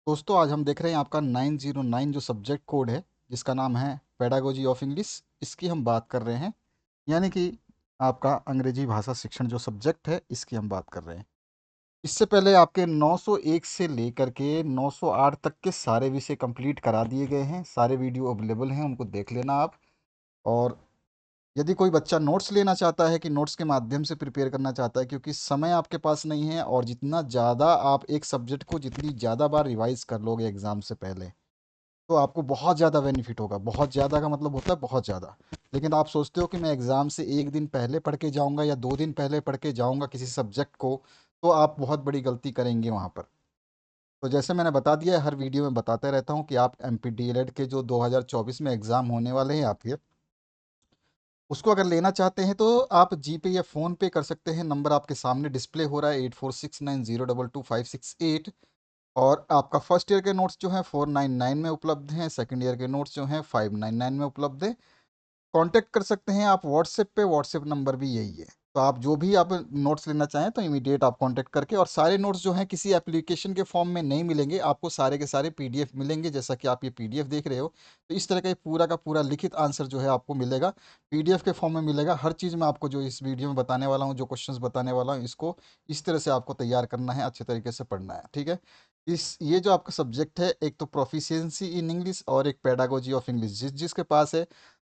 दोस्तों आज हम देख रहे हैं आपका 909 जो सब्जेक्ट कोड है जिसका नाम है पेडागोजी ऑफ इंग्लिश। इसकी हम बात कर रहे हैं, यानी कि आपका अंग्रेजी भाषा शिक्षण जो सब्जेक्ट है इसकी हम बात कर रहे हैं। इससे पहले आपके 901 से लेकर के 908 तक के सारे विषय कंप्लीट करा दिए गए हैं। सारे वीडियो अवेलेबल हैं, उनको देख लेना आप। और यदि कोई बच्चा नोट्स लेना चाहता है कि नोट्स के माध्यम से प्रिपेयर करना चाहता है, क्योंकि समय आपके पास नहीं है, और जितना ज़्यादा आप एक सब्जेक्ट को जितनी ज़्यादा बार रिवाइज कर लोगे एग्ज़ाम से पहले, तो आपको बहुत ज़्यादा बेनिफिट होगा। बहुत ज़्यादा का मतलब होता है बहुत ज़्यादा। लेकिन आप सोचते हो कि मैं एग्ज़ाम से एक दिन पहले पढ़ के जाऊँगा या 2 दिन पहले पढ़ के जाऊँगा किसी सब्जेक्ट को, तो आप बहुत बड़ी गलती करेंगे वहाँ पर। तो जैसे मैंने बता दिया है, हर वीडियो में बताते रहता हूँ कि आप MPDLED के जो 2024 में एग्ज़ाम होने वाले हैं आपके, उसको अगर लेना चाहते हैं तो आप जी पे या फ़ोन पे कर सकते हैं। नंबर आपके सामने डिस्प्ले हो रहा है 8469022568। और आपका फर्स्ट ईयर के नोट्स जो हैं 499 में उपलब्ध हैं, सेकंड ईयर के नोट्स जो हैं 599 में उपलब्ध हैं। कांटेक्ट कर सकते हैं आप व्हाट्सएप पे, व्हाट्सएप नंबर भी यही है। तो आप जो भी आप नोट्स लेना चाहें तो इमीडिएट आप कांटेक्ट करके, और सारे नोट्स जो हैं किसी एप्लीकेशन के फॉर्म में नहीं मिलेंगे आपको, सारे के सारे पीडीएफ मिलेंगे। जैसा कि आप ये पीडीएफ देख रहे हो, तो इस तरह का पूरा लिखित आंसर जो है आपको मिलेगा, पीडीएफ के फॉर्म में मिलेगा। हर चीज़ मैं आपको जो इस वीडियो में बताने वाला हूँ, जो क्वेश्चंस बताने वाला हूँ, इसको इस तरह से आपको तैयार करना है, अच्छे तरीके से पढ़ना है, ठीक है। इस ये जो आपका सब्जेक्ट है, एक तो प्रोफिशिएंसी इन इंग्लिश और एक पेडागोजी ऑफ इंग्लिश, जिसके पास है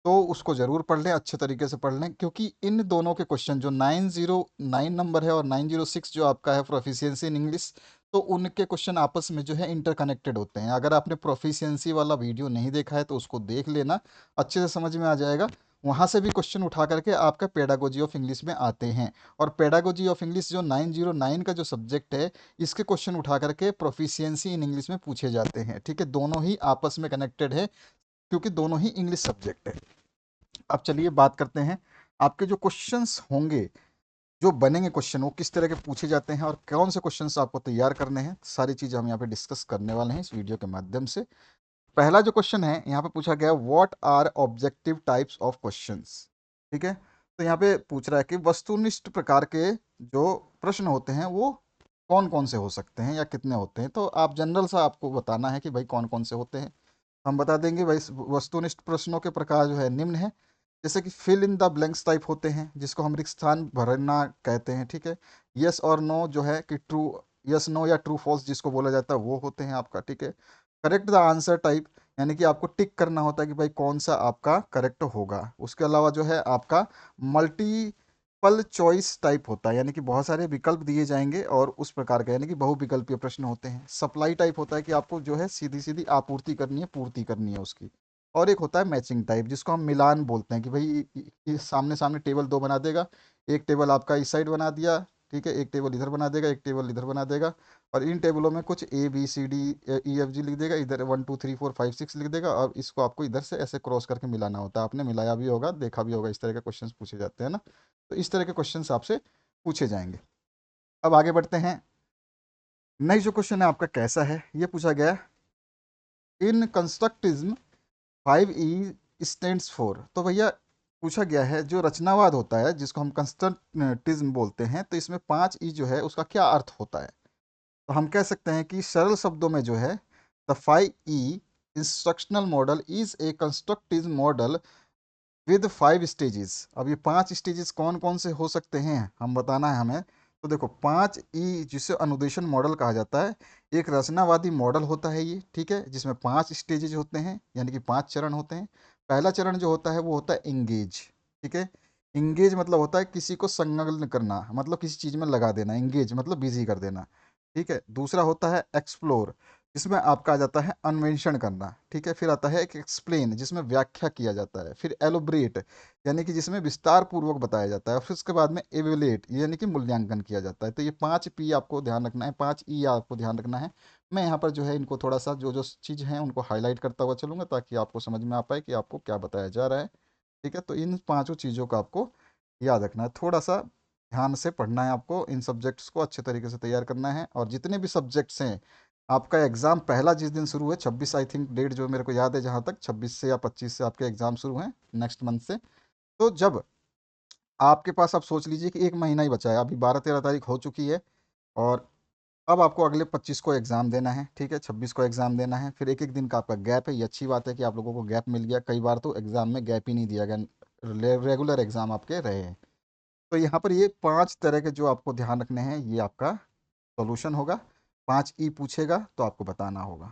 तो उसको ज़रूर पढ़ लें, अच्छे तरीके से पढ़ लें। क्योंकि इन दोनों के क्वेश्चन जो 909 नंबर है और 906 जो आपका है प्रोफिशिएंसी इन इंग्लिश, तो उनके क्वेश्चन आपस में जो है इंटरकनेक्टेड होते हैं। अगर आपने प्रोफिशिएंसी वाला वीडियो नहीं देखा है तो उसको देख लेना, अच्छे से समझ में आ जाएगा। वहाँ से भी क्वेश्चन उठा करके आपका पेडागोजी ऑफ इंग्लिश में आते हैं। और पेडागोजी ऑफ इंग्लिश जो 909 का जो सब्जेक्ट है, इसके क्वेश्चन उठा करके प्रोफिशिएंसी इन इंग्लिश में पूछे जाते हैं, ठीक है। दोनों ही आपस में कनेक्टेड है, क्योंकि दोनों ही इंग्लिश सब्जेक्ट है। अब चलिए बात करते हैं, आपके जो क्वेश्चंस होंगे, जो बनेंगे क्वेश्चन, वो किस तरह के पूछे जाते हैं और कौन से क्वेश्चंस आपको तैयार करने हैं, सारी चीज़ हम यहाँ पे डिस्कस करने वाले हैं इस वीडियो के माध्यम से। पहला जो क्वेश्चन है यहाँ पे पूछा गया, what are objective types of questions, ठीक है। तो यहाँ पे पूछ रहा है कि वस्तुनिष्ठ प्रकार के जो प्रश्न होते हैं वो कौन कौन से हो सकते हैं या कितने होते हैं। तो आप जनरल सा आपको बताना है कि भाई कौन कौन से होते हैं। हम बता देंगे भाई, वस्तुनिष्ठ प्रश्नों के प्रकार जो है निम्न है। जैसे कि fill in the blanks type होते हैं, जिसको हम रिक्त स्थान भरना कहते हैं, ठीक है। यस और नो जो है कि ट्रू, यस नो या ट्रू फॉल्स जिसको बोला जाता है, वो होते हैं आपका, ठीक है। करेक्ट द आंसर टाइप, यानी कि आपको टिक करना होता है कि भाई कौन सा आपका करेक्ट होगा। उसके अलावा जो है आपका मल्टीपल चॉइस टाइप होता है, यानी कि बहुत सारे विकल्प दिए जाएंगे और उस प्रकार का, यानी कि बहुविकल्पीय प्रश्न होते हैं। सप्लाई टाइप होता है कि आपको जो है सीधी सीधी आपूर्ति करनी है, पूर्ति करनी है उसकी। और एक होता है मैचिंग टाइप, जिसको हम मिलान बोलते हैं कि भाई सामने सामने टेबल दो बना देगा, एक टेबल आपका इस साइड बना दिया, ठीक है, एक टेबल इधर बना देगा, एक टेबल इधर बना देगा, और इन टेबलों में कुछ ABCDEFG लिख देगा, इधर 1 2 3 4 5 6 लिख देगा, और इसको आपको इधर से ऐसे क्रॉस करके मिलाना होता है। आपने मिलाया भी होगा, देखा भी होगा, इस तरह के क्वेश्चन पूछे जाते हैं ना। तो इस तरह के क्वेश्चन आपसे पूछे जाएंगे। अब आगे बढ़ते हैं। नेक्स्ट जो क्वेश्चन है आपका कैसा है, ये पूछा गया, इन कंस्ट्रक्टिज्म 5E स्टैंड्स फॉर। तो भैया पूछा गया है, जो रचनावाद होता है जिसको हम कंस्ट्रक्टिज्म बोलते हैं, तो इसमें 5E जो है उसका क्या अर्थ होता है। तो हम कह सकते हैं कि सरल शब्दों में जो है, the 5E instructional model is a constructive model with 5 stages. अब ये 5 स्टेजेस कौन कौन से हो सकते हैं हम बताना है हमें। तो देखो 5E जिसे अनुदेशन मॉडल कहा जाता है, एक रचनावादी मॉडल होता है ये, ठीक है, जिसमें 5 स्टेजेज होते हैं, यानी कि 5 चरण होते हैं। पहला चरण जो होता है वो होता है इंगेज, ठीक है। इंगेज मतलब होता है किसी को संलग्न करना, मतलब किसी चीज़ में लगा देना, इंगेज मतलब बिजी कर देना, ठीक है। दूसरा होता है एक्सप्लोर, जिसमें आपका आ जाता है अन्वेषण करना, ठीक है। फिर आता है एक एक्सप्लेन, जिसमें व्याख्या किया जाता है। फिर एलोब्रेट, यानी कि जिसमें विस्तार पूर्वक बताया जाता है। फिर उसके बाद में एवेलेट, यानी कि मूल्यांकन किया जाता है। तो ये 5P आपको ध्यान रखना है, 5E आपको ध्यान रखना है। मैं यहाँ पर जो है इनको थोड़ा सा जो जो चीज़ हैं उनको हाईलाइट करता हुआ चलूँगा, ताकि आपको समझ में आ पाए कि आपको क्या बताया जा रहा है, ठीक है। तो इन पांचों चीज़ों का आपको याद रखना है, थोड़ा सा ध्यान से पढ़ना है आपको, इन सब्जेक्ट्स को अच्छे तरीके से तैयार करना है। और जितने भी सब्जेक्ट्स हैं, आपका एग्ज़ाम पहला जिस दिन शुरू है 26, आई थिंक डेट जो मेरे को याद है जहाँ तक, 26 से या 25 से आपके एग्ज़ाम शुरू हैं, नेक्स्ट मंथ से। तो जब आपके पास, आप सोच लीजिए कि एक महीना ही बचा है, अभी 12 13 तारीख हो चुकी है, और अब आपको अगले 25 को एग्ज़ाम देना है, ठीक है, 26 को एग्ज़ाम देना है, फिर एक एक दिन का आपका गैप है। ये अच्छी बात है कि आप लोगों को गैप मिल गया, कई बार तो एग्ज़ाम में गैप ही नहीं दिया गया, रेगुलर एग्ज़ाम आपके रहे हैं। तो यहाँ पर ये 5 तरह के जो आपको ध्यान रखने हैं, ये आपका सॉल्यूशन होगा। 5 ई पूछेगा तो आपको बताना होगा।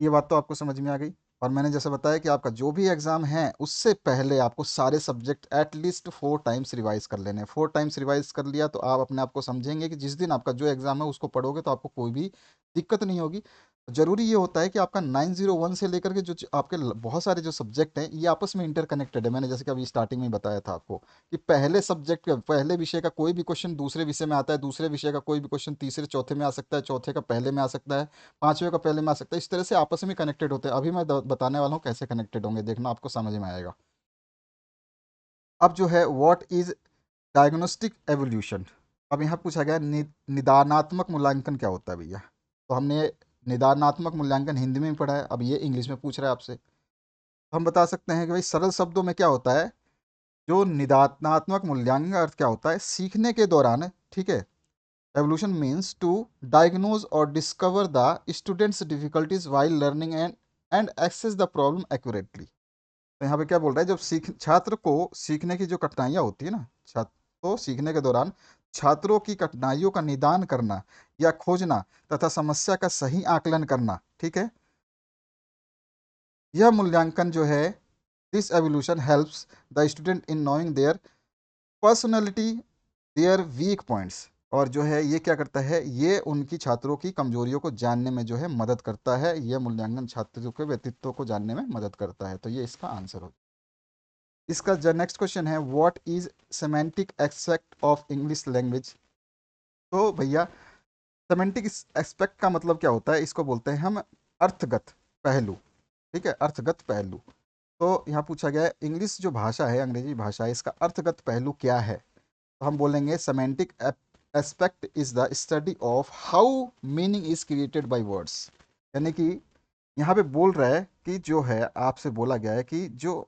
ये बात तो आपको समझ में आ गई। और मैंने जैसे बताया कि आपका जो भी एग्ज़ाम है उससे पहले आपको सारे सब्जेक्ट एटलीस्ट 4 टाइम्स रिवाइज कर लेने हैं। 4 टाइम्स रिवाइज कर लिया तो आप अपने आप को समझेंगे कि जिस दिन आपका जो एग्ज़ाम है उसको पढ़ोगे तो आपको कोई भी दिक्कत नहीं होगी। ज़रूरी ये होता है कि आपका 901 से लेकर के जो आपके बहुत सारे जो सब्जेक्ट हैं ये आपस में इंटरकनेक्टेड है। मैंने जैसे कि अभी स्टार्टिंग में ही बताया था आपको कि पहले सब्जेक्ट का पहले विषय का कोई भी क्वेश्चन दूसरे विषय में आता है, दूसरे विषय का कोई भी क्वेश्चन तीसरे चौथे में आ सकता है, चौथे का पहले में आ सकता है, पांचवे का पहले में आ सकता है। इस तरह से आपस में कनेक्टेड होते हैं। अभी मैं बताने वाला हूँ कैसे कनेक्टेड होंगे, देखना आपको समझ में आएगा। अब जो है व्हाट इज डायग्नोस्टिक एवोल्यूशन। अब यहाँ पूछा गया निदानात्मक मूल्यांकन क्या होता है भैया। तो हमने निदानात्मक मूल्यांकन हिंदी में भी पढ़ा है, अब ये इंग्लिश में पूछ रहा है आपसे। तो हम बता सकते हैं कि भाई सरल शब्दों में क्या होता है, जो निदानात्मक मूल्यांकन का अर्थ क्या होता है, सीखने के दौरान, ठीक है, एवोल्यूशन मीन्स टू डायग्नोज और discover the students difficulties while learning and assess the problem accurately. तो यहाँ पे क्या बोल रहा है, जब छात्र को सीखने की जो कठिनाइयाँ होती है ना, छात्र को सीखने के दौरान छात्रों की कठिनाइयों का निदान करना या खोजना तथा समस्या का सही आकलन करना, ठीक है, यह मूल्यांकन जो है, this evolution helps the student in knowing their personality, there week points. और जो है ये क्या करता है, ये उनकी छात्रों की कमजोरियों को जानने में जो है मदद करता है। यह मूल्यांकन छात्रों के व्यक्तित्व को जानने में मदद करता है। तो ये इसका आंसर हो। इसका जो नेक्स्ट क्वेश्चन है, what is semantic aspect of English language. तो भैया सेमेंटिक एस्पेक्ट का मतलब क्या होता है, इसको बोलते हैं हम अर्थगत पहलू, ठीक है, अर्थगत पहलू। तो यहाँ पूछा गया है इंग्लिश जो भाषा है, अंग्रेजी भाषा है, इसका अर्थगत पहलू क्या है। तो हम बोलेंगे semantic aspect is the study of how meaning is created by words. यानी कि यहाँ पे बोल रहा है कि जो है आपसे बोला गया है कि जो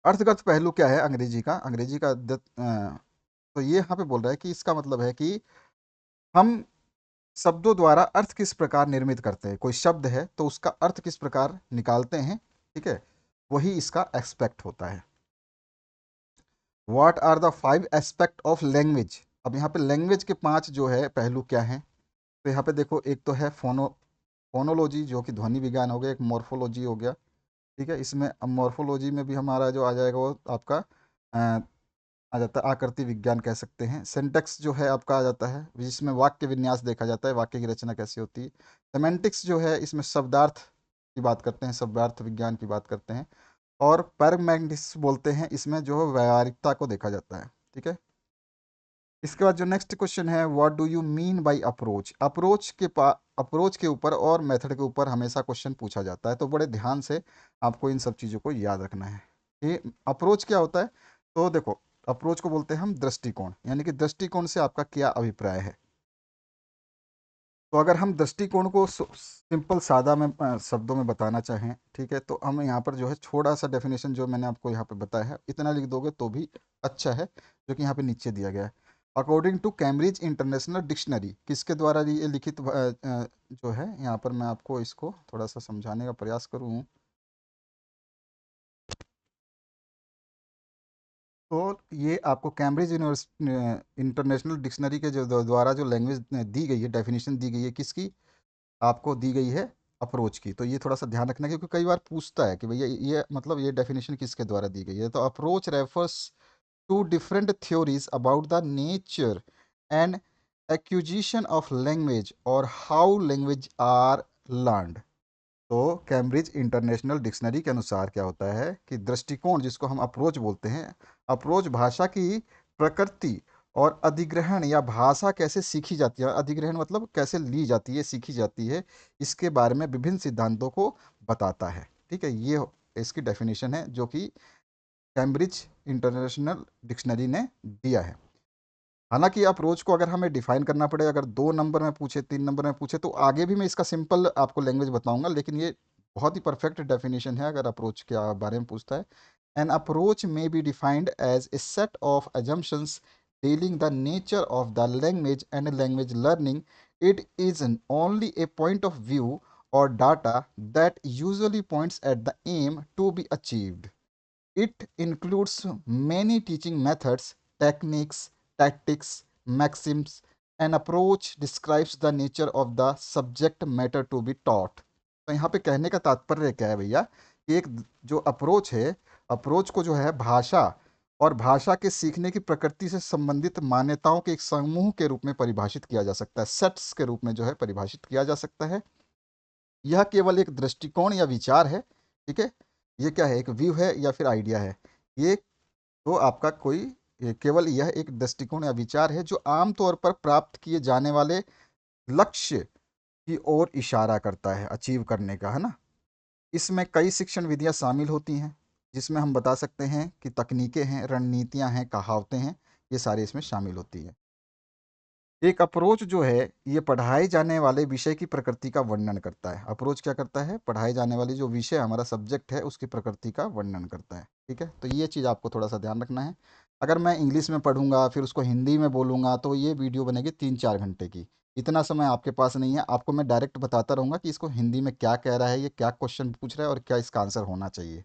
अर्थगत पहलू क्या है अंग्रेजी का तो ये यहाँ पे बोल रहा है कि इसका मतलब है कि हम शब्दों द्वारा अर्थ किस प्रकार निर्मित करते हैं। कोई शब्द है तो उसका अर्थ किस प्रकार निकालते हैं, ठीक है, वही इसका एस्पेक्ट होता है। What are the 5 aspect of language. अब यहाँ पे लैंग्वेज के 5 जो है पहलू क्या हैं। तो यहाँ पे देखो, एक तो है फोनोलॉजी जो कि ध्वनि विज्ञान हो गया, एक मॉर्फोलॉजी हो गया, ठीक है। इसमें मॉर्फोलॉजी में भी हमारा जो आ जाएगा वो आपका आ जाता है आकृति विज्ञान कह सकते हैं। सिंटेक्स जो है आपका आ जाता है जिसमें वाक्य विन्यास देखा जाता है, वाक्य की रचना कैसी होती है। सेमेंटिक्स जो है इसमें शब्दार्थ की बात करते हैं, शब्दार्थ विज्ञान की बात करते हैं। और पैराग्मेटिक्स बोलते हैं, इसमें जो है व्यावहारिकता को देखा जाता है, ठीक है। इसके बाद जो नेक्स्ट क्वेश्चन है, what do you mean bye approach. Approach के ऊपर और मेथड के ऊपर हमेशा क्वेश्चन पूछा जाता है, तो बड़े ध्यान से आपको इन सब चीज़ों को याद रखना है कि अप्रोच क्या होता है। तो देखो, अप्रोच को बोलते हैं हम दृष्टिकोण, यानी कि दृष्टिकोण से आपका क्या अभिप्राय है। तो अगर हम दृष्टिकोण को सिंपल सादा में शब्दों में बताना चाहें, ठीक है, तो हम यहाँ पर जो है थोड़ा सा डेफिनेशन जो मैंने आपको यहाँ पे बताया है इतना लिख दोगे तो भी अच्छा है, जो कि यहाँ पे नीचे दिया गया है। According to Cambridge international dictionary, किसके द्वारा ये लिखित जो है, यहाँ पर मैं आपको इसको थोड़ा सा समझाने का प्रयास करूँ। तो ये आपको कैम्ब्रिज इंटरनेशनल डिक्शनरी के जो द्वारा जो लैंग्वेज दी गई है, डेफिनेशन दी गई है, किसकी आपको दी गई है, अप्रोच की। तो ये थोड़ा सा ध्यान रखना क्योंकि कई बार पूछता है कि भैया ये मतलब ये डेफिनेशन किसके द्वारा दी गई है। तो approach refers to different theories about the nature and acquisition of language और हाउ लैंग्वेज आर लर्नड। तो कैम्ब्रिज इंटरनेशनल डिक्शनरी के अनुसार क्या होता है कि दृष्टिकोण, जिसको हम अप्रोच बोलते हैं, अप्रोच भाषा की प्रकृति और अधिग्रहण या भाषा कैसे सीखी जाती है, अधिग्रहण मतलब कैसे ली जाती है, सीखी जाती है, इसके बारे में विभिन्न सिद्धांतों को बताता है, ठीक है। ये इसकी डेफिनेशन है जो कि कैम्ब्रिज इंटरनेशनल डिक्शनरी ने दिया है। हालांकि अप्रोच को अगर हमें डिफाइन करना पड़े, अगर 2 नंबर में पूछे, 3 नंबर में पूछे, तो आगे भी मैं इसका सिंपल आपको लैंग्वेज बताऊंगा, लेकिन ये बहुत ही परफेक्ट डेफिनेशन है अगर अप्रोच के बारे में पूछता है। An approach may be defined as a set of assumptions dealing the nature of the language and language learning. It is only a point of view or data that usually points at the aim to be achieved. It includes many teaching methods, techniques, tactics, maxims. An approach describes the nature of the subject matter to be taught. तो यहाँ पे कहने का तात्पर्य क्या है भैया कि एक जो अप्रोच है, अप्रोच को जो है भाषा और भाषा के सीखने की प्रकृति से संबंधित मान्यताओं के एक समूह के रूप में परिभाषित किया जा सकता है, सेट्स के रूप में जो है परिभाषित किया जा सकता है। यह केवल एक दृष्टिकोण या विचार है, ठीक है। ये क्या है, एक व्यू है या फिर आइडिया है। ये तो आपका कोई केवल यह एक दृष्टिकोण या विचार है जो आमतौर पर प्राप्त किए जाने वाले लक्ष्य की ओर इशारा करता है, अचीव करने का, है ना। इसमें कई शिक्षण विधियां शामिल होती हैं, जिसमें हम बता सकते हैं कि तकनीकें हैं, रणनीतियां हैं, कहावतें हैं, ये सारे इसमें शामिल होती हैं। एक अप्रोच जो है ये पढ़ाए जाने वाले विषय की प्रकृति का वर्णन करता है। अप्रोच क्या करता है, पढ़ाए जाने वाली जो विषय हमारा सब्जेक्ट है उसकी प्रकृति का वर्णन करता है, ठीक है। तो ये चीज़ आपको थोड़ा सा ध्यान रखना है। अगर मैं इंग्लिश में पढ़ूंगा फिर उसको हिंदी में बोलूंगा तो ये वीडियो बनेगी 3-4 घंटे की। इतना समय आपके पास नहीं है, आपको मैं डायरेक्ट बताता रहूँगा कि इसको हिंदी में क्या कह रहा है, ये क्या क्वेश्चन पूछ रहा है और क्या इसका आंसर होना चाहिए।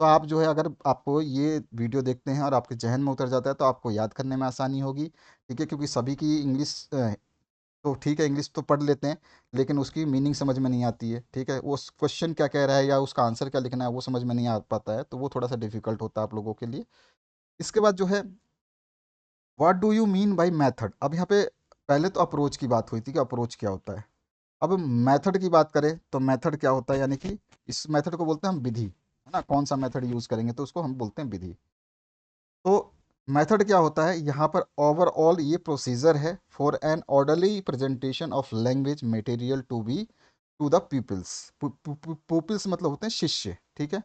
तो आप जो है अगर आपको ये वीडियो देखते हैं और आपके जहन में उतर जाता है तो आपको याद करने में आसानी होगी, ठीक है। क्योंकि सभी की इंग्लिश तो ठीक है, इंग्लिश तो पढ़ लेते हैं लेकिन उसकी मीनिंग समझ में नहीं आती है, ठीक है। वो क्वेश्चन क्या कह रहा है या उसका आंसर क्या लिखना है वो समझ में नहीं आ पाता है, तो वो थोड़ा सा डिफिकल्ट होता है आप लोगों के लिए। इसके बाद जो है what do you mean by method. अब यहाँ पे पहले तो अप्रोच की बात हुई थी कि अप्रोच क्या होता है। अब मेथड की बात करें तो मेथड क्या होता है, यानी कि इस मेथड को बोलते हैं हम विधि, है ना। कौन सा मेथड यूज़ करेंगे तो उसको हम बोलते हैं विधि। तो मेथड क्या होता है, यहाँ पर ओवरऑल ये प्रोसीजर है for an orderly presentation of language material to be to the peoples. Peoples मतलब होते हैं शिष्य, ठीक है।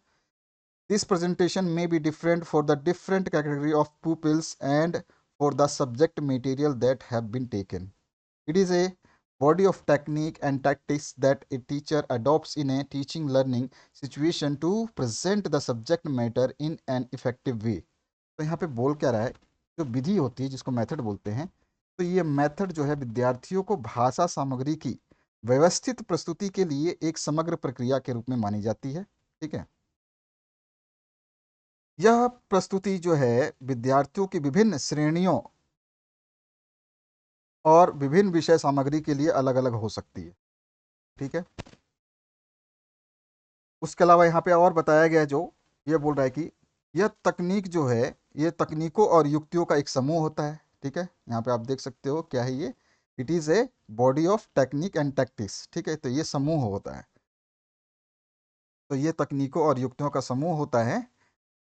This presentation may be different for the different category of pupils and for the subject material that have been taken. It is a body of technique and tactics that a teacher adopts in a teaching learning situation to present the subject matter in an effective way. तो यहाँ पे बोल क्या रहा है, जो विधि होती है जिसको मेथड बोलते हैं, तो ये मेथड जो है विद्यार्थियों को भाषा सामग्री की व्यवस्थित प्रस्तुति के लिए एक समग्र प्रक्रिया के रूप में मानी जाती है, ठीक है। यह प्रस्तुति जो है विद्यार्थियों की विभिन्न श्रेणियों और विभिन्न विषय सामग्री के लिए अलग अलग हो सकती है, ठीक है। उसके अलावा यहाँ पे और बताया गया है जो ये बोल रहा है कि यह तकनीक जो है ये तकनीकों और युक्तियों का एक समूह होता है, ठीक है। यहाँ पे आप देख सकते हो क्या है ये, it is a body of technique and tactics, ठीक है। तो ये समूह होता है, तो ये तकनीकों और युक्तियों का समूह होता है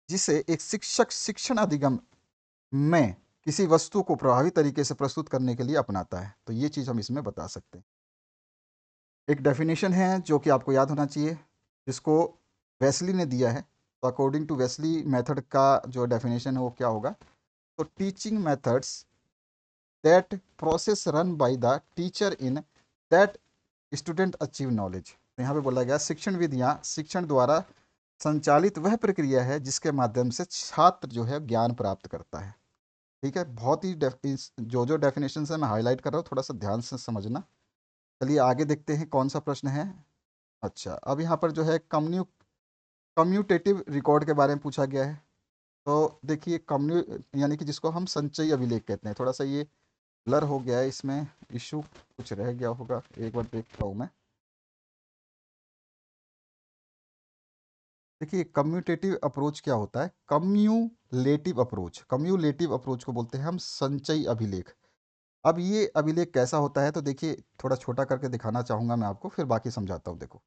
जिसे एक शिक्षक शिक्षण अधिगम में किसी वस्तु को प्रभावी तरीके से प्रस्तुत करने के लिए अपनाता है। तो ये चीज़ हम इसमें बता सकते हैं। एक डेफिनेशन है जो कि आपको याद होना चाहिए, जिसको वेस्ली ने दिया है। तो अकॉर्डिंग टू वेस्ली मेथड का जो डेफिनेशन है वो क्या होगा, तो teaching methods that process run by the teacher in that student achieve knowledge. तो यहाँ पे बोला गया शिक्षण विधियाँ शिक्षण द्वारा संचालित वह प्रक्रिया है जिसके माध्यम से छात्र जो है ज्ञान प्राप्त करता है, ठीक है। बहुत ही जो जो डेफिनेशन है मैं हाईलाइट कर रहा हूँ, थोड़ा सा ध्यान से समझना। चलिए आगे देखते हैं कौन सा प्रश्न है। अच्छा, अब यहाँ पर जो है कम्यूटेटिव रिकॉर्ड के बारे में पूछा गया है। तो देखिए यानी कि जिसको हम संचयी अभिलेख कहते हैं, थोड़ा सा ये ब्लर हो गया है, इसमें इशू कुछ रह गया होगा, एक बार देखता हूँ मैं। देखिए कम्यूटेटिव अप्रोच क्या होता है, कम्यूलेटिव अप्रोच को बोलते हैं हम संचयी अभिलेख। अब ये अभिलेख कैसा होता है, तो देखिए थोड़ा छोटा करके दिखाना चाहूँगा मैं आपको, फिर बाकी समझाता हूँ। देखो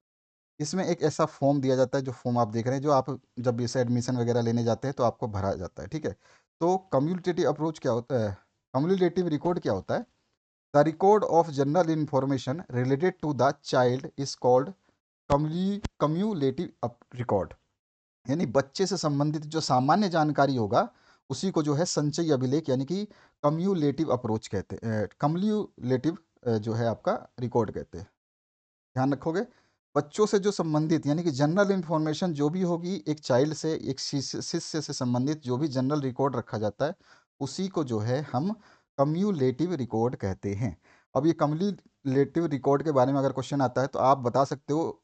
इसमें एक ऐसा फॉर्म दिया जाता है, जो फॉर्म आप देख रहे हैं, जो आप जब इसे एडमिशन वगैरह लेने जाते हैं तो आपको भरा जाता है, ठीक है। तो कम्यूटेटिव अप्रोच क्या होता है, कम्यूलेटिव रिकॉर्ड क्या होता है, the record of general information related to the child is called cumulative record. यानी बच्चे से संबंधित जो सामान्य जानकारी होगा उसी को जो है संचयी अभिलेख यानी कि कम्यूलेटिव अप्रोच कहते हैं, कम्यूलेटिव जो है आपका रिकॉर्ड कहते हैं। ध्यान रखोगे, बच्चों से जो संबंधित यानी कि जनरल इन्फॉर्मेशन जो भी होगी, एक चाइल्ड से एक शिष्य से संबंधित जो भी जनरल रिकॉर्ड रखा जाता है उसी को जो है हम कम्यूलेटिव रिकॉर्ड कहते हैं। अब ये कम्यूलेटिव रिकॉर्ड के बारे में अगर क्वेश्चन आता है तो आप बता सकते हो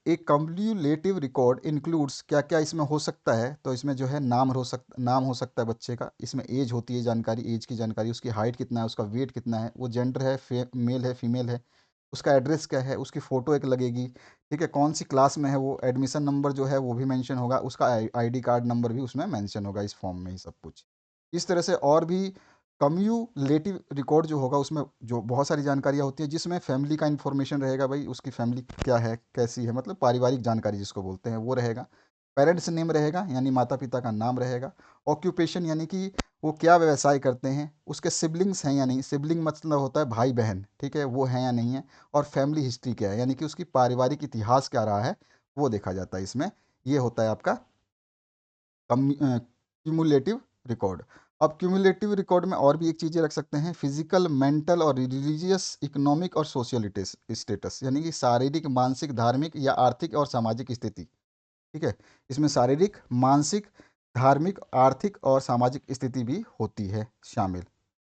एक कम्युलेटिव रिकॉर्ड इंक्लूड्स क्या क्या इसमें हो सकता है। तो इसमें जो है नाम हो सकता है बच्चे का, इसमें एज होती है जानकारी, एज की जानकारी, उसकी हाइट कितना है, उसका वेट कितना है, वो जेंडर है, मेल है फीमेल है, उसका एड्रेस क्या है, उसकी फ़ोटो एक लगेगी, ठीक है, कौन सी क्लास में है वो, एडमिशन नंबर जो है वो भी मेंशन होगा, उसका आईडी कार्ड नंबर भी उसमें मेंशन होगा इस फॉर्म में ही सब कुछ। इस तरह से और भी कम्यूलेटिव रिकॉर्ड जो होगा उसमें जो बहुत सारी जानकारियाँ होती है, जिसमें फैमिली का इन्फॉर्मेशन रहेगा, भाई उसकी फैमिली क्या है कैसी है, मतलब पारिवारिक जानकारी जिसको बोलते हैं वो रहेगा। पेरेंट्स नेम रहेगा यानी माता पिता का नाम रहेगा। ऑक्यूपेशन यानी कि वो क्या व्यवसाय करते हैं, उसके सिबलिंग्स हैं या नहीं, सिबलिंग मतलब होता है भाई बहन, ठीक है, वो हैं या नहीं है। और फैमिली हिस्ट्री क्या है यानी कि उसकी पारिवारिक इतिहास क्या रहा है वो देखा जाता है इसमें। ये होता है आपका क्यूमुलेटिव रिकॉर्ड। अब क्यूमुलेटिव रिकॉर्ड में और भी एक चीज़ें रख सकते हैं, फिजिकल मेंटल और रिलीजियस इकोनॉमिक और सोशल स्टेटस, यानी कि शारीरिक मानसिक धार्मिक या आर्थिक और सामाजिक स्थिति, ठीक है। इसमें शारीरिक मानसिक धार्मिक आर्थिक और सामाजिक स्थिति भी होती है शामिल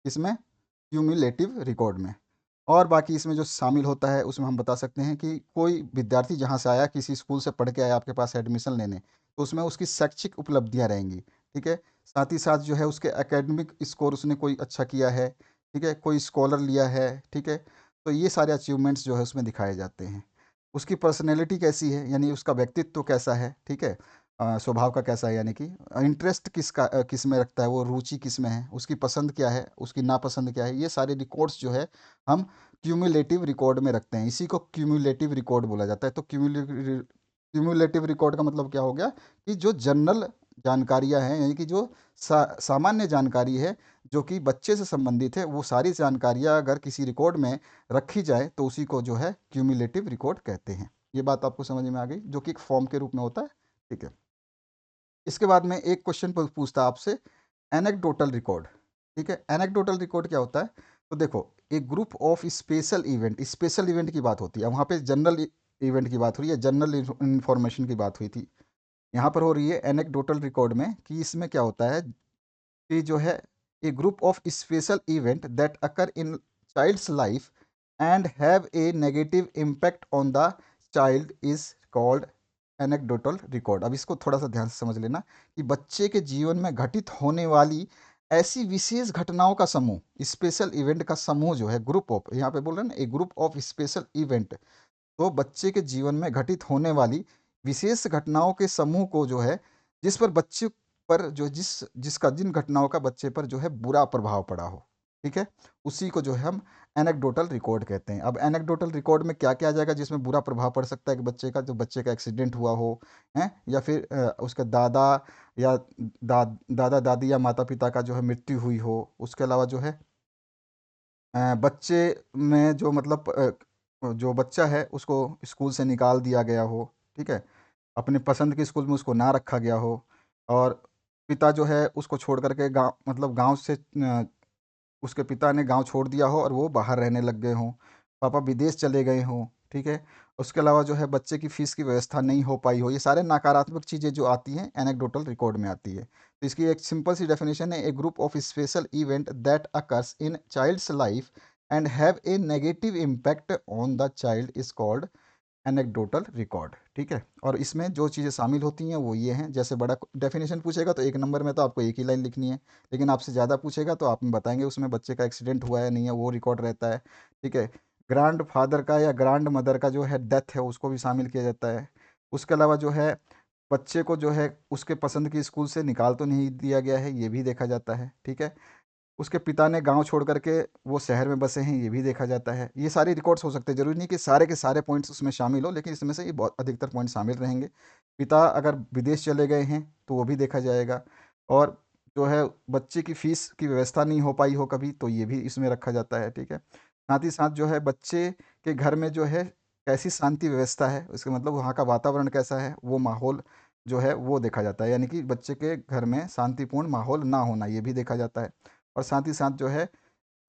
इसमें क्यूमुलेटिव रिकॉर्ड में। और बाकी इसमें जो शामिल होता है उसमें हम बता सकते हैं कि कोई विद्यार्थी जहाँ से आया, किसी स्कूल से पढ़ के आया आपके पास एडमिशन लेने, तो उसमें उसकी शैक्षिक उपलब्धियाँ रहेंगी, ठीक है। साथ ही साथ जो है उसके एकेडमिक स्कोर, उसने कोई अच्छा किया है, ठीक है, कोई स्कॉलर लिया है, ठीक है, तो ये सारे अचीवमेंट्स जो है उसमें दिखाए जाते हैं। उसकी पर्सनैलिटी कैसी है यानी उसका व्यक्तित्व कैसा है, ठीक है, स्वभाव का कैसा है, यानी कि इंटरेस्ट किस में रखता है, वो रुचि किस में है, उसकी पसंद क्या है, उसकी नापसंद क्या है, ये सारे रिकॉर्ड्स जो है हम क्यूमुलेटिव रिकॉर्ड में रखते हैं। इसी को क्यूमुलेटिव रिकॉर्ड बोला जाता है। तो क्यूमुलेटिव रिकॉर्ड का मतलब क्या हो गया कि जो जनरल जानकारियां हैं यानी कि जो सामान्य जानकारी है जो कि बच्चे से संबंधित है, वो सारी जानकारियां अगर किसी रिकॉर्ड में रखी जाए तो उसी को जो है क्यूमुलेटिव रिकॉर्ड कहते हैं। ये बात आपको समझ में आ गई, जो कि एक फॉर्म के रूप में होता है, ठीक है। इसके बाद में एक क्वेश्चन पूछता है आपसे, एनेक्डोटल रिकॉर्ड, ठीक है। एनेक्डोटल रिकॉर्ड क्या होता है? तो देखो, एक ग्रुप ऑफ स्पेशल इवेंट की बात होती है, वहाँ पे जनरल इवेंट की बात हो रही है, जनरल इंफॉर्मेशन की बात हुई थी। यहाँ पर हो रही है एनेक्डोटल रिकॉर्ड में कि इसमें क्या होता है कि जो है a group of special event that occur in child's life and have a negative impact on the child is called anecdotal record. अब इसको थोड़ा सा ध्यान से समझ लेना कि बच्चे के जीवन में घटित होने वाली ऐसी विशेष घटनाओं का समूह, स्पेशल इवेंट का समूह जो है, ग्रुप ऑफ, यहाँ पे बोल रहे हैं ना, ए ग्रुप ऑफ स्पेशल इवेंट, तो बच्चे के जीवन में घटित होने वाली विशेष घटनाओं के समूह को जो है, जिस पर बच्चे पर जो जिसका जिन घटनाओं का बच्चे पर जो है बुरा प्रभाव पड़ा हो, ठीक है, उसी को जो है हम एनेक्डोटल रिकॉर्ड कहते हैं। अब एनेक्डोटल रिकॉर्ड में क्या क्या आ जाएगा जिसमें बुरा प्रभाव पड़ सकता है कि बच्चे का, जो बच्चे का एक्सीडेंट हुआ हो, हैं, या फिर उसके दादा या दादा दादी या माता पिता का जो है मृत्यु हुई हो। उसके अलावा जो है बच्चे में जो मतलब जो बच्चा है उसको स्कूल से निकाल दिया गया हो, ठीक है, अपने पसंद के स्कूल में उसको ना रखा गया हो, और पिता जो है उसको छोड़ करके गाँव, मतलब गाँव से उसके पिता ने गाँव छोड़ दिया हो और वो बाहर रहने लग गए हों, पापा विदेश चले गए हों, ठीक है। उसके अलावा जो है बच्चे की फ़ीस की व्यवस्था नहीं हो पाई हो, ये सारे नकारात्मक चीज़ें जो आती हैं एनेक्डोटल रिकॉर्ड में आती है। तो इसकी एक सिंपल सी डेफिनेशन है, a group of special event that occurs in child's life and have a negative impact on the child is called anecdotal record, ठीक है। और इसमें जो चीज़ें शामिल होती हैं वो ये हैं, जैसे बड़ा डेफिनेशन पूछेगा तो एक नंबर में तो आपको एक ही लाइन लिखनी है, लेकिन आपसे ज़्यादा पूछेगा तो आप बताएंगे उसमें बच्चे का एक्सीडेंट हुआ है नहीं है, वो रिकॉर्ड रहता है, ठीक है। ग्रांड फादर का या ग्रांड मदर का जो है डेथ है उसको भी शामिल किया जाता है। उसके अलावा जो है बच्चे को जो है उसके पसंद की स्कूल से निकाल तो नहीं दिया गया है, ये भी देखा जाता है, ठीक है। उसके पिता ने गाँव छोड़ कर के वो शहर में बसे हैं, ये भी देखा जाता है। ये सारे रिकॉर्ड्स हो सकते हैं, ज़रूरी नहीं कि सारे के सारे पॉइंट्स उसमें शामिल हो, लेकिन इसमें से ये बहुत अधिकतर पॉइंट शामिल रहेंगे। पिता अगर विदेश चले गए हैं तो वो भी देखा जाएगा, और जो है बच्चे की फ़ीस की व्यवस्था नहीं हो पाई हो कभी, तो ये भी इसमें रखा जाता है, ठीक है। साथ ही साथ जो है बच्चे के घर में जो है कैसी शांति व्यवस्था है, इसका मतलब वहाँ का वातावरण कैसा है, वो माहौल जो है वो देखा जाता है, यानी कि बच्चे के घर में शांतिपूर्ण माहौल ना होना, ये भी देखा जाता है। और साथ ही साथ जो है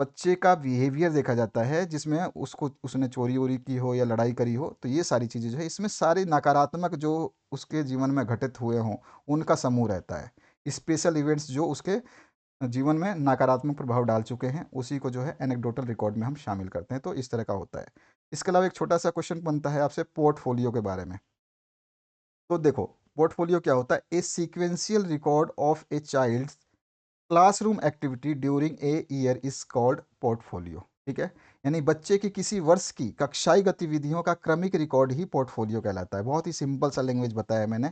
बच्चे का बिहेवियर देखा जाता है, जिसमें उसको उसने चोरी वोरी की हो या लड़ाई करी हो, तो ये सारी चीज़ें जो है इसमें सारे नकारात्मक जो उसके जीवन में घटित हुए हों उनका समूह रहता है। स्पेशल इवेंट्स जो उसके जीवन में नकारात्मक प्रभाव डाल चुके हैं, उसी को जो है एनेक्डोटल रिकॉर्ड में हम शामिल करते हैं। तो इस तरह का होता है। इसके अलावा एक छोटा सा क्वेश्चन बनता है आपसे पोर्टफोलियो के बारे में। तो देखो, पोर्टफोलियो क्या होता है? A sequential record of a child classroom activity during a year is called portfolio. ठीक है, यानी बच्चे की किसी वर्ष की कक्षाई गतिविधियों का क्रमिक रिकॉर्ड ही पोर्टफोलियो कहलाता है। बहुत ही सिंपल सा लैंग्वेज बताया मैंने।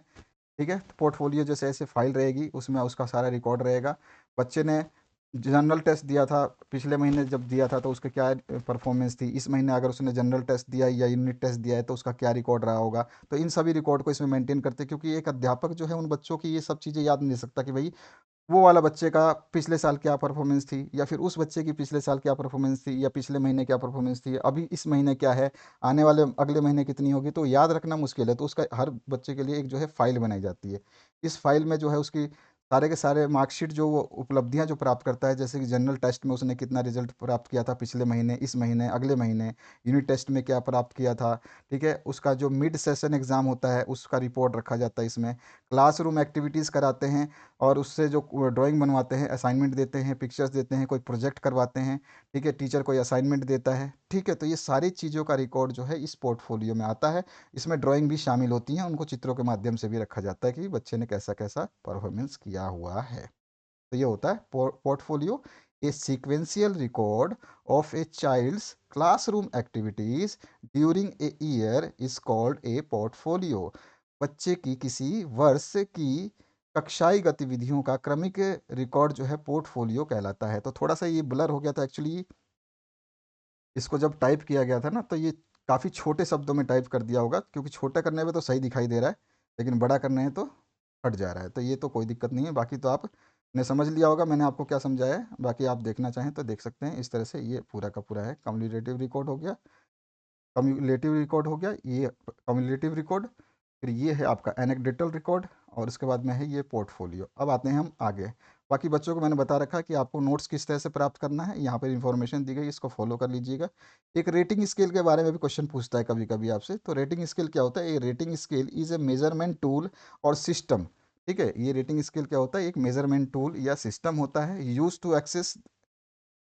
ठीक है, तो पोर्टफोलियो जैसे ऐसे फाइल रहेगी, उसमें उसका सारा रिकॉर्ड रहेगा। बच्चे ने जनरल टेस्ट दिया था, पिछले महीने जब दिया था तो उसका क्या परफॉर्मेंस थी, इस महीने अगर उसने जनरल टेस्ट दिया या यूनिट टेस्ट दिया है तो उसका क्या रिकॉर्ड रहा होगा। तो इन सभी रिकॉर्ड को इसमें मेंटेन करते हैं, क्योंकि एक अध्यापक जो है उन बच्चों की ये सब चीज़ें याद नहीं सकता कि भाई वो वाला बच्चे का पिछले साल क्या परफॉर्मेंस थी, या फिर उस बच्चे की पिछले साल क्या परफॉर्मेंस थी, या पिछले महीने क्या परफॉर्मेंस थी, अभी इस महीने क्या है, आने वाले अगले महीने कितनी होगी। तो याद रखना मुश्किल है, तो उसका हर बच्चे के लिए एक जो है फाइल बनाई जाती है। इस फाइल में जो है उसकी सारे के सारे मार्कशीट जो वो उपलब्धियां जो प्राप्त करता है, जैसे कि जनरल टेस्ट में उसने कितना रिजल्ट प्राप्त किया था पिछले महीने, इस महीने, अगले महीने, यूनिट टेस्ट में क्या प्राप्त किया था। ठीक है, उसका जो मिड सेशन एग्ज़ाम होता है उसका रिपोर्ट रखा जाता है इसमें। क्लासरूम एक्टिविटीज़ कराते हैं, और उससे जो ड्राइंग बनवाते हैं, असाइनमेंट देते हैं, पिक्चर्स देते हैं, कोई प्रोजेक्ट करवाते हैं। ठीक है, टीचर कोई असाइनमेंट देता है। ठीक है, तो ये सारी चीज़ों का रिकॉर्ड जो है इस पोर्टफोलियो में आता है। इसमें ड्राइंग भी शामिल होती हैं, उनको चित्रों के माध्यम से भी रखा जाता है कि बच्चे ने कैसा कैसा परफॉर्मेंस किया हुआ है। तो ये होता है portfolio, a sequential record of a child's classroom activities during a year is called a portfolio. बच्चे की किसी वर्ष की कक्षाई गतिविधियों का क्रमिक रिकॉर्ड जो है पोर्टफोलियो कहलाता है। तो थोड़ा सा ये ब्लर हो गया था एक्चुअली, इसको जब टाइप किया गया था ना तो ये काफ़ी छोटे शब्दों में टाइप कर दिया होगा, क्योंकि छोटे करने में तो सही दिखाई दे रहा है, लेकिन बड़ा करने हैं तो हट जा रहा है। तो ये तो कोई दिक्कत नहीं है, बाकी तो आपने समझ लिया होगा मैंने आपको क्या समझाया है। बाकी आप देखना चाहें तो देख सकते हैं। इस तरह से ये पूरा का पूरा है। कम्युलेटिव रिकॉर्ड हो गया, कम्युलेटिव रिकॉर्ड हो गया, ये कम्युलेटिव रिकॉर्ड, फिर ये है आपका एनेक्डोटल रिकॉर्ड, और उसके बाद में है ये पोर्टफोलियो। अब आते हैं हम आगे। बाकी बच्चों को मैंने बता रखा है कि आपको नोट्स किस तरह से प्राप्त करना है, यहाँ पर इन्फॉर्मेशन दी गई, इसको फॉलो कर लीजिएगा। एक रेटिंग स्केल के बारे में भी क्वेश्चन पूछता है कभी कभी आपसे। तो रेटिंग स्केल क्या होता है? ये rating scale is a measurement tool और सिस्टम। ठीक है, ये रेटिंग स्केल क्या होता है? एक मेजरमेंट टूल या सिस्टम होता है, use to access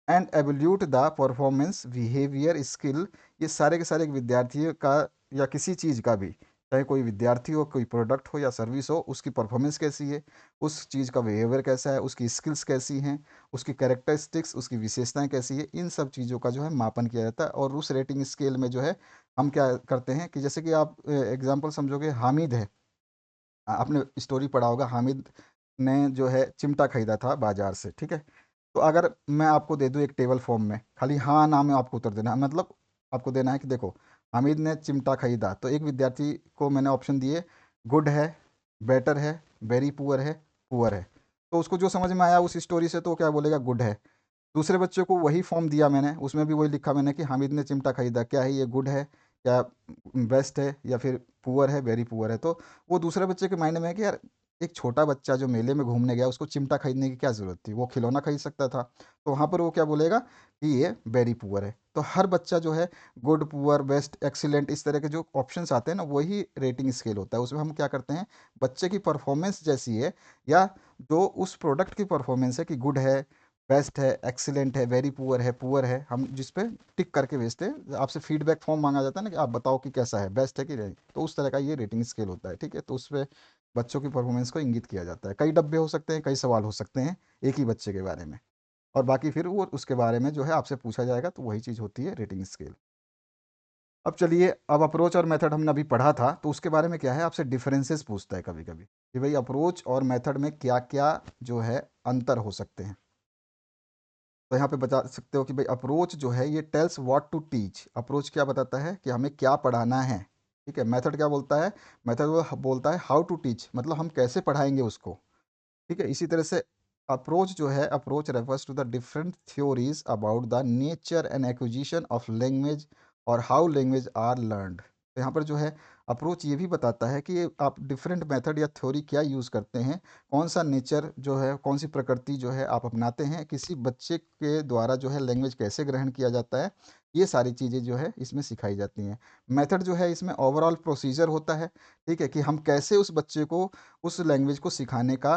and evaluate the performance behaviour skill. ये सारे के सारे एक विद्यार्थियों का या किसी चीज़ का भी, चाहे कोई विद्यार्थी हो, कोई प्रोडक्ट हो या सर्विस हो, उसकी परफॉर्मेंस कैसी है, उस चीज़ का बिहेवियर कैसा है, उसकी स्किल्स कैसी हैं, उसकी कैरेक्टरिस्टिक्स, उसकी विशेषताएं कैसी है, इन सब चीज़ों का जो है मापन किया जाता है। और उस रेटिंग स्केल में जो है हम क्या करते हैं कि जैसे कि आप एग्जाम्पल समझोगे, हामिद है, आपने स्टोरी पढ़ा होगा, हामिद ने जो है चिमटा खरीदा था बाजार से। ठीक है, तो अगर मैं आपको दे दूं एक टेबल फॉर्म में, खाली हाँ ना में आपको उत्तर देना है, मतलब आपको देना है कि देखो हामिद ने चिमटा खरीदा, तो एक विद्यार्थी को मैंने ऑप्शन दिए, गुड है, बेटर है, वेरी पुअर है, पुअर है। तो उसको जो समझ में आया उस स्टोरी से तो वो क्या बोलेगा? गुड है। दूसरे बच्चे को वही फॉर्म दिया मैंने, उसमें भी वही लिखा मैंने कि हामिद ने चिमटा खरीदा, क्या है ये? गुड है, क्या बेस्ट है, या फिर पुअर है, वेरी पुअर है। तो वो दूसरे बच्चे के माइंड में है कि यार एक छोटा बच्चा जो मेले में घूमने गया, उसको चिमटा खरीदने की क्या ज़रूरत थी, वो खिलौना खरीद सकता था। तो वहाँ पर वो क्या बोलेगा कि ये वेरी पुअर है। तो हर बच्चा जो है गुड, पुअर, बेस्ट, एक्सीलेंट, इस तरह के जो ऑप्शंस आते हैं ना, वही रेटिंग स्केल होता है। उसमें हम क्या करते हैं, बच्चे की परफॉर्मेंस जैसी है, या जो उस प्रोडक्ट की परफॉर्मेंस है कि गुड है, बेस्ट है, एक्सीलेंट है, वेरी पुअर है, हम जिस पे टिक करके भेजते हैं। आपसे फीडबैक फॉर्म मांगा जाता है ना कि आप बताओ कि कैसा है, बेस्ट है कि नहीं। तो उस तरह का ये रेटिंग स्केल होता है। ठीक है, तो उस पर बच्चों की परफॉर्मेंस को इंगित किया जाता है। कई डब्बे हो सकते हैं, कई सवाल हो सकते हैं एक ही बच्चे के बारे में, और बाकी फिर वो उसके बारे में जो है आपसे पूछा जाएगा, तो वही चीज़ होती है रेटिंग स्केल। अब चलिए, अब अप्रोच और मेथड हमने अभी पढ़ा था, तो उसके बारे में क्या है, आपसे डिफरेंसेस पूछता है कभी कभी कि भाई अप्रोच और मेथड में क्या क्या जो है अंतर हो सकते हैं। तो यहाँ पे बता सकते हो कि भाई अप्रोच जो है ये tells what to teach. Approach क्या बताता है कि हमें क्या पढ़ाना है। ठीक है, मेथड क्या बोलता है? मेथड वो बोलता है हाउ टू टीच, मतलब हम कैसे पढ़ाएंगे उसको। ठीक है, इसी तरह से अप्रोच जो है, approach refers to the different theories about the nature and acquisition of language और हाउ लैंग्वेज आर लर्नड। तो यहाँ पर जो है अप्रोच ये भी बताता है कि आप डिफरेंट मेथड या थ्योरी क्या यूज़ करते हैं, कौन सा नेचर जो है, कौन सी प्रकृति जो है आप अपनाते हैं, किसी बच्चे के द्वारा जो है लैंग्वेज कैसे ग्रहण किया जाता है, ये सारी चीज़ें जो है इसमें सिखाई जाती हैं। मेथड जो है इसमें ओवरऑल प्रोसीजर होता है, ठीक है, कि हम कैसे उस बच्चे को उस लैंग्वेज को सिखाने का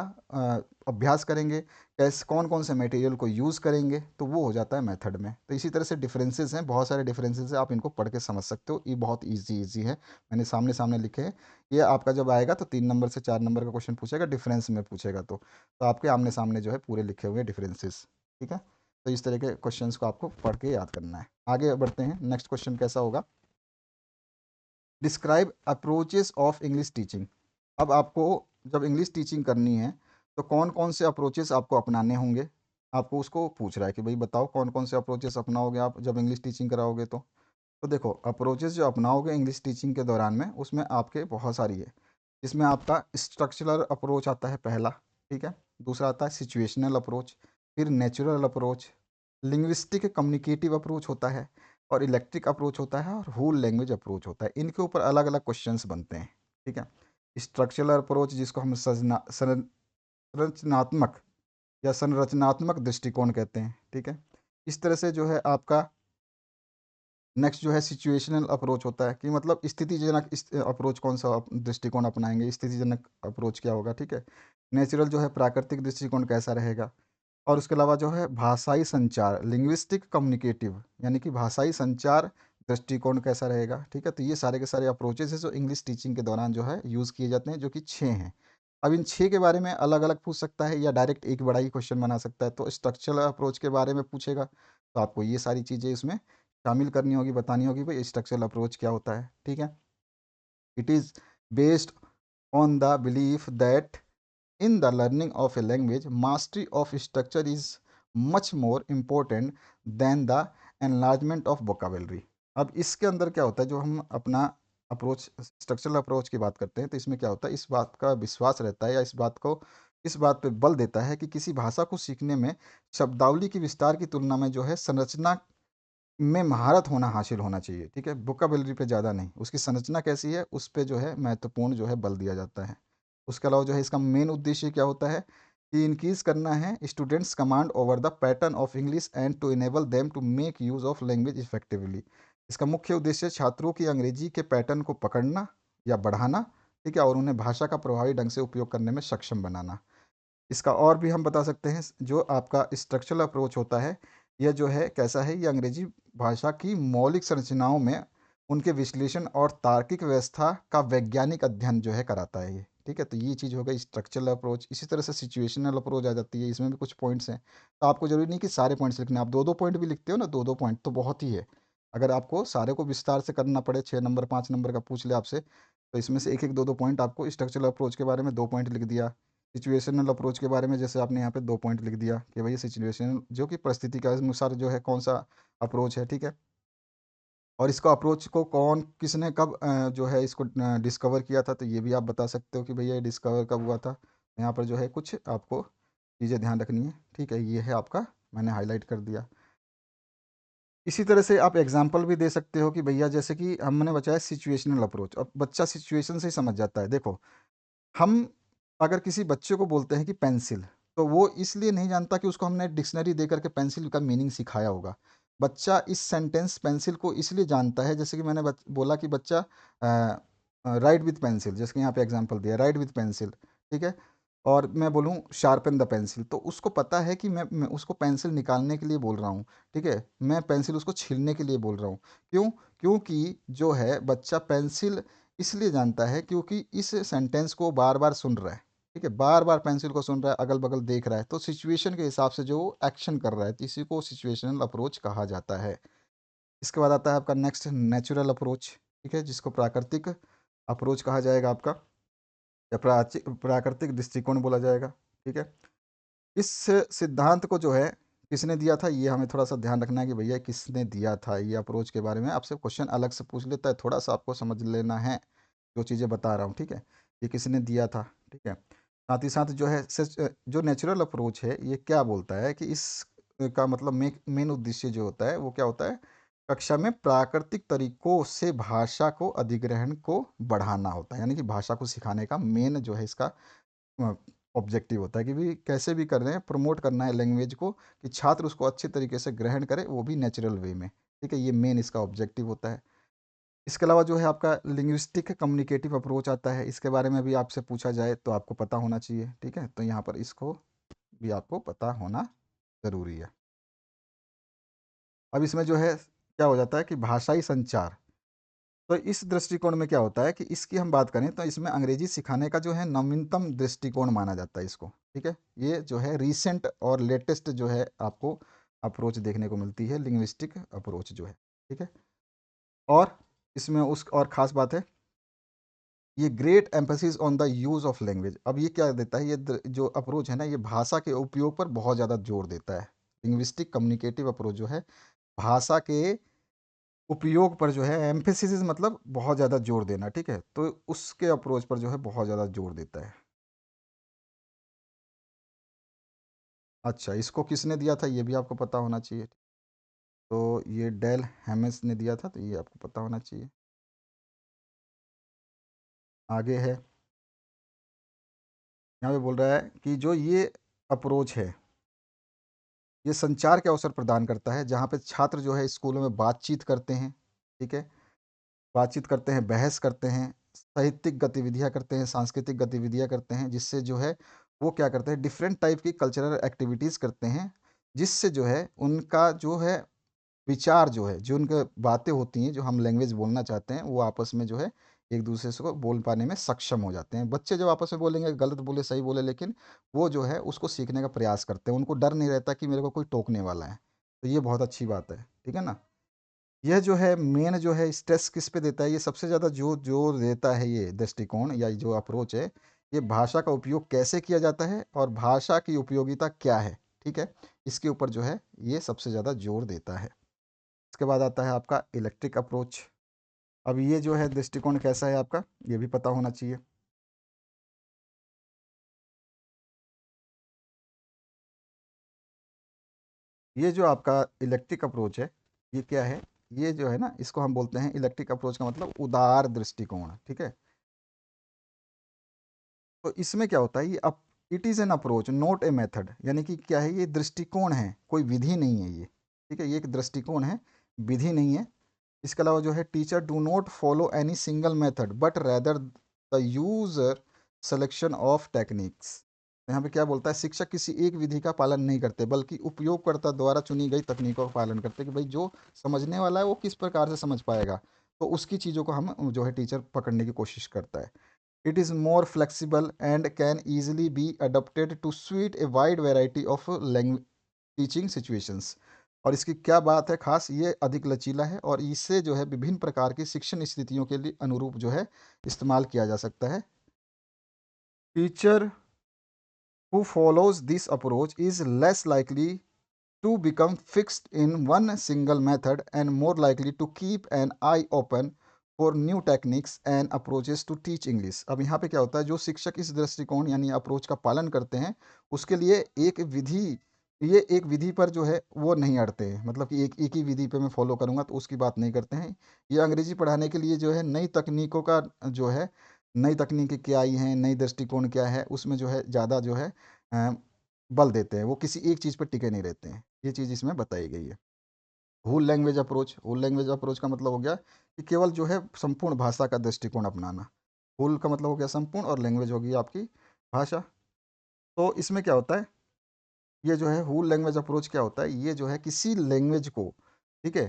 अभ्यास करेंगे, कैसे कौन-कौन से मटेरियल को यूज़ करेंगे, तो वो हो जाता है मेथड में। तो इसी तरह से डिफरेंसेस हैं, बहुत सारे डिफरेंसेस हैं, आप इनको पढ़ के समझ सकते हो। ये बहुत ईज़ी है, मैंने सामने-सामने लिखे हैं। ये आपका जब आएगा तो 3 नंबर से 4 नंबर का क्वेश्चन पूछेगा, डिफरेंस में पूछेगा तो आपके आमने-सामने जो है पूरे लिखे हुए हैं डिफरेंसेस, ठीक है? तो इस तरह के क्वेश्चंस को आपको पढ़ के याद करना है। आगे बढ़ते हैं, नेक्स्ट क्वेश्चन कैसा होगा? Describe approaches of English teaching. अब आपको जब इंग्लिश टीचिंग करनी है तो कौन कौन से अप्रोचेस आपको अपनाने होंगे, आपको उसको पूछ रहा है कि भाई बताओ कौन कौन से अप्रोचेस अपनाओगे आप जब इंग्लिश टीचिंग कराओगे। तो देखो, अप्रोचेस जो अपनाओगे इंग्लिश टीचिंग के दौरान में उसमें आपके बहुत सारी है। इसमें आपका स्ट्रक्चरल अप्रोच आता है पहला, ठीक है। दूसरा आता है सिचुएशनल अप्रोच, फिर natural approach, linguistic communicative approach होता है, और इलेक्ट्रिक अप्रोच होता है, और होल लैंग्वेज अप्रोच होता है। इनके ऊपर अलग अलग क्वेश्चंस बनते हैं, ठीक है। स्ट्रक्चरल अप्रोच जिसको हम संरचनात्मक या संरचनात्मक दृष्टिकोण कहते हैं, ठीक है। इस तरह से जो है आपका नेक्स्ट जो है सिचुएशनल अप्रोच होता है कि मतलब स्थितिजनक अप्रोच कौन सा दृष्टिकोण अपनाएंगे, स्थितिजनक अप्रोच क्या होगा, ठीक है। नेचुरल जो है प्राकृतिक दृष्टिकोण कैसा रहेगा, और उसके अलावा जो है भाषाई संचार लिंग्विस्टिक कम्युनिकेटिव यानी कि भाषाई संचार दृष्टिकोण कैसा रहेगा, ठीक है। तो ये सारे के सारे अप्रोचेस है जो इंग्लिश टीचिंग के दौरान जो है यूज़ किए जाते हैं, जो कि 6 हैं। अब इन 6 के बारे में अलग अलग पूछ सकता है या डायरेक्ट एक बड़ा ही क्वेश्चन बना सकता है। तो स्ट्रक्चरल अप्रोच के बारे में पूछेगा तो आपको ये सारी चीज़ें इसमें शामिल करनी होगी, बतानी होगी भाई स्ट्रक्चरल अप्रोच क्या होता है, ठीक है। It is based on the belief that in the learning of a language, mastery of structure is much more important than the enlargement of vocabulary। अब इसके अंदर क्या होता है, जो हम अपना अप्रोच स्ट्रक्चरल अप्रोच की बात करते हैं तो इसमें क्या होता है, इस बात का विश्वास रहता है या इस बात पे बल देता है कि किसी भाषा को सीखने में शब्दावली की विस्तार की तुलना में जो है संरचना में महारत होना हासिल होना चाहिए, ठीक है। वोकाबुलरी पे ज़्यादा नहीं, उसकी संरचना कैसी है उस पे जो है महत्वपूर्ण जो है बल दिया जाता है। उसके अलावा जो है इसका मेन उद्देश्य क्या होता है कि इनक्रीज करना है students command over the pattern of English and to enable them to make use of language effectively. इसका मुख्य उद्देश्य छात्रों की अंग्रेजी के पैटर्न को पकड़ना या बढ़ाना, ठीक है, और उन्हें भाषा का प्रभावी ढंग से उपयोग करने में सक्षम बनाना। इसका और भी हम बता सकते हैं, जो आपका स्ट्रक्चरल अप्रोच होता है यह जो है कैसा है, ये अंग्रेजी भाषा की मौलिक संरचनाओं में उनके विश्लेषण और तार्किक व्यवस्था का वैज्ञानिक अध्ययन जो है कराता है ये, ठीक है। तो ये चीज़ हो गई स्ट्रक्चरल अप्रोच। इसी तरह से सिचुएशनल अप्रोच आ जाती है, इसमें भी कुछ पॉइंट्स हैं, तो आपको जरूरी नहीं कि सारे पॉइंट्स लिखने, आप दो दो पॉइंट भी लिखते हो ना, दो दो पॉइंट तो बहुत ही है। अगर आपको सारे को विस्तार से करना पड़े, 6 नंबर 5 नंबर का पूछ ले आपसे, तो इसमें से एक एक दो दो पॉइंट आपको स्ट्रक्चरल अप्रोच के बारे में 2 पॉइंट लिख दिया, सिचुएशनल अप्रोच के बारे में जैसे आपने यहाँ पे 2 पॉइंट लिख दिया कि भाई सिचुएशन जो कि परिस्थिति के अनुसार जो है कौन सा अप्रोच है, ठीक है। और इसका अप्रोच को कौन किसने कब जो है इसको डिस्कवर किया था, तो ये भी आप बता सकते हो कि भैया ये डिस्कवर कब हुआ था। यहाँ पर जो है कुछ आपको चीज़ें ध्यान रखनी है, ठीक है। ये है आपका, मैंने हाईलाइट कर दिया। इसी तरह से आप एग्जाम्पल भी दे सकते हो कि भैया जैसे कि हमने बचाया सिचुएशनल अप्रोच, अब बच्चा सिचुएशन से ही समझ जाता है। देखो, हम अगर किसी बच्चे को बोलते हैं कि पेंसिल, तो वो इसलिए नहीं जानता कि उसको हमने डिक्शनरी दे करके पेंसिल का मीनिंग सिखाया होगा। बच्चा इस सेंटेंस पेंसिल को इसलिए जानता है, जैसे कि मैंने बोला कि बच्चा राइट विथ पेंसिल, जैसे कि यहाँ पे एग्जांपल दिया राइट विथ पेंसिल, ठीक है। और मैं बोलूँ शार्पन द पेंसिल, तो उसको पता है कि मैं उसको पेंसिल निकालने के लिए बोल रहा हूँ, ठीक है। मैं पेंसिल उसको छीलने के लिए बोल रहा हूँ। क्यों? क्योंकि जो है बच्चा पेंसिल इसलिए जानता है क्योंकि इस सेंटेंस को बार बार सुन रहा है, ठीक है, बार बार पेंसिल को सुन रहा है, अगल बगल देख रहा है, तो सिचुएशन के हिसाब से जो एक्शन कर रहा है, तो इसी को सिचुएशनल अप्रोच कहा जाता है। इसके बाद आता है आपका नेक्स्ट नेचुरल अप्रोच, ठीक है, जिसको प्राकृतिक अप्रोच कहा जाएगा आपका, या प्राकृतिक दृष्टिकोण बोला जाएगा, ठीक है। इस सिद्धांत को जो है किसने दिया था, ये हमें थोड़ा सा ध्यान रखना है कि भैया किसने दिया था। ये अप्रोच के बारे में आपसे क्वेश्चन अलग से पूछ लेता है, थोड़ा सा आपको समझ लेना है जो चीज़ें बता रहा हूँ, ठीक है। ये किसने दिया था, ठीक है। साथ ही साथ जो है जो नेचुरल अप्रोच है ये क्या बोलता है कि इस का मतलब मेन उद्देश्य जो होता है वो क्या होता है, कक्षा में प्राकृतिक तरीकों से भाषा को अधिग्रहण को बढ़ाना होता है, यानी कि भाषा को सिखाने का मेन जो है इसका ऑब्जेक्टिव होता है कि भी कैसे भी कर रहे हैं, प्रमोट करना है लैंग्वेज को कि छात्र उसको अच्छे तरीके से ग्रहण करे, वो भी नेचुरल वे में, ठीक है, ये मेन इसका ऑब्जेक्टिव होता है। इसके अलावा जो है आपका लिंग्विस्टिक कम्युनिकेटिव अप्रोच आता है, इसके बारे में भी आपसे पूछा जाए तो आपको पता होना चाहिए। ठीक है, तो यहाँ पर इसको भी आपको पता होना ज़रूरी है। अब इसमें जो है क्या हो जाता है कि भाषाई संचार, तो इस दृष्टिकोण में क्या होता है कि इसकी हम बात करें तो इसमें अंग्रेजी सिखाने का जो है नवीनतम दृष्टिकोण माना जाता है इसको। ठीक है, ये जो है रीसेंट और लेटेस्ट जो है आपको अप्रोच देखने को मिलती है, लिंग्विस्टिक अप्रोच जो है। ठीक है, और इसमें उस और ख़ास बात है, ये great emphasis on the use of language. अब ये क्या देता है, ये जो अप्रोच है ना, ये भाषा के उपयोग पर बहुत ज़्यादा जोर देता है। लिंग्विस्टिक कम्युनिकेटिव अप्रोच जो है भाषा के उपयोग पर जो है एम्फेसिस मतलब बहुत ज़्यादा जोर देना। ठीक है, तो उसके अप्रोच पर जो है बहुत ज़्यादा जोर देता है। अच्छा, इसको किसने दिया था ये भी आपको पता होना चाहिए। तो ये डेल हेमिस ने दिया था, तो ये आपको पता होना चाहिए। आगे है, यहाँ पे बोल रहा है कि जो ये अप्रोच है ये संचार के अवसर प्रदान करता है, जहाँ पे छात्र जो है स्कूलों में बातचीत करते हैं। ठीक है, बातचीत करते हैं, बहस करते हैं, साहित्यिक गतिविधियाँ करते हैं, सांस्कृतिक गतिविधियाँ करते हैं, जिससे जो है वो क्या करते हैं, डिफरेंट टाइप की कल्चरल एक्टिविटीज़ करते हैं, जिससे जो है उनका जो है विचार जो है, जो उनके बातें होती हैं, जो हम लैंग्वेज बोलना चाहते हैं, वो आपस में जो है एक दूसरे से को बोल पाने में सक्षम हो जाते हैं। बच्चे जब आपस में बोलेंगे, गलत बोले सही बोले, लेकिन वो जो है उसको सीखने का प्रयास करते हैं। उनको डर नहीं रहता कि मेरे को कोई टोकने वाला है। तो ये बहुत अच्छी बात है। ठीक है ना? यह जो है मेन जो है स्ट्रेस किस पे देता है, ये सबसे ज़्यादा जो जोर देता है ये दृष्टिकोण या जो अप्रोच है, ये भाषा का उपयोग कैसे किया जाता है और भाषा की उपयोगिता क्या है। ठीक है, इसके ऊपर जो है ये सबसे ज़्यादा जोर देता है। इसके बाद आता है आपका इलेक्ट्रिक अप्रोच। अब ये जो है दृष्टिकोण कैसा है आपका, ये भी पता होना चाहिए। ये जो आपका इलेक्ट्रिक अप्रोच है, ये क्या है, ये जो है ना, इसको हम बोलते हैं इलेक्ट्रिक अप्रोच का मतलब उदार दृष्टिकोण। ठीक है, तो इसमें क्या होता है, ये up it is an approach not a method, यानी कि क्या है, ये दृष्टिकोण है, कोई विधि नहीं है ये। ठीक है, ये एक दृष्टिकोण है, विधि नहीं है। इसके अलावा जो है teacher do not follow any single method but rather the user selection of techniques. यहाँ पे क्या बोलता है, शिक्षक किसी एक विधि का पालन नहीं करते बल्कि उपयोगकर्ता द्वारा चुनी गई तकनीकों का पालन करते हैं, कि भाई जो समझने वाला है वो किस प्रकार से समझ पाएगा, तो उसकी चीज़ों को हम जो है टीचर पकड़ने की कोशिश करता है। It is more flexible and can easily be adopted to suit a wide variety of language teaching situations. और इसकी क्या बात है खास, ये अधिक लचीला है और इससे जो है विभिन्न प्रकार की शिक्षण स्थितियों के लिए अनुरूप जो है इस्तेमाल किया जा सकता है। Teacher who follows this approach is less likely to become fixed in one single method and more likely to keep an eye open for new techniques and approaches to teach English। अब यहाँ पे क्या होता है, जो शिक्षक इस दृष्टिकोण यानी अप्रोच का पालन करते हैं, उसके लिए एक विधि, ये एक विधि पर जो है वो नहीं अड़ते हैं, मतलब कि एक एक ही विधि पे मैं फॉलो करूँगा तो उसकी बात नहीं करते हैं। ये अंग्रेजी पढ़ाने के लिए जो है नई तकनीकों का जो है, नई तकनीकें क्या आई हैं, नई दृष्टिकोण क्या है, उसमें जो है ज़्यादा जो है अ, बल देते हैं, वो किसी एक चीज़ पर टिके नहीं रहते हैं। ये चीज़ इसमें बताई गई है। Whole language approach, whole language approach का मतलब हो गया कि केवल जो है संपूर्ण भाषा का दृष्टिकोण अपनाना। होल का मतलब हो गया संपूर्ण और लैंग्वेज होगी आपकी भाषा। तो इसमें क्या होता है, ये जो है होल लैंग्वेज अप्रोच क्या होता है, ये जो है किसी लैंग्वेज को, ठीक है,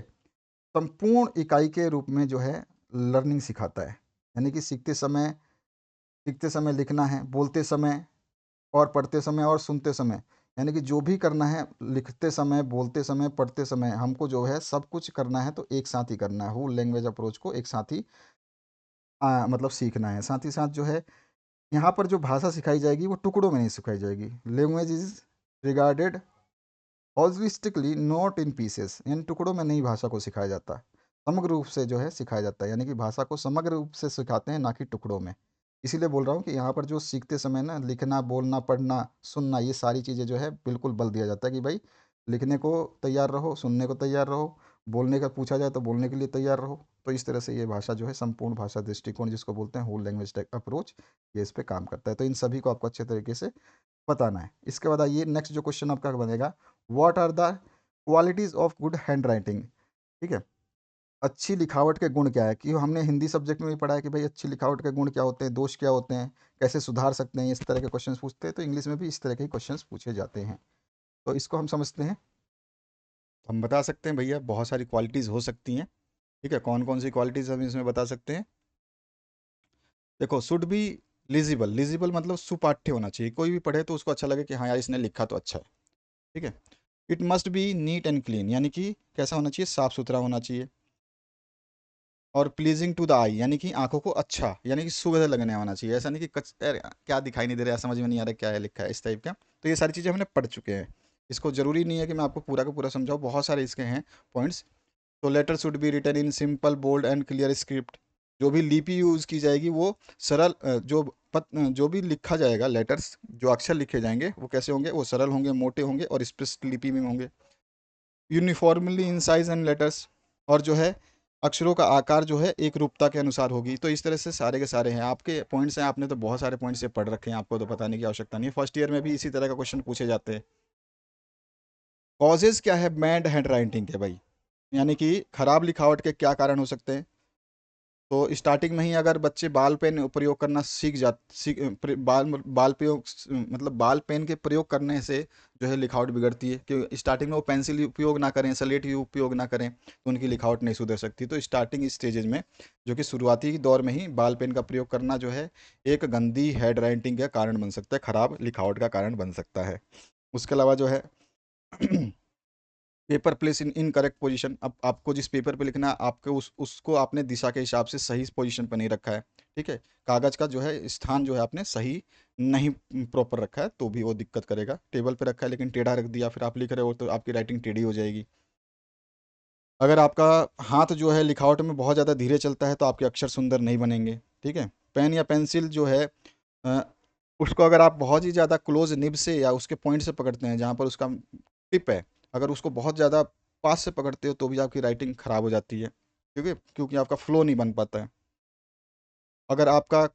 संपूर्ण इकाई के रूप में जो है लर्निंग सिखाता है। यानी कि सीखते समय लिखना है, बोलते समय और पढ़ते समय और सुनते समय, यानी कि जो भी करना है, लिखते समय, बोलते समय, पढ़ते समय, हमको जो है सब कुछ करना है तो एक साथ ही करना है। होल लैंग्वेज अप्रोच को एक साथ ही मतलब सीखना है। साथ ही साथ जो है यहाँ पर जो भाषा सिखाई जाएगी वो टुकड़ों में नहीं सिखाई जाएगी। Language is regarded holistically not in pieces, यानी टुकड़ों में नहीं भाषा को सिखाया जाता, समग्र रूप से जो है सिखाया जाता है। यानी कि भाषा को समग्र रूप से सिखाते हैं, ना कि टुकड़ों में। इसीलिए बोल रहा हूँ कि यहाँ पर जो सीखते समय ना लिखना, बोलना, पढ़ना, सुनना, ये सारी चीज़ें जो है बिल्कुल बल दिया जाता है कि भाई लिखने को तैयार रहो, सुनने को तैयार रहो, बोलने का पूछा जाए तो बोलने के लिए तैयार रहो। तो इस तरह से ये भाषा जो है संपूर्ण भाषा दृष्टिकोण जिसको बोलते हैं होल लैंग्वेज अप्रोच, ये इस पे काम करता है। तो इन सभी को आपको अच्छे तरीके से बताना है। इसके बाद आइए नेक्स्ट जो क्वेश्चन आपका बनेगा, what are the qualities of good handwriting. ठीक है। अच्छी लिखावट के गुण क्या है, कि हमने हिंदी सब्जेक्ट में भी पढ़ा है कि भाई अच्छी लिखावट के गुण क्या होते हैं, दोष क्या होते हैं, कैसे सुधार सकते हैं, इस तरह के क्वेश्चंस पूछते हैं। तो इंग्लिश में भी इस तरह के क्वेश्चंस पूछे जाते हैं। तो इसको हम समझते हैं। हम बता सकते हैं भैया बहुत सारी क्वालिटीज़ हो सकती हैं। ठीक है, कौन कौन सी क्वालिटीज़ हम इसमें बता सकते हैं। देखो, शुड बी लिजिबल। लिजिबल मतलब सुपाठ्य होना चाहिए, कोई भी पढ़े तो उसको अच्छा लगे कि हाँ यार इसने लिखा तो अच्छा है। ठीक है। It must be neat and clean, यानी कि कैसा होना चाहिए, साफ सुथरा होना चाहिए। और प्लीजिंग टू द आई, यानी कि आंखों को अच्छा, यानी कि सुगंध लगने आना चाहिए। ऐसा नहीं कि यार क्या दिखाई नहीं दे रहा है, समझ में नहीं आ रहा क्या है लिखा है, इस टाइप का। तो ये सारी चीज़ें हमने पढ़ चुके हैं। इसको ज़रूरी नहीं है कि मैं आपको पूरा का पूरा समझाऊँ, बहुत सारे इसके हैं पॉइंट्स। तो letter should be written in simple bold and clear script. जो भी लिपि यूज़ की जाएगी वो सरल, जो भी लिखा जाएगा, लेटर्स जो अक्षर लिखे जाएंगे वो कैसे होंगे, वो सरल होंगे, मोटे होंगे और स्पष्ट लिपि में होंगे। Uniformly in size and letters, और जो है अक्षरों का आकार जो है एक रूपता के अनुसार होगी। तो इस तरह से सारे के सारे हैं आपके पॉइंट्स हैं। आपने तो बहुत सारे पॉइंट्स ये पढ़ रखे हैं, आपको तो बताने की आवश्यकता नहीं है। फर्स्ट ईयर में भी इसी तरह का क्वेश्चन पूछे जाते हैं। कॉजेज क्या है बैड हैंड राइटिंग के भाई, यानी कि खराब लिखावट के क्या कारण हो सकते हैं। तो स्टार्टिंग में ही अगर बच्चे बाल पेन प्रयोग करना सीख बाल प्रयोग, मतलब बाल पेन के प्रयोग करने से जो है लिखावट बिगड़ती है। कि स्टार्टिंग में वो पेंसिल उपयोग ना करें, स्लेट उपयोग ना करें, तो उनकी लिखावट नहीं सुधर सकती। तो स्टार्टिंग स्टेजेज में, जो कि शुरुआती दौर में ही बाल पेन का प्रयोग करना जो है एक गंदी हैंड राइटिंग का कारण बन सकता है, खराब लिखावट का कारण बन सकता है। उसके अलावा जो है paper place in incorrect position. अब आपको जिस पेपर पे लिखना है, आपके उसको आपने दिशा के हिसाब से सही पोजीशन पर नहीं रखा है। ठीक है। कागज का जो है स्थान जो है आपने सही नहीं प्रॉपर रखा है, तो भी वो दिक्कत करेगा। टेबल पे रखा है लेकिन टेढ़ा रख दिया, फिर आप लिख रहे हो तो आपकी राइटिंग टेढ़ी हो जाएगी। अगर आपका हाथ जो है लिखावट में बहुत ज़्यादा धीरे चलता है तो आपके अक्षर सुंदर नहीं बनेंगे। ठीक है। पेन या पेंसिल जो है अ, उसको अगर आप बहुत ही ज़्यादा क्लोज निब से या उसके पॉइंट से पकड़ते हैं जहाँ पर उसका टिप है, अगर उसको बहुत ज़्यादा पास से पकड़ते हो तो भी आपकी राइटिंग ख़राब हो जाती है, क्योंकि आपका फ्लो नहीं बन पाता है। अगर आपका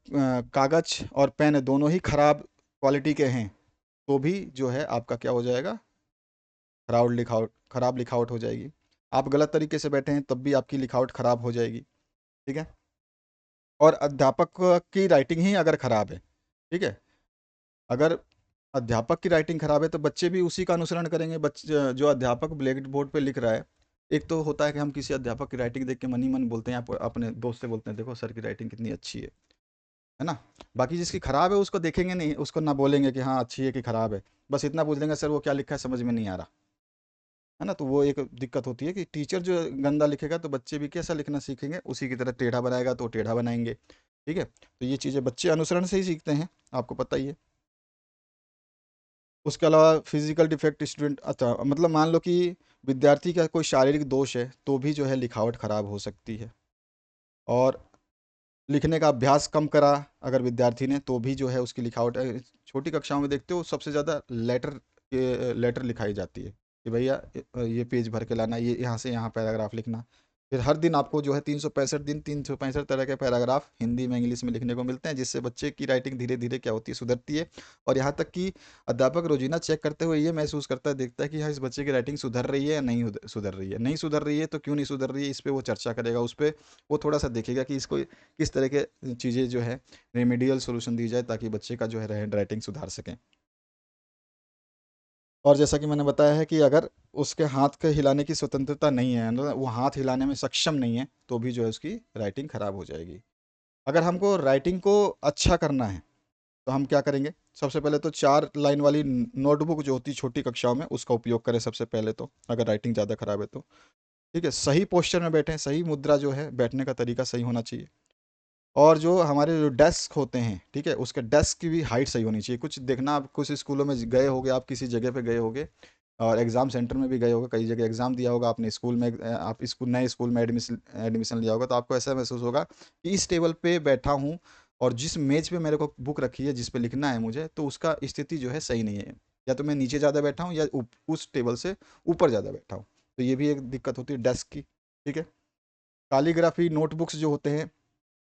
कागज़ और पेन दोनों ही ख़राब क्वालिटी के हैं तो भी जो है आपका क्या हो जाएगा, खराब लिखावट हो जाएगी। आप गलत तरीके से बैठे हैं तब भी आपकी लिखावट ख़राब हो जाएगी। ठीक है। और अध्यापक की राइटिंग ही अगर ख़राब है, ठीक है, अगर अध्यापक की राइटिंग खराब है तो बच्चे भी उसी का अनुसरण करेंगे। बच्चे जो अध्यापक ब्लैक बोर्ड पे लिख रहा है, एक तो होता है कि हम किसी अध्यापक की राइटिंग देख के मन ही मन बोलते हैं, आप अपने दोस्त से बोलते हैं देखो सर की राइटिंग कितनी अच्छी है ना। बाकी जिसकी खराब है उसको देखेंगे नहीं, उसको ना बोलेंगे कि हाँ अच्छी है कि खराब है, बस इतना पूछ लेंगे सर वो क्या लिखा है समझ में नहीं आ रहा, है ना। तो वो एक दिक्कत होती है कि टीचर जो गंदा लिखेगा तो बच्चे भी कैसा लिखना सीखेंगे, उसी की तरह टेढ़ा बनाएगा तो टेढ़ा बनाएंगे। ठीक है। तो ये चीज़ें बच्चे अनुसरण से ही सीखते हैं, आपको पता ही है। उसके अलावा फिजिकल डिफेक्ट स्टूडेंट, अच्छा मतलब मान लो कि विद्यार्थी का कोई शारीरिक दोष है तो भी जो है लिखावट खराब हो सकती है। और लिखने का अभ्यास कम करा अगर विद्यार्थी ने तो भी जो है उसकी लिखावट, छोटी कक्षाओं में देखते हो सबसे ज़्यादा लेटर लिखाई जाती है कि भैया ये पेज भर के लाना, ये यहाँ से यहाँ पैराग्राफ लिखना। फिर हर दिन आपको जो है 365 दिन 365 तरह के पैराग्राफ हिंदी में इंग्लिश में लिखने को मिलते हैं, जिससे बच्चे की राइटिंग धीरे धीरे क्या होती है, सुधरती है। और यहाँ तक कि अध्यापक रोजीना चेक करते हुए ये महसूस करता है, देखता है कि हाँ इस बच्चे की राइटिंग सुधर रही है या नहीं सुधर रही है। नहीं सुधर रही है तो क्यों नहीं सुधर रही है, इस पर वो चर्चा करेगा, उस पर वो थोड़ा सा देखेगा कि इसको किस तरह के चीज़ें जो है रेमेडियल सॉल्यूशन दी जाए ताकि बच्चे का जो है हैंड राइटिंग सुधार सकें। और जैसा कि मैंने बताया है कि अगर उसके हाथ के हिलाने की स्वतंत्रता नहीं है, मतलब वो हाथ हिलाने में सक्षम नहीं है, तो भी जो है उसकी राइटिंग खराब हो जाएगी। अगर हमको राइटिंग को अच्छा करना है तो हम क्या करेंगे, सबसे पहले तो 4 लाइन वाली नोटबुक जो होती है छोटी कक्षाओं में उसका उपयोग करें सबसे पहले तो, अगर राइटिंग ज़्यादा खराब है तो। ठीक है। सही पोस्चर में बैठें, सही मुद्रा जो है बैठने का तरीका सही होना चाहिए। और जो हमारे जो डेस्क होते हैं, ठीक है, उसके डेस्क की भी हाइट सही होनी चाहिए। कुछ देखना, आप कुछ स्कूलों में गए होगे, आप किसी जगह पे गए होगे और एग्ज़ाम सेंटर में भी गए होगे, कई जगह एग्ज़ाम दिया होगा आपने, स्कूल में आप स्कूल नए स्कूल में एडमिशन एडमिशन लिया होगा, तो आपको ऐसा महसूस होगा कि इस टेबल पे बैठा हूँ और जिस मेज़ पे मेरे को बुक रखी है जिस पे लिखना है मुझे, तो उसका स्थिति जो है सही नहीं है। या तो मैं नीचे ज़्यादा बैठा हूँ या उस टेबल से ऊपर ज़्यादा बैठा हूँ। तो ये भी एक दिक्कत होती है डेस्क की। ठीक है। कालीग्राफी नोटबुक्स जो होते हैं,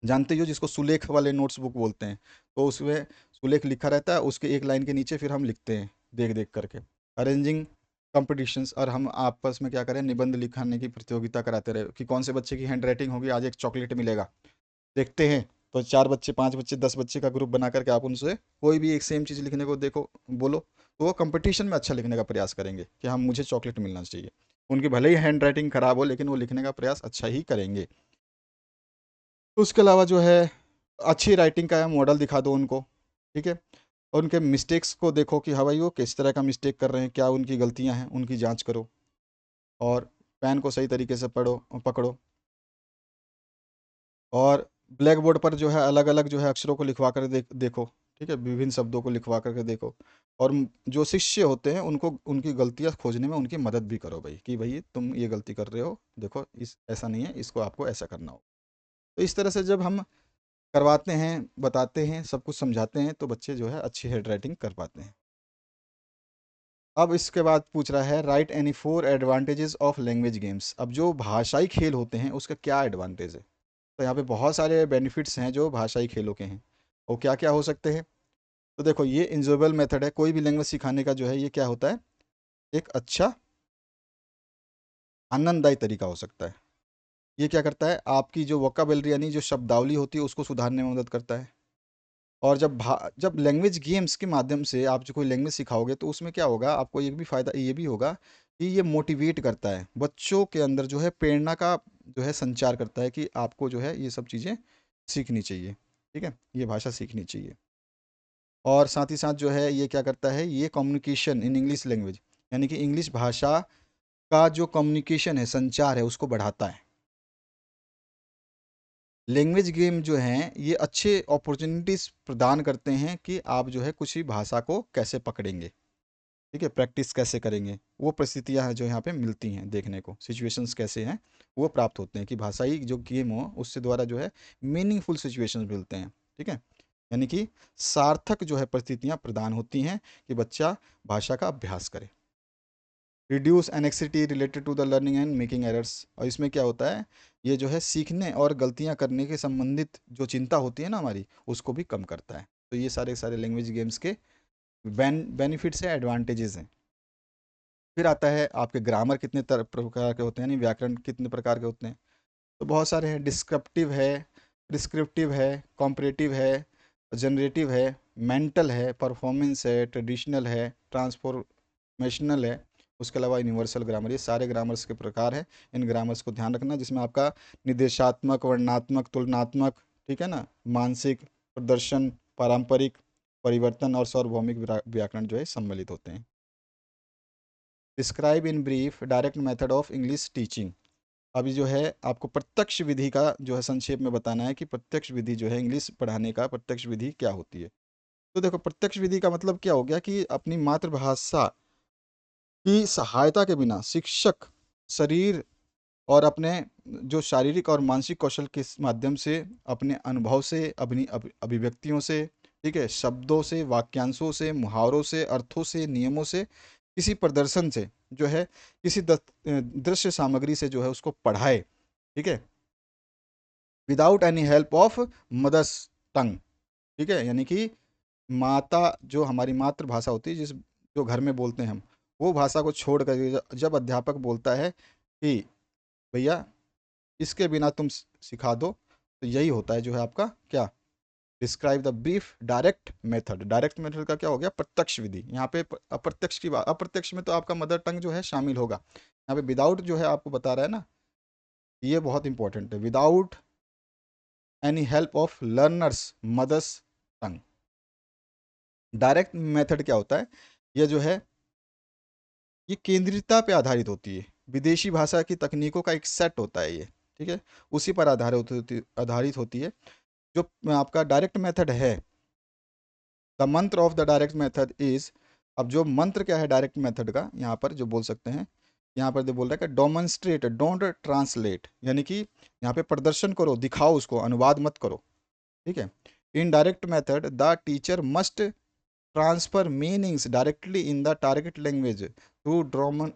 जानते ही हो जिसको सुलेख वाले नोट्स बुक बोलते हैं, तो उसमें सुलेख लिखा रहता है, उसके एक लाइन के नीचे फिर हम लिखते हैं देख देख करके। अरेंजिंग कॉम्पिटिशन्स, और हम आपस में क्या करें, निबंध लिखने की प्रतियोगिता कराते रहे कि कौन से बच्चे की हैंड राइटिंग होगी, आज एक चॉकलेट मिलेगा। देखते हैं तो 4 बच्चे, 5 बच्चे, 10 बच्चे का ग्रुप बना करके आप उनसे कोई भी एक सेम चीज़ लिखने को देखो, बोलो, तो वो कंपटीशन में अच्छा लिखने का प्रयास करेंगे कि हम, मुझे चॉकलेट मिलना चाहिए। उनकी भले ही हैंड राइटिंग खराब हो, लेकिन वो लिखने का प्रयास अच्छा ही करेंगे। तो उसके अलावा जो है, अच्छी राइटिंग का मॉडल दिखा दो उनको, ठीक है। और उनके मिस्टेक्स को देखो कि हाँ भाई वो किस तरह का मिस्टेक कर रहे हैं, क्या उनकी गलतियां हैं, उनकी जांच करो। और पेन को सही तरीके से पकड़ो। और ब्लैक बोर्ड पर जो है अलग अलग जो है अक्षरों को लिखवा कर देखो, ठीक है, विभिन्न शब्दों को लिखवा करके देखो। और जो शिष्य होते हैं उनको उनकी गलतियां खोजने में उनकी मदद भी करो भाई, कि भाई तुम ये गलती कर रहे हो, देखो इस ऐसा नहीं है, इसको आपको ऐसा करना हो। तो इस तरह से जब हम करवाते हैं, बताते हैं, सब कुछ समझाते हैं, तो बच्चे जो है अच्छी हेड राइटिंग कर पाते हैं। अब इसके बाद पूछ रहा है, right any 4 advantages of language games. अब जो भाषाई खेल होते हैं उसका क्या एडवांटेज है। तो यहाँ पे बहुत सारे बेनिफिट्स हैं जो भाषाई खेलों के हैं। वो क्या क्या हो सकते हैं। तो देखो, ये इंजॉयबल मेथड है, कोई भी लैंग्वेज सिखाने का जो है ये क्या होता है, एक अच्छा आनंददायी तरीका हो सकता है। ये क्या करता है, आपकी जो वोकाबलरी यानी जो शब्दावली होती है उसको सुधारने में मदद करता है। और जब लैंग्वेज गेम्स के माध्यम से आप जो कोई लैंग्वेज सिखाओगे, तो उसमें क्या होगा, आपको एक भी फ़ायदा ये भी होगा कि ये मोटिवेट करता है बच्चों के अंदर, जो है प्रेरणा का जो है संचार करता है कि आपको जो है ये सब चीज़ें सीखनी चाहिए, ठीक है, ये भाषा सीखनी चाहिए। और साथ ही साथ जो है ये क्या करता है, ये कम्युनिकेशन इन इंग्लिश लैंग्वेज, यानी कि इंग्लिश भाषा का जो कम्युनिकेशन है, संचार है, उसको बढ़ाता है। लैंग्वेज गेम जो हैं ये अच्छे अपॉर्चुनिटीज़ प्रदान करते हैं कि आप जो है कुछ ही भाषा को कैसे पकड़ेंगे, ठीक है, प्रैक्टिस कैसे करेंगे, वो परिस्थितियाँ हैं जो यहाँ पे मिलती हैं देखने को, सिचुएशंस कैसे हैं वो प्राप्त होते हैं कि भाषाई जो गेम हो उससे द्वारा जो है मीनिंगफुल सिचुएशंस मिलते हैं, ठीक है। यानी कि सार्थक जो है परिस्थितियाँ प्रदान होती हैं कि बच्चा भाषा का अभ्यास करे। Reduce anxiety related to the learning and making errors. और इसमें क्या होता है, ये जो है सीखने और गलतियां करने के संबंधित जो चिंता होती है ना हमारी, उसको भी कम करता है। तो ये सारे सारे लैंग्वेज गेम्स के बेनिफिट्स हैं, एडवांटेजेस हैं। फिर आता है आपके ग्रामर कितने प्रकार के होते हैं, यानी व्याकरण कितने प्रकार के होते हैं। तो बहुत सारे हैं, डिस्क्रिप्टिव है, प्रिस्क्रिप्टिव है, कॉम्परेटिव है, जनरेटिव है, मेंटल है, परफॉर्मेंस है, ट्रेडिशनल है, ट्रांसफॉर्मेशनल है। उसके अलावा यूनिवर्सल ग्रामर, ये सारे ग्रामर्स के प्रकार हैं। इन ग्रामर्स को ध्यान रखना, जिसमें आपका निर्देशात्मक, वर्णनात्मक, तुलनात्मक, ठीक है ना, मानसिक, प्रदर्शन, पारंपरिक, परिवर्तन और सार्वभौमिक व्याकरण जो है सम्मिलित होते हैं। Describe in brief direct method of English teaching. अभी जो है आपको प्रत्यक्ष विधि का जो है संक्षेप में बताना है कि प्रत्यक्ष विधि जो है इंग्लिश पढ़ाने का प्रत्यक्ष विधि क्या होती है। तो देखो, प्रत्यक्ष विधि का मतलब क्या हो गया कि अपनी मातृभाषा की सहायता के बिना शिक्षक शरीर और अपने जो शारीरिक और मानसिक कौशल के माध्यम से, अपने अनुभव से, अपनी अभिव्यक्तियों से, ठीक है, शब्दों से, वाक्यांशों से, मुहावरों से, अर्थों से, नियमों से, किसी प्रदर्शन से जो है, किसी दृश्य सामग्री से जो है उसको पढ़ाए, ठीक है, without any help of mother's tongue, ठीक है। यानी कि माता, जो हमारी मातृभाषा होती है, जिस जो घर में बोलते हैं हम, वो भाषा को छोड़ कर जब अध्यापक बोलता है कि भैया इसके बिना तुम सिखा दो, तो यही होता है जो है आपका क्या, describe the brief direct method. Direct method का क्या हो गया, प्रत्यक्ष विधि। यहाँ पे अप्रत्यक्ष की बात, अप्रत्यक्ष में तो आपका मदर टंग जो है शामिल होगा। यहाँ पे विदाउट जो है आपको बता रहा है ना, ये बहुत इंपॉर्टेंट है, without any help of learners mothers tongue. Direct method क्या होता है, ये जो है ये केंद्रितता पे आधारित होती है, विदेशी भाषा की तकनीकों का एक सेट होता है ये, ठीक है, उसी पर आधारित होती है। जो आपका डायरेक्ट मेथड है, द मंत्र of the direct method is, अब जो मंत्र क्या है डायरेक्ट मेथड का, यहाँ पर जो बोल सकते हैं, यहाँ पर जो बोल रहा है कि डोमोन्स्ट्रेट डोंट ट्रांसलेट, यानी कि यहाँ पे प्रदर्शन करो, दिखाओ, उसको अनुवाद मत करो, ठीक है। In direct method the teacher must transfer meanings directly in the target language through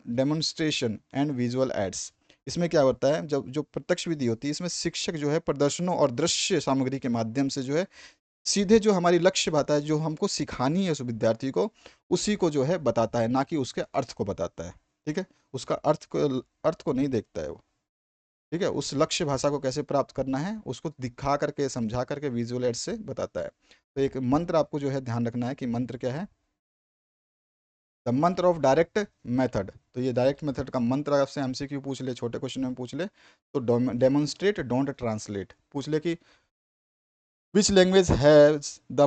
demonstration and visual aids. इसमें क्या होता है, जब जो प्रत्यक्ष विधि होती है, इसमें शिक्षक जो है प्रदर्शनों और दृश्य सामग्री के माध्यम से जो है सीधे जो हमारी लक्ष्य बात है, जो हमको सिखानी है उस विद्यार्थी को, उसी को जो है बताता है, ना कि उसके अर्थ को बताता है। ठीक है, उसका अर्थ को नहीं देखता है वो। ठीक है, उस लक्ष्य भाषा को कैसे प्राप्त करना है उसको दिखा करके समझा करके विजुअल एड से बताता है। तो एक मंत्र आपको जो है ध्यान रखना है कि मंत्र क्या है, द मंत्र ऑफ डायरेक्ट मेथड। तो ये डायरेक्ट मेथड का मंत्र आपसे एमसीक्यू पूछ ले, छोटे क्वेश्चन में पूछ ले, तो डेमोन्स्ट्रेट डोंट ट्रांसलेट पूछ ले कि विच लैंग्वेज हैज द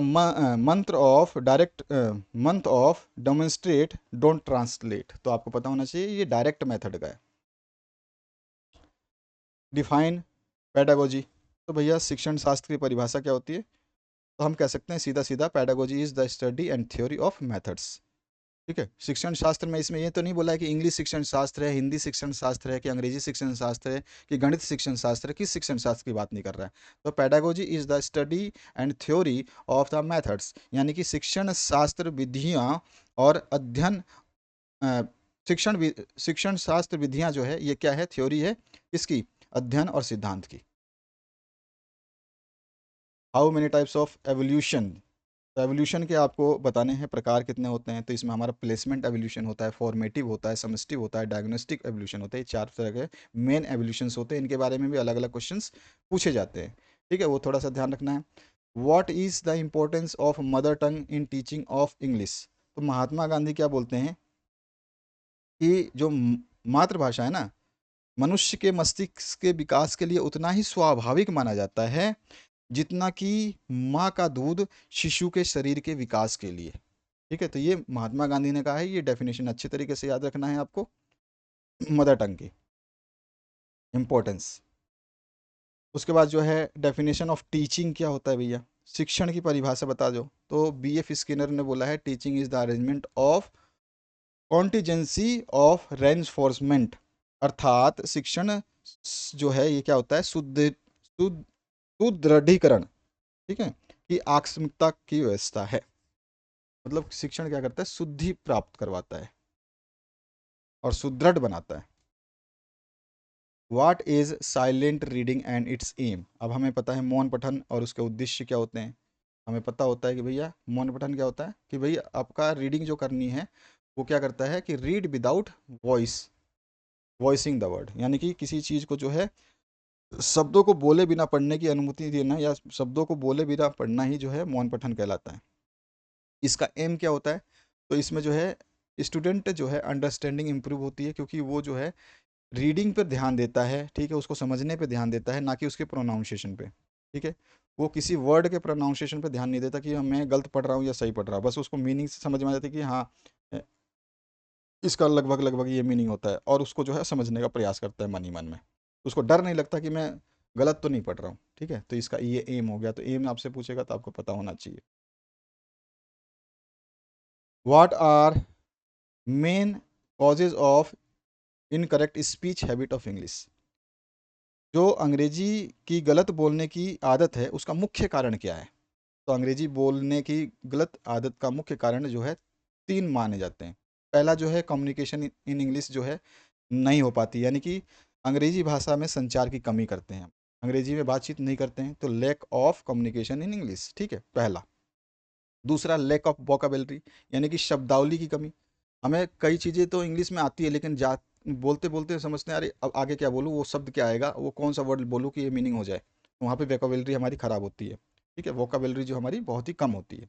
मंत्र of direct month of demonstrate don't translate. तो आपको पता होना चाहिए ये डायरेक्ट मेथड का है। Define pedagogy. तो भैया शिक्षण शास्त्र की परिभाषा क्या होती है, तो हम कह सकते हैं सीधा सीधा pedagogy is the study and theory of methods. ठीक है, शिक्षण शास्त्र में इसमें ये तो नहीं बोला है कि इंग्लिश शिक्षण शास्त्र है, हिंदी शिक्षण शास्त्र है, कि अंग्रेजी शिक्षण शास्त्र है, कि गणित शिक्षण शास्त्र है, किस शिक्षण शास्त्र की बात नहीं कर रहा है। तो pedagogy is the study and theory of the methods, यानी कि शिक्षण शास्त्र विधियाँ और अध्ययन अ, शिक्षण शास्त्र विधियाँ जो है ये क्या है, थ्योरी है किसकी, अध्ययन और सिद्धांत की। How many types of evolution. तो एवोल्यूशन के आपको बताने हैं प्रकार कितने होते हैं, तो इसमें हमारा प्लेसमेंट एवोल्यूशन होता है, फॉर्मेटिव होता है, समस्टिव होता है, डायग्नोस्टिक एवोल्यूशन होता है। ये 4 तरह के मेन एवोल्यूशंस होते हैं, इनके बारे में भी अलग अलग क्वेश्चंस पूछे जाते हैं। ठीक है, वो थोड़ा सा ध्यान रखना है। What is the importance of mother tongue in teaching of English. तो महात्मा गांधी क्या बोलते हैं कि जो मातृभाषा है ना, मनुष्य के मस्तिष्क के विकास के लिए उतना ही स्वाभाविक माना जाता है जितना कि माँ का दूध शिशु के शरीर के विकास के लिए। ठीक है, तो ये महात्मा गांधी ने कहा है, ये डेफिनेशन अच्छी तरीके से याद रखना है आपको मदर टंग की इम्पोर्टेंस। उसके बाद जो है डेफिनेशन ऑफ टीचिंग क्या होता है भैया, शिक्षण की परिभाषा बता दो। तो बीएफ स्किनर ने बोला है teaching is the arrangement of contingency of reinforcement, अर्थात शिक्षण जो है ये क्या होता है, सुदृढ़ीकरण। ठीक है, कि आकस्मिकता की व्यवस्था है। मतलब शिक्षण क्या करता है, शुद्धि प्राप्त करवाता है और सुदृढ़ बनाता है। What is silent reading and its aim. अब हमें पता है मौन पठन और उसके उद्देश्य क्या होते हैं। हमें पता होता है कि भैया मौन पठन क्या होता है, कि भैया आपका रीडिंग जो करनी है वो क्या करता है कि read without voice, voicing the word, यानी कि किसी चीज़ को जो है शब्दों को बोले बिना पढ़ने की अनुमति देना, या शब्दों को बोले बिना पढ़ना ही जो है मौन पठन कहलाता है। इसका एम क्या होता है, तो इसमें जो है स्टूडेंट जो है अंडरस्टैंडिंग इंप्रूव होती है, क्योंकि वो जो है रीडिंग पर ध्यान देता है। ठीक है, उसको समझने पे ध्यान देता है, ना कि उसके प्रोनाउंसिएशन पे। ठीक है, वो किसी वर्ड के प्रोनाउंसिएशन पे ध्यान नहीं देता कि मैं गलत पढ़ रहा हूँ या सही पढ़ रहा हूँ, बस उसको मीनिंग से समझ में आ जाता है कि हाँ इसका लगभग लगभग ये मीनिंग होता है, और उसको जो है समझने का प्रयास करता है मन ही मन में। उसको डर नहीं लगता कि मैं गलत तो नहीं पढ़ रहा हूँ। ठीक है, तो इसका ये एम हो गया। तो एम आपसे पूछेगा तो आपको पता होना चाहिए। What are main causes of incorrect speech habit of English. जो अंग्रेजी की गलत बोलने की आदत है उसका मुख्य कारण क्या है। तो अंग्रेजी बोलने की गलत आदत का मुख्य कारण जो है 3 माने जाते हैं। पहला जो है कम्युनिकेशन इन इंग्लिश जो है नहीं हो पाती, यानी कि अंग्रेजी भाषा में संचार की कमी करते हैं, अंग्रेजी में बातचीत नहीं करते हैं, तो lack of communication in English. ठीक है, पहला। दूसरा लैक ऑफ वोकाबुलरी, यानी कि शब्दावली की कमी। हमें कई चीज़ें तो इंग्लिश में आती है, लेकिन जा बोलते बोलते समझते हैं अरे अब आगे क्या बोलूँ, वो शब्द क्या आएगा, वो कौन सा वर्ड बोलूँ कि ये मीनिंग हो जाए। तो वहाँ पे वोकाबुलरी हमारी ख़राब होती है। ठीक है, वोकाबुलरी जो हमारी बहुत ही कम होती है।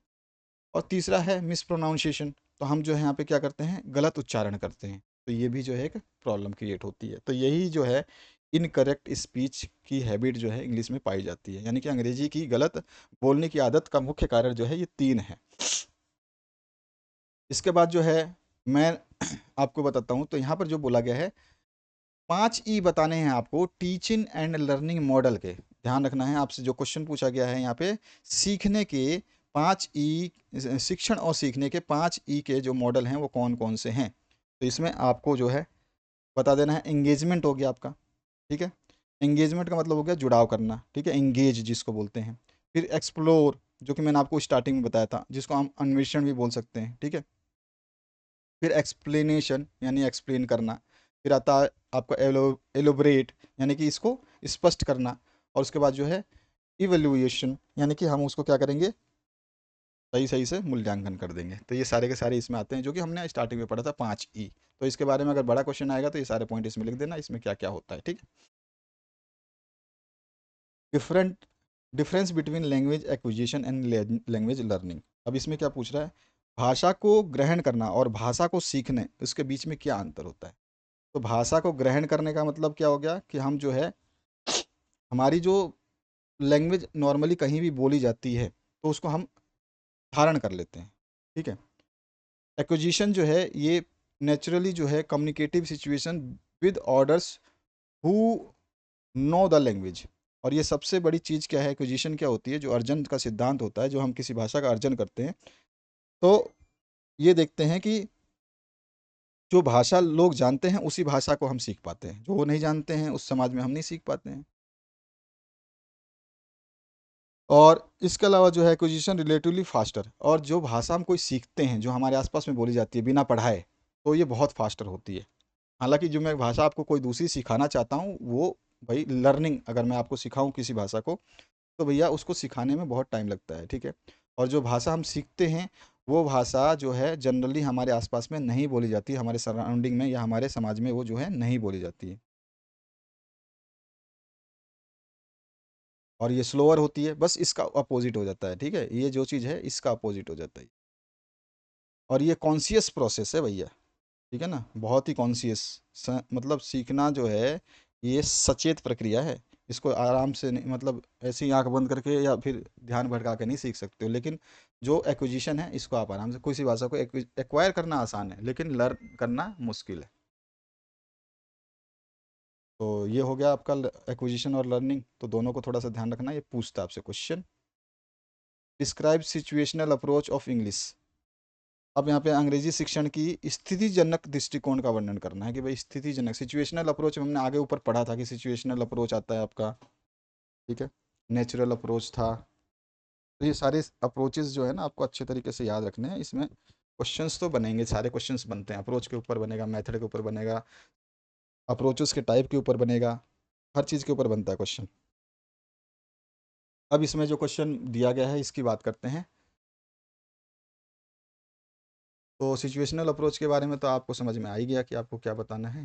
और तीसरा है मिस प्रोनाउंसिएशन। तो हम जो है यहाँ पे क्या करते हैं, गलत उच्चारण करते हैं, तो ये भी जो है एक प्रॉब्लम क्रिएट होती है। तो यही जो है इनकरेक्ट स्पीच की हैबिट जो है इंग्लिश में पाई जाती है, यानी कि अंग्रेजी की गलत बोलने की आदत का मुख्य कारण जो है ये 3 है। इसके बाद जो है मैं आपको बताता हूँ, तो यहाँ पर जो बोला गया है 5 ई बताने हैं आपको टीचिंग एंड लर्निंग मॉडल के। ध्यान रखना है, आपसे जो क्वेश्चन पूछा गया है यहाँ पे सीखने के 5 ई, शिक्षण और सीखने के 5 ई के जो मॉडल हैं वो कौन कौन से हैं। तो इसमें आपको जो है बता देना है। एंगेजमेंट हो गया आपका। ठीक है, एंगेजमेंट का मतलब हो गया जुड़ाव करना। ठीक है, एंगेज जिसको बोलते हैं। फिर एक्सप्लोर, जो कि मैंने आपको स्टार्टिंग में बताया था, जिसको हम अन्वेषण भी बोल सकते हैं। ठीक है, फिर एक्सप्लेनेशन यानी एक्सप्लेन करना। फिर आता है आपका एलोबरेट, यानी कि इसको स्पष्ट करना। और उसके बाद जो है इवेल्युएशन, यानी कि हम उसको क्या करेंगे, सही सही से मूल्यांकन कर देंगे। तो ये सारे के सारे इसमें आते हैं, जो कि हमने स्टार्टिंग में पढ़ा था 5 ई। तो इसके बारे में अगर बड़ा क्वेश्चन आएगा तो ये सारे पॉइंट इसमें लिख देना, इसमें क्या क्या होता है, ठीक है। Different difference between language acquisition and language learning. अब इसमें क्या पूछ रहा है, भाषा को ग्रहण करना और भाषा को सीखने, इसके बीच में क्या अंतर होता है। तो भाषा को ग्रहण करने का मतलब क्या हो गया कि हम जो है, हमारी जो लैंग्वेज नॉर्मली कहीं भी बोली जाती है तो उसको हम धारण कर लेते हैं, ठीक है। एक्विजिशन जो है ये नेचुरली जो है communicative situation with orders who know the language. और ये सबसे बड़ी चीज़ क्या है, एक्विजिशन क्या होती है, जो अर्जन का सिद्धांत होता है, जो हम किसी भाषा का अर्जन करते हैं तो ये देखते हैं कि जो भाषा लोग जानते हैं उसी भाषा को हम सीख पाते हैं, जो वो नहीं जानते हैं उस समाज में हम नहीं सीख पाते हैं। और इसके अलावा जो है एक्विजिशन रिलेटिवली फास्टर, और जो भाषा हम कोई सीखते हैं जो हमारे आसपास में बोली जाती है बिना पढ़ाए, तो ये बहुत फास्टर होती है। हालांकि जो मैं भाषा आपको कोई दूसरी सिखाना चाहता हूँ वो, भाई लर्निंग अगर मैं आपको सिखाऊं किसी भाषा को, तो भैया उसको सिखाने में बहुत टाइम लगता है, ठीक है। और जो भाषा हम सीखते हैं वो भाषा जो है जनरली हमारे आसपास में नहीं बोली जाती, हमारे सराउंडिंग में या हमारे समाज में वो जो है नहीं बोली जाती है, और ये स्लोअर होती है, बस इसका अपोजिट हो जाता है, ठीक है। ये जो चीज़ है इसका अपोजिट हो जाता है। और ये कॉन्शियस प्रोसेस है भैया, ठीक है ना, बहुत ही कॉन्शियस, मतलब सीखना जो है ये सचेत प्रक्रिया है। इसको आराम से नहीं, मतलब ऐसी आंख बंद करके या फिर ध्यान भटका के नहीं सीख सकते हो। लेकिन जो एक्विजिशन है इसको आप आराम से, किसी भाषा को एक्वायर करना आसान है लेकिन लर्न करना मुश्किल है। तो ये हो गया आपका एक्विजिशन और लर्निंग, तो दोनों को थोड़ा सा ध्यान रखना। ये पूछता है आपसे question, describe situational approach of English. अब यहाँ पे अंग्रेजी शिक्षण की स्थितिजनक दृष्टिकोण का वर्णन करना है कि भाई स्थितिजनक, सिचुएशनल अप्रोच हमने आगे ऊपर पढ़ा था कि सिचुएशनल अप्रोच आता है आपका, ठीक है, नेचुरल अप्रोच था। तो ये सारे अप्रोचेस जो है ना आपको अच्छे तरीके से याद रखने हैं। इसमें क्वेश्चंस तो बनेंगे, सारे क्वेश्चंस बनते हैं, अप्रोच के ऊपर बनेगा, मेथड के ऊपर बनेगा, अप्रोचेस के टाइप के ऊपर बनेगा, हर चीज़ के ऊपर बनता है क्वेश्चन। अब इसमें जो क्वेश्चन दिया गया है इसकी बात करते हैं। तो सिचुएशनल अप्रोच के बारे में तो आपको समझ में आ ही गया कि आपको क्या बताना है।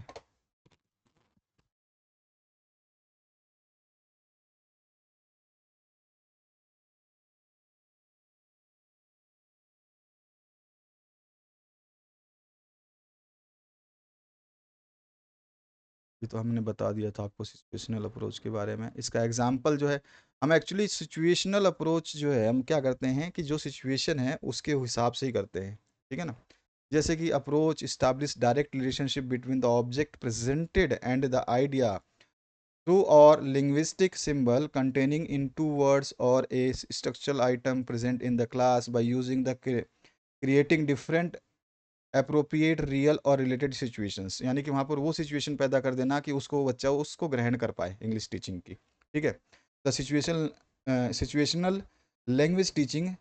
ये तो हमने बता दिया था आपको सिचुएशनल अप्रोच के बारे में। इसका एग्जांपल जो है, हम एक्चुअली सिचुएशनल अप्रोच जो है हम क्या करते हैं कि जो सिचुएशन है उसके हिसाब से ही करते हैं, ठीक है ना। जैसे कि approach establish direct relationship between the object presented and the idea through और linguistic symbol containing in two words और a structural item present in the class by using the creating different appropriate real और related situations. यानी कि वहाँ पर वो situation पैदा कर देना कि उसको बच्चा उसको ग्रहण कर पाए इंग्लिश टीचिंग की, ठीक है। The situational language teaching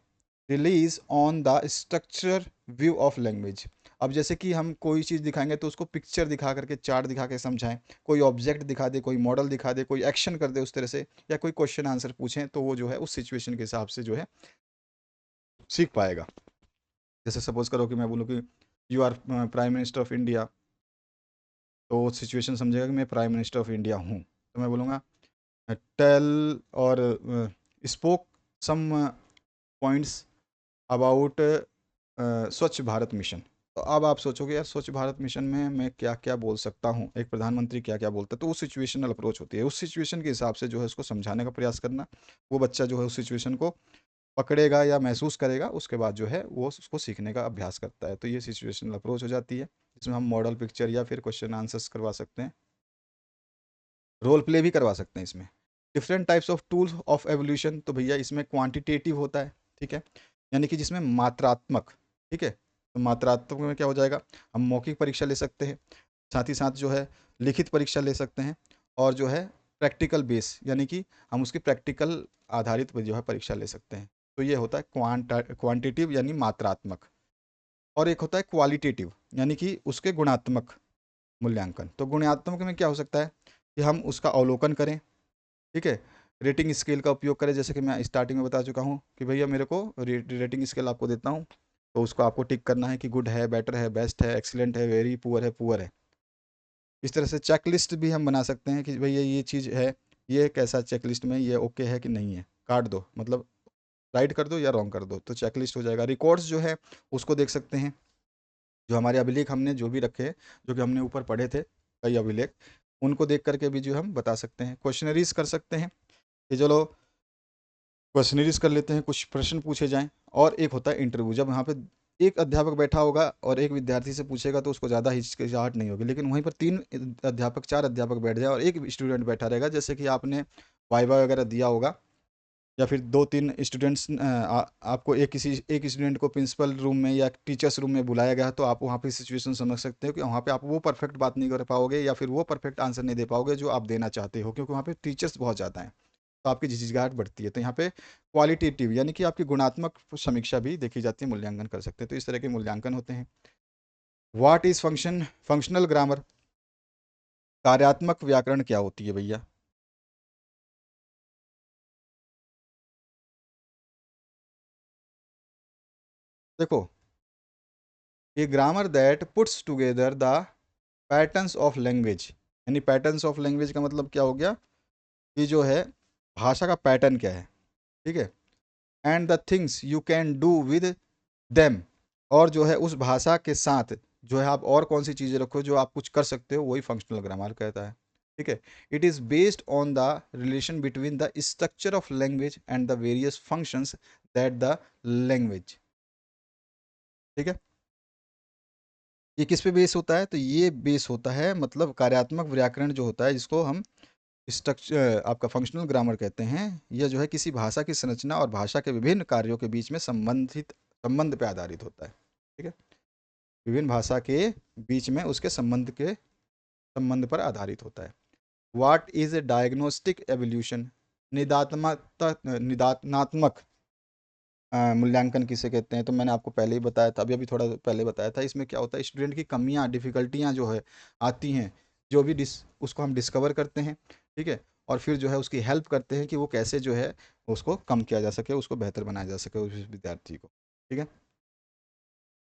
release on the structure view of language. अब जैसे कि हम कोई चीज़ दिखाएंगे तो उसको पिक्चर दिखा करके, चार्ट दिखा के समझाएं, कोई ऑब्जेक्ट दिखा दे, कोई मॉडल दिखा दे, कोई एक्शन कर दे उस तरह से, या कोई क्वेश्चन आंसर पूछें तो वो जो है उस सिचुएशन के हिसाब से जो है सीख पाएगा। जैसे सपोज करो कि मैं बोलूँ कि you are prime minister of India, तो वो सिचुएशन समझेगा कि मैं प्राइम मिनिस्टर ऑफ इंडिया हूँ, तो मैं बोलूँगा टेल और स्पोक सम पॉइंट्स अबाउट स्वच्छ भारत मिशन। तो अब आप सोचोगे यार स्वच्छ भारत मिशन में मैं क्या क्या बोल सकता हूँ, एक प्रधानमंत्री क्या क्या बोलता है, तो वो सिचुएशनल अप्रोच होती है। उस सिचुएशन के हिसाब से जो है उसको समझाने का प्रयास करना, वो बच्चा जो है उस सिचुएशन को पकड़ेगा या महसूस करेगा, उसके बाद जो है वो उसको सीखने का अभ्यास करता है। तो ये सिचुएशनल अप्रोच हो जाती है, इसमें हम मॉडल पिक्चर या फिर क्वेश्चन आंसर्स करवा सकते हैं, रोल प्ले भी करवा सकते हैं इसमें। Different types of tools of evolution, तो भैया इसमें क्वांटिटेटिव होता है, ठीक है, यानी कि जिसमें मात्रात्मक, ठीक है। तो मात्रात्मक में क्या हो जाएगा, हम मौखिक परीक्षा ले सकते हैं, साथ ही साथ जो है लिखित परीक्षा ले सकते हैं, और जो है प्रैक्टिकल बेस, यानी कि हम उसकी प्रैक्टिकल आधारित जो है परीक्षा ले सकते हैं। तो ये होता है क्वांटिटिव यानी मात्रात्मक, और एक होता है क्वालिटेटिव यानी कि उसके गुणात्मक मूल्यांकन। तो गुणात्मक में क्या हो सकता है कि हम उसका अवलोकन करें, ठीक है, रेटिंग स्केल का उपयोग करें, जैसे कि मैं स्टार्टिंग में बता चुका हूँ कि भैया मेरे को रेटिंग स्केल आपको देता हूँ, तो उसको आपको टिक करना है कि गुड है, बेटर है, बेस्ट है, एक्सीलेंट है, वेरी पुअर है, पुअर है। इस तरह से चेकलिस्ट भी हम बना सकते हैं कि भैया ये चीज़ है, ये कैसा चेकलिस्ट में ये ओके है कि नहीं है, काट दो, मतलब राइट कर दो या रॉन्ग कर दो, तो चेकलिस्ट हो जाएगा। रिकॉर्ड्स जो है उसको देख सकते हैं, जो हमारे अभिलेख हमने जो भी रखे हैं, जो कि हमने ऊपर पढ़े थे कई अभिलेख, उनको देख करके भी जो हम बता सकते हैं। क्वेश्चनरीज कर सकते हैं कि चलो क्वेश्चनरीज कर लेते हैं, कुछ प्रश्न पूछे जाएं। और एक होता है इंटरव्यू, जब वहाँ पे एक अध्यापक बैठा होगा और एक विद्यार्थी से पूछेगा तो उसको ज़्यादा हिचकिचाहट नहीं होगी, लेकिन वहीं पर तीन अध्यापक, चार अध्यापक बैठ जाए और एक स्टूडेंट बैठा रहेगा, जैसे कि आपने वाइवा वगैरह दिया होगा, या फिर दो तीन स्टूडेंट्स, आपको एक स्टूडेंट को प्रिंसिपल रूम में या टीचर्स रूम में बुलाया गया, तो आप वहाँ पे सिचुएशन समझ सकते हो कि वहाँ पे आप वो परफेक्ट बात नहीं कर पाओगे या फिर वो परफेक्ट आंसर नहीं दे पाओगे जो आप देना चाहते हो, क्योंकि वहाँ पे टीचर्स बहुत ज़्यादा हैं, तो आपकी झिझिगाहट बढ़ती है। तो यहाँ पे क्वालिटेटिव यानी कि आपकी गुणात्मक समीक्षा भी देखी जाती है, मूल्यांकन कर सकते हैं, तो इस तरह के मूल्यांकन होते हैं। व्हाट इज फंक्शनल ग्रामर, कार्यात्मक व्याकरण क्या होती है भैया? देखो, a grammar that puts together the patterns of language, यानी पैटर्न्स ऑफ लैंग्वेज का मतलब क्या हो गया कि जो है भाषा का पैटर्न क्या है, ठीक है, and the things you can do with them, और जो है उस भाषा के साथ जो है आप और कौन सी चीज़ें रखो जो आप कुछ कर सकते हो, वही फंक्शनल ग्रामर कहता है। ठीक है, it is based on the relation between the structure of language and the various functions that the language. ठीक है, ये किस पे बेस होता है? तो ये बेस होता है, मतलब कार्यात्मक व्याकरण जो होता है, जिसको हम स्ट्रक्चर आपका फंक्शनल ग्रामर कहते हैं, यह जो है किसी भाषा की संरचना और भाषा के विभिन्न कार्यों के बीच में संबंध पे आधारित होता है। ठीक है, विभिन्न भाषा के बीच में उसके संबंध पर आधारित होता है। What is a diagnostic evaluation, निदानात्मक मूल्यांकन किसे कहते हैं? तो मैंने आपको पहले ही बताया था, अभी अभी थोड़ा पहले बताया था। इसमें क्या होता है, स्टूडेंट की कमियां, डिफिकल्टियां जो है आती हैं, जो भी उसको हम डिस्कवर करते हैं, ठीक है, और फिर जो है उसकी हेल्प करते हैं कि वो कैसे जो है उसको कम किया जा सके, उसको बेहतर बनाया जा सके उस विद्यार्थी को। ठीक है,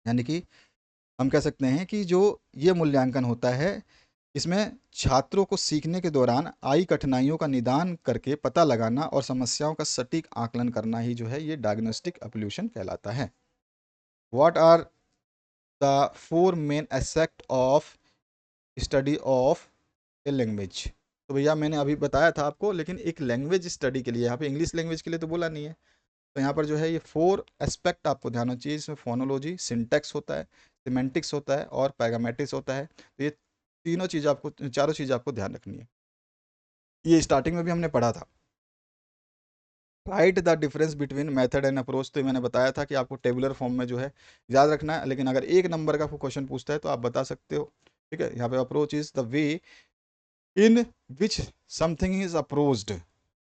यानी कि हम कह सकते हैं कि जो ये मूल्यांकन होता है, इसमें छात्रों को सीखने के दौरान आई कठिनाइयों का निदान करके पता लगाना और समस्याओं का सटीक आकलन करना ही जो है ये डायग्नोस्टिक एवोल्यूशन कहलाता है। What are the four main aspect of study of a language? तो भैया मैंने अभी बताया था आपको, लेकिन एक लैंग्वेज स्टडी के लिए, यहाँ पे इंग्लिश लैंग्वेज के लिए तो बोला नहीं है, तो यहाँ पर जो है ये फोर एस्पेक्ट आपको ध्यान रखना चाहिए। इसमें फोनोलॉजी, सिंटैक्स होता है, सिमेंटिक्स होता है और पैगामेटिक्स होता है। तो ये तीनों चीज़ आपको, चारों चीज़ आपको ध्यान रखनी है। ये स्टार्टिंग में भी हमने पढ़ा था। Right the difference between method and approach, तो मैंने बताया था कि आपको टेबुलर फॉर्म में जो है याद रखना है, लेकिन अगर एक नंबर का क्वेश्चन पूछता है तो आप बता सकते हो। ठीक है, यहाँ पे approach is the way in which something is approached,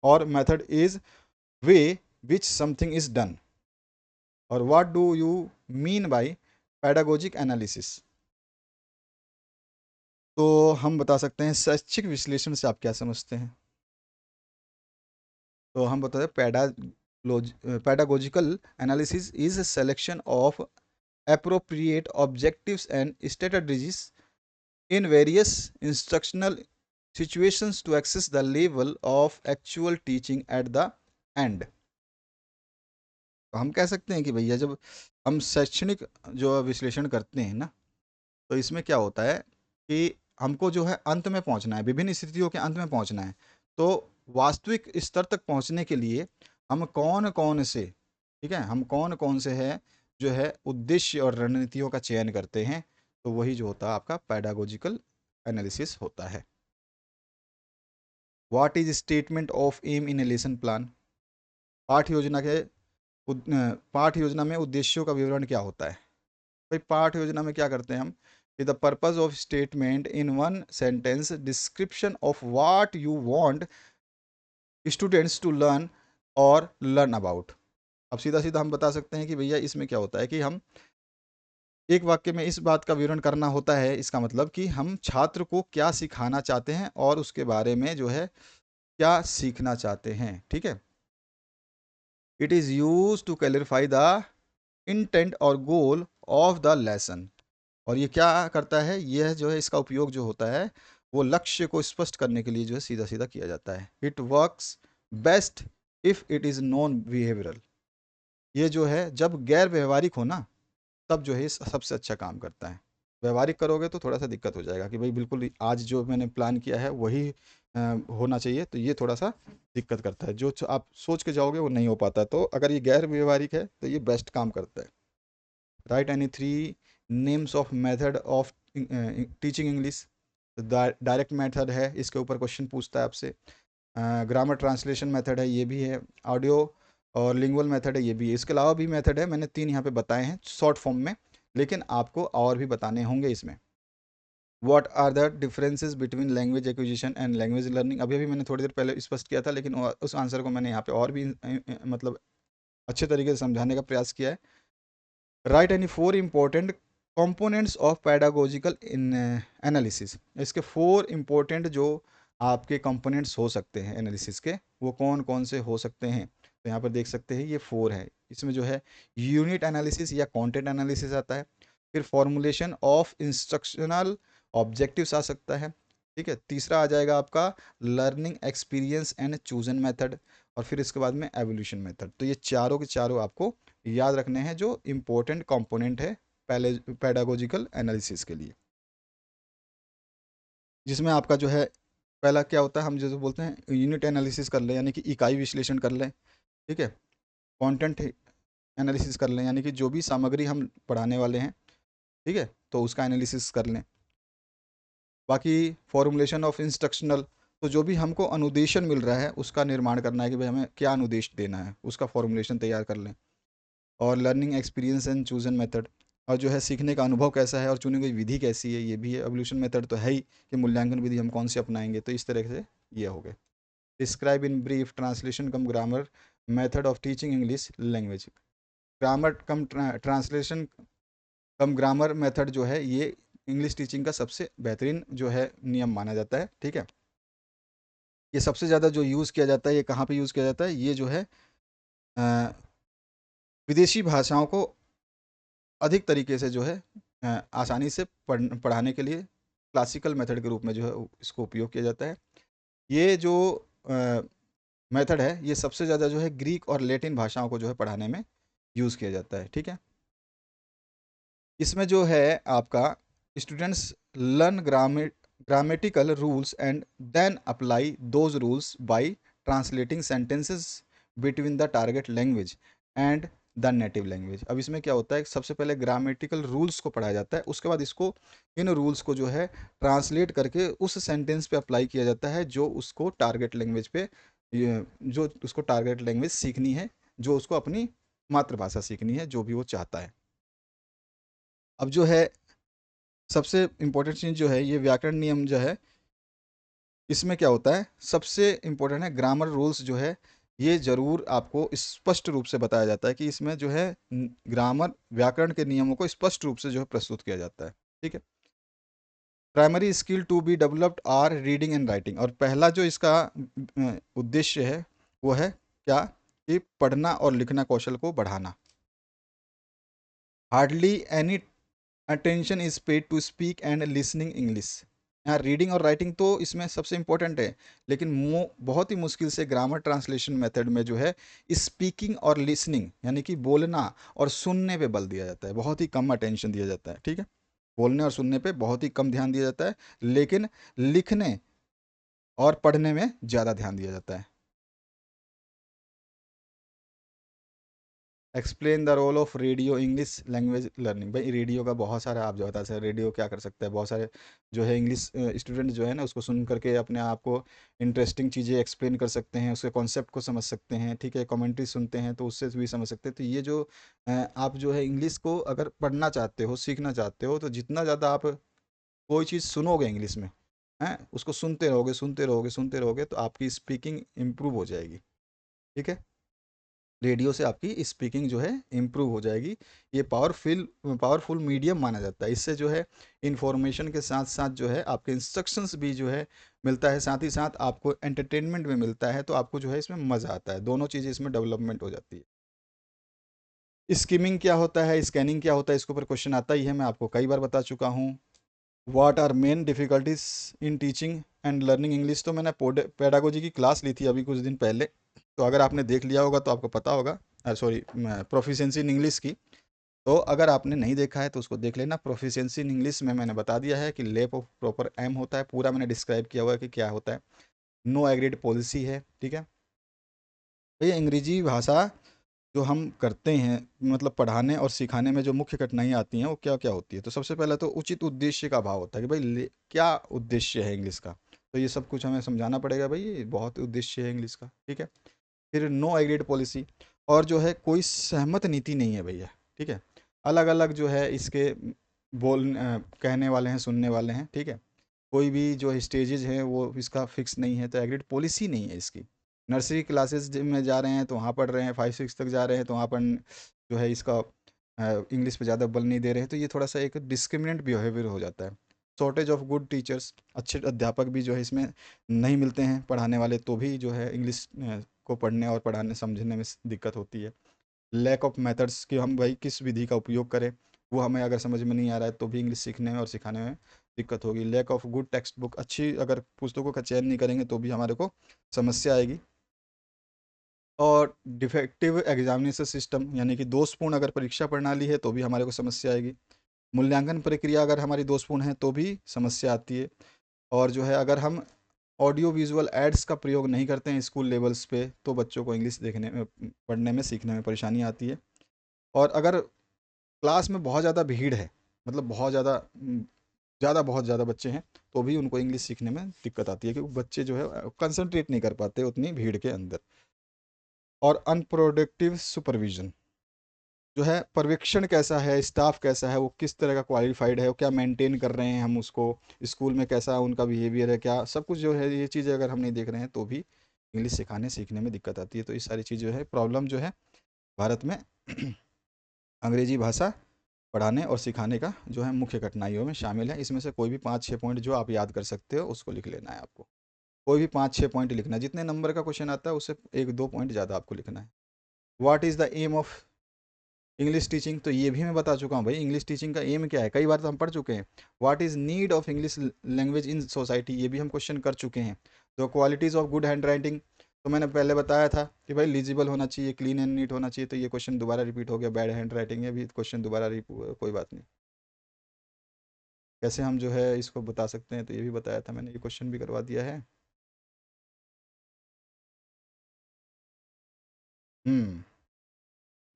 और method is way which something is done. और what do you mean by pedagogic analysis? तो हम बता सकते हैं शैक्षिक विश्लेषण से आप क्या समझते हैं? तो हम बताते हैं pedagogical analysis is selection of appropriate objectives and strategies in various instructional situations to access the level of actual teaching at the end। तो हम कह सकते हैं कि भैया जब हम शैक्षणिक जो विश्लेषण करते हैं ना, तो इसमें क्या होता है कि हमको जो है अंत में पहुंचना है, विभिन्न स्थितियों के अंत में पहुंचना है। तो वास्तविक स्तर तक पहुंचने के लिए हम कौन कौन से, ठीक है, हम कौन कौन से है जो है उद्देश्य और रणनीतियों का चयन करते हैं, तो वही जो होता है आपका पैडागोजिकल एनालिसिस होता है। What is statement of aim in a lesson plan? पाठ योजना के पाठ योजना में उद्देश्यों का विवरण क्या होता है? भाई पाठ योजना में क्या करते हैं हम, the purpose of statement in one sentence description of what you want students to learn और लर्न अबाउट। अब सीधा सीधा हम बता सकते हैं कि भैया इसमें क्या होता है कि हम एक वाक्य में इस बात का विवरण करना होता है, इसका मतलब कि हम छात्र को क्या सिखाना चाहते हैं और उसके बारे में जो है क्या सीखना चाहते हैं, ठीक है। It is use to clarify the intent और गोल ऑफ द लेसन। और ये क्या करता है, यह जो है इसका उपयोग जो होता है वो लक्ष्य को स्पष्ट करने के लिए जो है सीधा सीधा किया जाता है। It works best if it is non behavioural. ये जो है जब गैर व्यवहारिक हो ना, तब जो है ये सबसे अच्छा काम करता है। व्यवहारिक करोगे तो थोड़ा सा दिक्कत हो जाएगा कि भाई बिल्कुल आज जो मैंने प्लान किया है वही होना चाहिए, तो ये थोड़ा सा दिक्कत करता है। जो आप सोच के जाओगे वो नहीं हो पाता। तो अगर ये गैर व्यवहारिक है तो ये बेस्ट काम करता है। Right any three names of method of teaching English. Direct method है, इसके ऊपर क्वेश्चन पूछता है आपसे। ग्रामर ट्रांसलेशन मेथड है, ये भी है। ऑडियो और लिंगुअल मेथड है, ये भी है। इसके अलावा भी मेथड है, मैंने 3 यहाँ पे बताए हैं शॉर्ट फॉर्म में, लेकिन आपको और भी बताने होंगे इसमें। What are the differences between language acquisition and language learning. अभी अभी मैंने थोड़ी देर पहले स्पष्ट किया था, लेकिन उस आंसर को मैंने यहाँ पे और भी मतलब अच्छे तरीके से समझाने का प्रयास किया है। Right any 4 important components of pedagogical in analysis. इसके 4 इंपॉर्टेंट जो आपके कंपोनेंट्स हो सकते हैं एनालिसिस के, वो कौन कौन से हो सकते हैं। तो यहाँ पर देख सकते हैं ये 4 है। इसमें जो है यूनिट एनालिसिस या कंटेंट एनालिसिस आता है, फिर फॉर्मुलेशन ऑफ इंस्ट्रक्शनल ऑब्जेक्टिव्स आ सकता है, ठीक है। तीसरा आ जाएगा आपका learning experience and chosen method, और फिर इसके बाद में एवोल्यूशन मेथड। तो ये चारों के चारों आपको याद रखने हैं जो इम्पोर्टेंट कंपोनेंट है पहले पैडागोजिकल एनालिसिस के लिए। जिसमें आपका जो है पहला क्या होता है, हम जैसे बोलते हैं यूनिट एनालिसिस कर लें, यानी कि इकाई विश्लेषण कर लें, ठीक है। कंटेंट एनालिसिस कर लें, यानी कि जो भी सामग्री हम पढ़ाने वाले हैं, ठीक है, तो उसका एनालिसिस कर लें। बाकी फॉर्मुलेशन ऑफ इंस्ट्रक्शनल, तो जो भी हमको अनुदेशन मिल रहा है उसका निर्माण करना है कि भाई हमें क्या अनुदेश देना है, उसका फॉर्मुलेशन तैयार कर लें। और learning experience and chosen method, और जो है सीखने का अनुभव कैसा है और चुनी गई विधि कैसी है, ये भी है। एवोल्यूशन मेथड तो है ही कि मूल्यांकन विधि हम कौन से अपनाएंगे। तो इस तरह से ये हो गए। Describe in brief translation come grammar method of teaching English language. Grammar come translation come grammar method जो है ये इंग्लिश टीचिंग का सबसे बेहतरीन जो है नियम माना जाता है, ठीक है। ये सबसे ज़्यादा जो यूज़ किया जाता है, ये कहाँ पे यूज़ किया जाता है, ये जो है अ, विदेशी भाषाओं को अधिक तरीके से जो है आसानी से पढ़ाने के लिए क्लासिकल मेथड के रूप में जो है इसको उपयोग किया जाता है। ये जो मेथड है ये सबसे ज़्यादा जो है ग्रीक और लैटिन भाषाओं को जो है पढ़ाने में यूज़ किया जाता है, ठीक है। इसमें जो है आपका students learn grammatical rules and then apply those rules by translating sentences between the target language and the native language. अब इसमें क्या होता है, सबसे पहले ग्रामेटिकल रूल्स को पढ़ाया जाता है, उसके बाद इसको इन रूल्स को जो है ट्रांसलेट करके उस सेंटेंस पे अप्लाई किया जाता है जो उसको टारगेट लैंग्वेज पे जो उसको टारगेट लैंग्वेज सीखनी है, जो उसको अपनी मातृभाषा सीखनी है, जो भी वो चाहता है। अब जो है सबसे इम्पोर्टेंट चीज़ जो है ये व्याकरण नियम जो है, इसमें क्या होता है सबसे इम्पोर्टेंट है ग्रामर रूल्स जो है, ये ज़रूर आपको स्पष्ट रूप से बताया जाता है कि इसमें जो है ग्रामर व्याकरण के नियमों को स्पष्ट रूप से जो है प्रस्तुत किया जाता है, ठीक है। Primary skill to be developed are reading and writing, और पहला जो इसका उद्देश्य है वो है क्या, कि पढ़ना और लिखना कौशल को बढ़ाना। Hardly any attention is paid to speak and listening English. यहाँ रीडिंग और राइटिंग तो इसमें सबसे इंपॉर्टेंट है, लेकिन बहुत ही मुश्किल से ग्रामर ट्रांसलेशन मेथड में जो है स्पीकिंग और लिसनिंग यानी कि बोलना और सुनने पे बल दिया जाता है, बहुत ही कम अटेंशन दिया जाता है, ठीक है। बोलने और सुनने पे बहुत ही कम ध्यान दिया जाता है, लेकिन लिखने और पढ़ने में ज़्यादा ध्यान दिया जाता है। Explain the role of radio English language learning. भाई रेडियो का बहुत सारा आप जो बता सकते, रेडियो क्या कर सकता है, बहुत सारे जो है इंग्लिश स्टूडेंट जो है ना उसको सुन करके अपने आप को इंटरेस्टिंग चीज़ें एक्सप्लेन कर सकते हैं, उसके कॉन्सेप्ट को समझ सकते हैं, ठीक है। कमेंट्री सुनते हैं तो उससे भी समझ सकते हैं। तो ये जो आप जो है इंग्लिश को अगर पढ़ना चाहते हो, सीखना चाहते हो, तो जितना ज़्यादा आप कोई चीज़ सुनोगे इंग्लिश में, हैं, उसको सुनते रहोगे सुनते रहोगे सुनते रहोगे, तो आपकी स्पीकिंग इम्प्रूव हो जाएगी, ठीक है। रेडियो से आपकी स्पीकिंग जो है इम्प्रूव हो जाएगी। ये पावरफुल मीडियम माना जाता है। इससे जो है इंफॉर्मेशन के साथ साथ जो है आपके इंस्ट्रक्शंस भी जो है मिलता है, साथ ही साथ आपको एंटरटेनमेंट भी मिलता है, तो आपको जो है इसमें मज़ा आता है। दोनों चीज़ें इसमें डेवलपमेंट हो जाती है। स्किमिंग क्या होता है, स्कैनिंग क्या होता है, इसके ऊपर क्वेश्चन आता ही है, मैं आपको कई बार बता चुका हूँ। What are main difficulties in teaching and learning English, तो मैंने पेडागोजी की क्लास ली थी अभी कुछ दिन पहले, तो अगर आपने देख लिया होगा तो आपको पता होगा। सॉरी, प्रोफिशिएंसी इन इंग्लिश की। तो अगर आपने नहीं देखा है तो उसको देख लेना। प्रोफिशिएंसी इन इंग्लिश में मैंने बता दिया है कि लैप ऑफ प्रॉपर एम होता है, पूरा मैंने डिस्क्राइब किया हुआ है कि क्या होता है। नो एग्रीड पॉलिसी है, ठीक है। तो ये अंग्रेजी भाषा जो हम करते हैं, मतलब पढ़ाने और सिखाने में जो मुख्य कठिनाइयाँ आती हैं वो क्या क्या होती है। तो सबसे पहले तो उचित उद्देश्य का अभाव होता है कि भाई क्या उद्देश्य है इंग्लिश का, तो ये सब कुछ हमें समझाना पड़ेगा, भाई ये बहुत उद्देश्य है इंग्लिश का, ठीक है। फिर नो एग्रीड पॉलिसी, और जो है कोई सहमत नीति नहीं है भैया, ठीक है। अलग अलग जो है इसके कहने वाले हैं, सुनने वाले हैं, ठीक है। कोई भी जो स्टेजेज हैं वो इसका फिक्स नहीं है, तो एग्रीड पॉलिसी नहीं है इसकी। नर्सरी क्लासेस में जा रहे हैं तो वहाँ पढ़ रहे हैं, 5 6 तक जा रहे हैं तो वहाँ पर जो है इसका इंग्लिश पे ज़्यादा बल नहीं दे रहे हैं, तो ये थोड़ा सा एक डिस्क्रिमिनेंट बिहेवियर हो जाता है। शॉर्टेज ऑफ गुड टीचर्स, अच्छे अध्यापक भी जो है इसमें नहीं मिलते हैं पढ़ाने वाले, तो भी जो है इंग्लिश को पढ़ने और पढ़ाने समझने में दिक्कत होती है। लैक ऑफ मेथड्स, कि हम भाई किस विधि का उपयोग करें, वो हमें अगर समझ में नहीं आ रहा है तो भी इंग्लिश सीखने में और सिखाने में दिक्कत होगी। Lack of good textbook, अच्छी अगर पुस्तकों का चयन नहीं करेंगे तो भी हमारे को समस्या आएगी। और डिफेक्टिव एग्जामिनेशन सिस्टम, यानी कि दोषपूर्ण अगर परीक्षा प्रणाली है तो भी हमारे को समस्या आएगी। मूल्यांकन प्रक्रिया अगर हमारी दोषपूर्ण है तो भी समस्या आती है। और जो है अगर हम ऑडियो विजुअल एड्स का प्रयोग नहीं करते हैं स्कूल लेवल्स पे, तो बच्चों को इंग्लिश देखने में, पढ़ने में, सीखने में परेशानी आती है। और अगर क्लास में बहुत ज़्यादा भीड़ है, मतलब बहुत ज़्यादा बच्चे हैं, तो भी उनको इंग्लिश सीखने में दिक्कत आती है, क्योंकि बच्चे जो है कंसंट्रेट नहीं कर पाते उतनी भीड़ के अंदर। और अनप्रोडक्टिव सुपरविजन, जो है पर्यवेक्षण कैसा है, स्टाफ कैसा है, वो किस तरह का क्वालिफाइड है, वो क्या मेंटेन कर रहे हैं हम उसको, स्कूल में कैसा उनका बिहेवियर है, क्या सब कुछ जो है, ये चीज़ें अगर हम नहीं देख रहे हैं तो भी इंग्लिश सिखाने सीखने में दिक्कत आती है। तो ये सारी चीज़ जो है प्रॉब्लम जो है भारत में अंग्रेजी भाषा पढ़ाने और सिखाने का जो है मुख्य कठिनाइयों में शामिल है। इसमें से कोई भी 5 6 पॉइंट जो आप याद कर सकते हो उसको लिख लेना है आपको। कोई भी 5 6 पॉइंट लिखना है, जितने नंबर का क्वेश्चन आता है उससे 1 2 पॉइंट ज़्यादा आपको लिखना है। What is the aim of English teaching, तो ये भी मैं बता चुका हूँ भाई, इंग्लिश टीचिंग का एम क्या है, कई बार तो हम पढ़ चुके हैं। What is need of English language in society, ये भी हम क्वेश्चन कर चुके हैं। तो qualities of good hand writing, तो मैंने पहले बताया था कि भाई लीजिबल होना चाहिए, क्लीन एंड नीट होना चाहिए, तो ये क्वेश्चन दोबारा रिपीट हो गया। बैड हैंड राइटिंग है भी क्वेश्चन दोबारा कोई बात नहीं। कैसे हम जो है इसको बता सकते हैं, तो ये भी बताया था मैंने, ये क्वेश्चन भी करवा दिया है। Hmm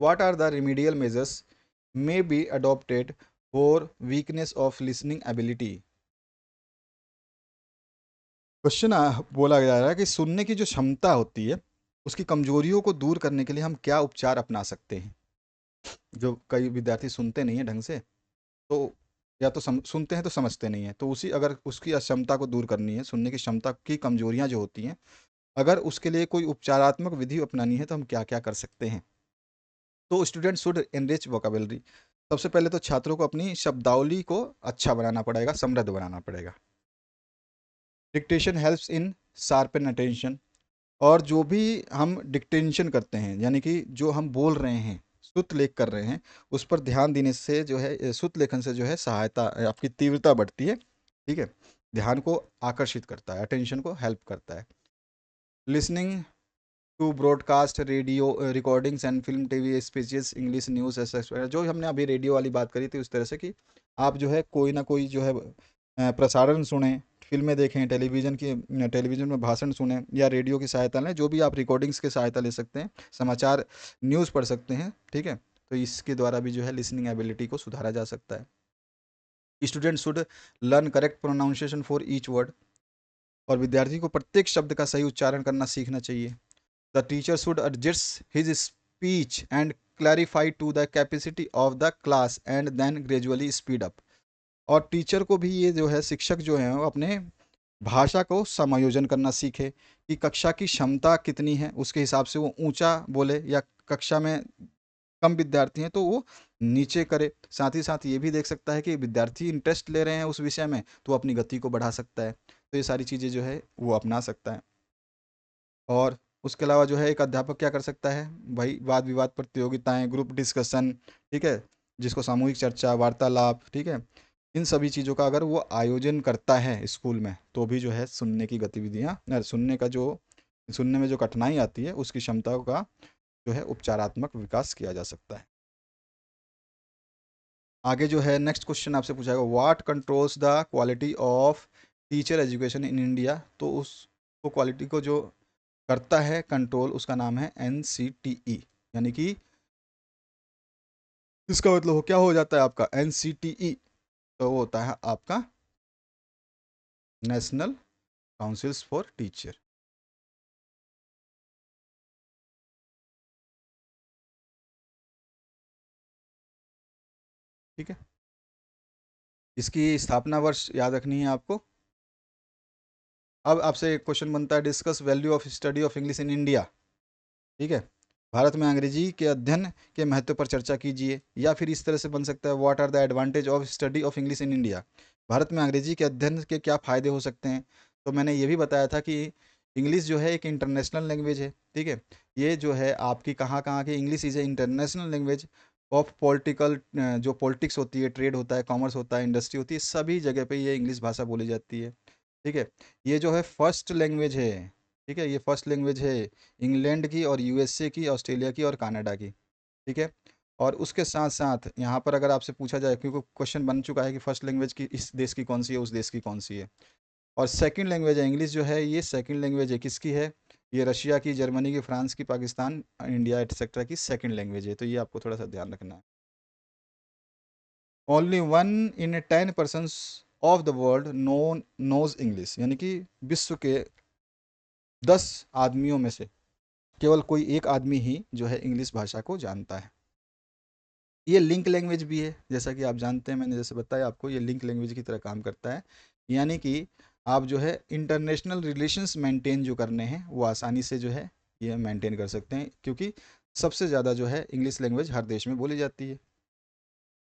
what are the remedial measures may be adopted for weakness of listening ability. Question बोला जा रहा है कि सुनने की जो क्षमता होती है उसकी कमजोरियों को दूर करने के लिए हम क्या उपचार अपना सकते हैं। जो कई विद्यार्थी सुनते नहीं है ढंग से, तो या तो सुनते हैं तो समझते नहीं है, तो उसी अगर उसकी अक्षमता को दूर करनी है, सुनने की क्षमता की कमजोरियां जो होती हैं, अगर उसके लिए कोई उपचारात्मक विधि अपनानी है तो हम क्या क्या कर सकते हैं। तो स्टूडेंट शुड एनरिच वोकेबलरी, सबसे पहले तो छात्रों को अपनी शब्दावली को अच्छा बनाना पड़ेगा, समृद्ध बनाना पड़ेगा। Dictation helps in sharpen attention, और जो भी हम डिक्टेशन करते हैं, यानी कि जो हम बोल रहे हैं, श्रुत लेख कर रहे हैं, उस पर ध्यान देने से जो है श्रुत लेखन से जो है सहायता, आपकी तीव्रता बढ़ती है, ठीक है। ध्यान को आकर्षित करता है, अटेंशन को हेल्प करता है। Listening to broadcast radio recordings and film TV speeches English news etcetera, जो हमने अभी रेडियो वाली बात करी थी उस तरह से कि आप जो है कोई ना कोई जो है प्रसारण सुने, फिल्में देखें, टेलीविज़न में भाषण सुने, या रेडियो की सहायता लें, जो भी आप रिकॉर्डिंग्स की सहायता ले सकते हैं, समाचार न्यूज़ पढ़ सकते हैं, ठीक है। तो इसके द्वारा भी जो है लिसनिंग एबिलिटी को सुधारा जा सकता है। Student should learn correct pronunciation for each word, और विद्यार्थी को प्रत्येक शब्द का सही उच्चारण करना सीखना चाहिए। The teacher should adjust his speech and clarify to the capacity of the class and then gradually speed up, और टीचर को भी ये जो है, शिक्षक जो है वो अपने भाषा को समायोजन करना सीखे कि कक्षा की क्षमता कितनी है, उसके हिसाब से वो ऊंचा बोले या कक्षा में कम विद्यार्थी हैं तो वो नीचे करे। साथ ही साथ ये भी देख सकता है कि विद्यार्थी इंटरेस्ट ले रहे हैं उस विषय में तो वो अपनी गति को बढ़ा सकता है। तो ये सारी चीज़ें जो है वो अपना सकता है। और उसके अलावा जो है एक अध्यापक क्या कर सकता है भाई, वाद विवाद प्रतियोगिताएं, ग्रुप डिस्कशन, ठीक है, जिसको सामूहिक चर्चा, वार्तालाप, ठीक है, इन सभी चीज़ों का अगर वो आयोजन करता है स्कूल में तो भी जो है सुनने की गतिविधियाँ, सुनने का जो सुनने में जो कठिनाई आती है उसकी क्षमताओं का जो है उपचारात्मक विकास किया जा सकता है। आगे जो है नेक्स्ट क्वेश्चन आपसे पूछा जाएगा, what controls the quality of teacher education in India. तो उस वो क्वालिटी को जो करता है कंट्रोल, उसका नाम है NCTE, यानी कि इसका मतलब क्या हो जाता है आपका NCTE, तो वो होता है आपका नेशनल काउंसिल्स फॉर टीचर। ठीक है, इसकी स्थापना वर्ष याद रखनी है आपको। अब आपसे एक क्वेश्चन बनता है, discuss value of study of English in India. ठीक है, भारत में अंग्रेजी के अध्ययन के महत्व पर चर्चा कीजिए, या फिर इस तरह से बन सकता है, what are the advantage of study of English in India. भारत में अंग्रेजी के अध्ययन के क्या फ़ायदे हो सकते हैं। तो मैंने ये भी बताया था कि इंग्लिश जो है एक इंटरनेशनल लैंग्वेज है। ठीक है, ये जो है आपकी कहाँ कहाँ की, English is a international language of political, जो पॉलिटिक्स होती है, ट्रेड होता है, कॉमर्स होता है, इंडस्ट्री होती है, सभी जगह पे ये इंग्लिश भाषा बोली जाती है। ठीक है, ये जो है फर्स्ट लैंग्वेज है। ठीक है, ये फर्स्ट लैंग्वेज है इंग्लैंड की और USA की, ऑस्ट्रेलिया की और कनाडा की। ठीक है, और उसके साथ साथ यहाँ पर अगर आपसे पूछा जाए, क्योंकि क्वेश्चन बन चुका है कि फर्स्ट लैंग्वेज की इस देश की कौन सी है, उस देश की कौन सी है, और सेकंड लैंग्वेज है इंग्लिश जो है, ये सेकंड लैंग्वेज है किसकी है, ये रशिया की, जर्मनी की, फ्रांस की, पाकिस्तान, इंडिया एटसेट्रा की सेकंड लैंग्वेज है। तो ये आपको थोड़ा सा ध्यान रखना है। Only 1 in 10 persons of the world knows English, यानी कि विश्व के 10 आदमियों में से केवल कोई एक आदमी ही जो है इंग्लिश भाषा को जानता है। ये लिंक लैंग्वेज भी है, जैसा कि आप जानते हैं, मैंने जैसे बताया आपको, ये लिंक लैंग्वेज की तरह काम करता है। यानी कि आप जो है इंटरनेशनल रिलेशंस मेंटेन जो करने हैं वो आसानी से जो है ये मेंटेन कर सकते हैं, क्योंकि सबसे ज़्यादा जो है इंग्लिश लैंग्वेज हर देश में बोली जाती है।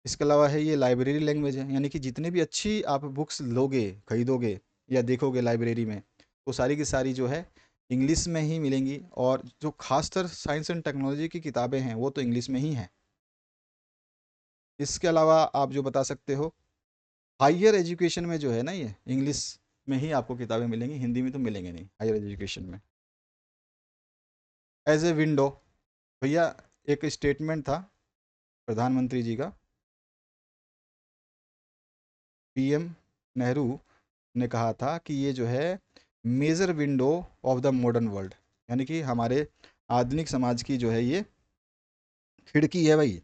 इसके अलावा है ये लाइब्रेरी लैंग्वेज है, यानी कि जितने भी अच्छी आप बुक्स लोगे, खरीदोगे या देखोगे लाइब्रेरी में, तो सारी की सारी जो है इंग्लिश में ही मिलेंगी, और जो खासकर साइंस एंड टेक्नोलॉजी की किताबें हैं वो तो इंग्लिश में ही हैं। इसके अलावा आप जो बता सकते हो, हायर एजुकेशन में जो है ना, ये इंग्लिश में ही आपको किताबें मिलेंगी, हिंदी में तो मिलेंगे नहीं हायर एजुकेशन में। एज ए विंडो, भैया एक स्टेटमेंट था प्रधानमंत्री जी का, PM नेहरू ने कहा था कि ये जो है major window of the modern world, यानी कि हमारे आधुनिक समाज की जो है ये खिड़की है भाई।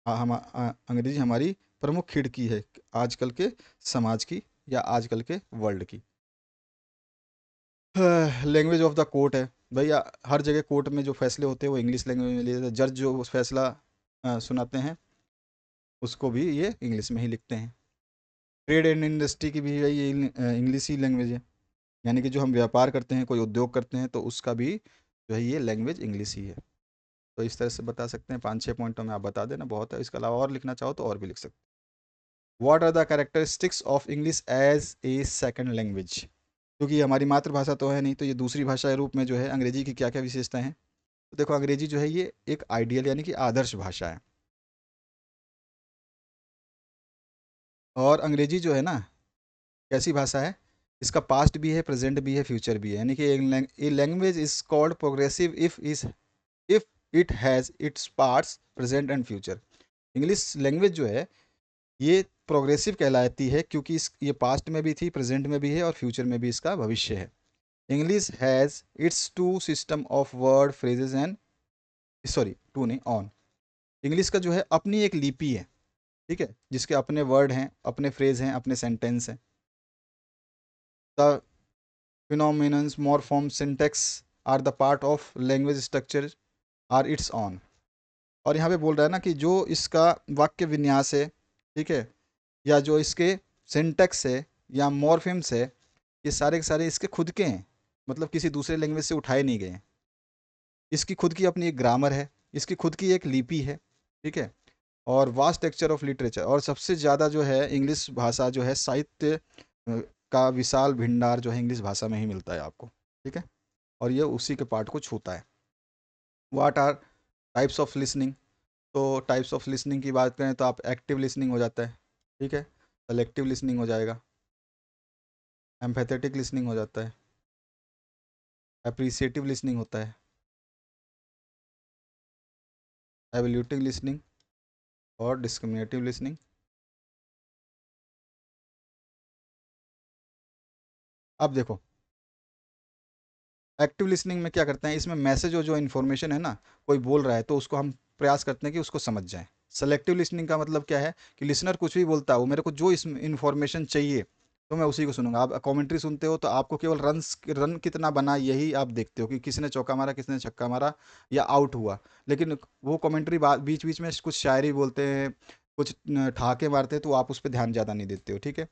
अंग्रेजी हमारी प्रमुख खिड़की है आजकल के समाज की, या आजकल के वर्ल्ड की। लैंग्वेज ऑफ द कोर्ट है भैया, हर जगह कोर्ट में जो फैसले होते हैं वो इंग्लिश लैंग्वेज में लिए जाते हैं। जज जो उस फैसला सुनाते हैं उसको भी ये इंग्लिश में ही लिखते हैं। ट्रेड एंड इंडस्ट्री की भी ये इंग्लिश ही लैंग्वेज है, यानी कि जो हम व्यापार करते हैं, कोई उद्योग करते हैं, तो उसका भी जो है ये लैंग्वेज इंग्लिश ही है। तो इस तरह से बता सकते हैं, 5-6 पॉइंटों में आप बता देना बहुत है। इसके अलावा और लिखना चाहो तो और भी लिख सकते हैं। What are the characteristics of English as a second language. क्योंकि ये हमारी मातृभाषा तो है नहीं, तो ये दूसरी भाषा के रूप में जो है अंग्रेजी की क्या क्या विशेषताएं हैं। तो देखो, अंग्रेजी जो है ये एक आइडियल यानी कि आदर्श भाषा है, और अंग्रेजी जो है ना कैसी भाषा है, इसका पास्ट भी है, प्रेजेंट भी है, फ्यूचर भी है। यानी कि a language is called progressive if it has its parts present and future. English language जो है ये प्रोग्रेसिव कहलाती है, क्योंकि इस ये पास्ट में भी थी, प्रेजेंट में भी है, और फ्यूचर में भी इसका भविष्य है। English has its two system of word phrases and, sorry two नहीं, ऑन। इंग्लिश का जो है अपनी एक लिपि है, ठीक है, जिसके अपने वर्ड हैं, अपने फ्रेज हैं, अपने सेंटेंस हैं। The phenomenons, morpheme, syntax are the part of language structure are its own. और यहाँ पे बोल रहा है ना कि जो इसका वाक्य विन्यास है, ठीक है, या जो इसके सिंटेक्स है या मॉर्फिम्स है, ये सारे के सारे इसके खुद के हैं, मतलब किसी दूसरे लैंग्वेज से उठाए नहीं गए हैं। इसकी खुद की अपनी एक ग्रामर है, इसकी खुद की एक लिपि है, ठीक है। और वास्ट टेक्सचर ऑफ लिटरेचर, और सबसे ज़्यादा जो है इंग्लिश भाषा जो है साहित्य का विशाल भंडार जो है इंग्लिश भाषा में ही मिलता है आपको, ठीक है। और ये उसी के पार्ट को छूता है। What are types of listening? तो टाइप्स ऑफ लिसनिंग की बात करें तो आप एक्टिव लिसनिंग हो जाता है, ठीक है, सेलेक्टिव लिसनिंग हो जाएगा, एम्पैथेटिक लिसनिंग हो जाता है, अप्रिसिएटिव लिसनिंग होता है, एवल्यूटिव लिसनिंग और डिस्क्रिमिनेटिव लिसनिंग। अब देखो, एक्टिव लिसनिंग में क्या करते हैं, इसमें मैसेज और जो इन्फॉर्मेशन है ना, कोई बोल रहा है तो उसको हम प्रयास करते हैं कि उसको समझ जाएं। सेलेक्टिव लिसनिंग का मतलब क्या है कि लिसनर कुछ भी बोलता है, वो मेरे को जो इस इन्फॉर्मेशन चाहिए तो मैं उसी को सुनूंगा। आप कमेंट्री सुनते हो तो आपको केवल रन कितना बना यही आप देखते हो कि किसने चौका मारा, किसने छक्का मारा या आउट हुआ। लेकिन वो कमेंट्री बीच बीच में कुछ शायरी बोलते हैं, कुछ ठहाके मारते हैं, तो आप उस पर ध्यान ज़्यादा नहीं देते हो, ठीक है।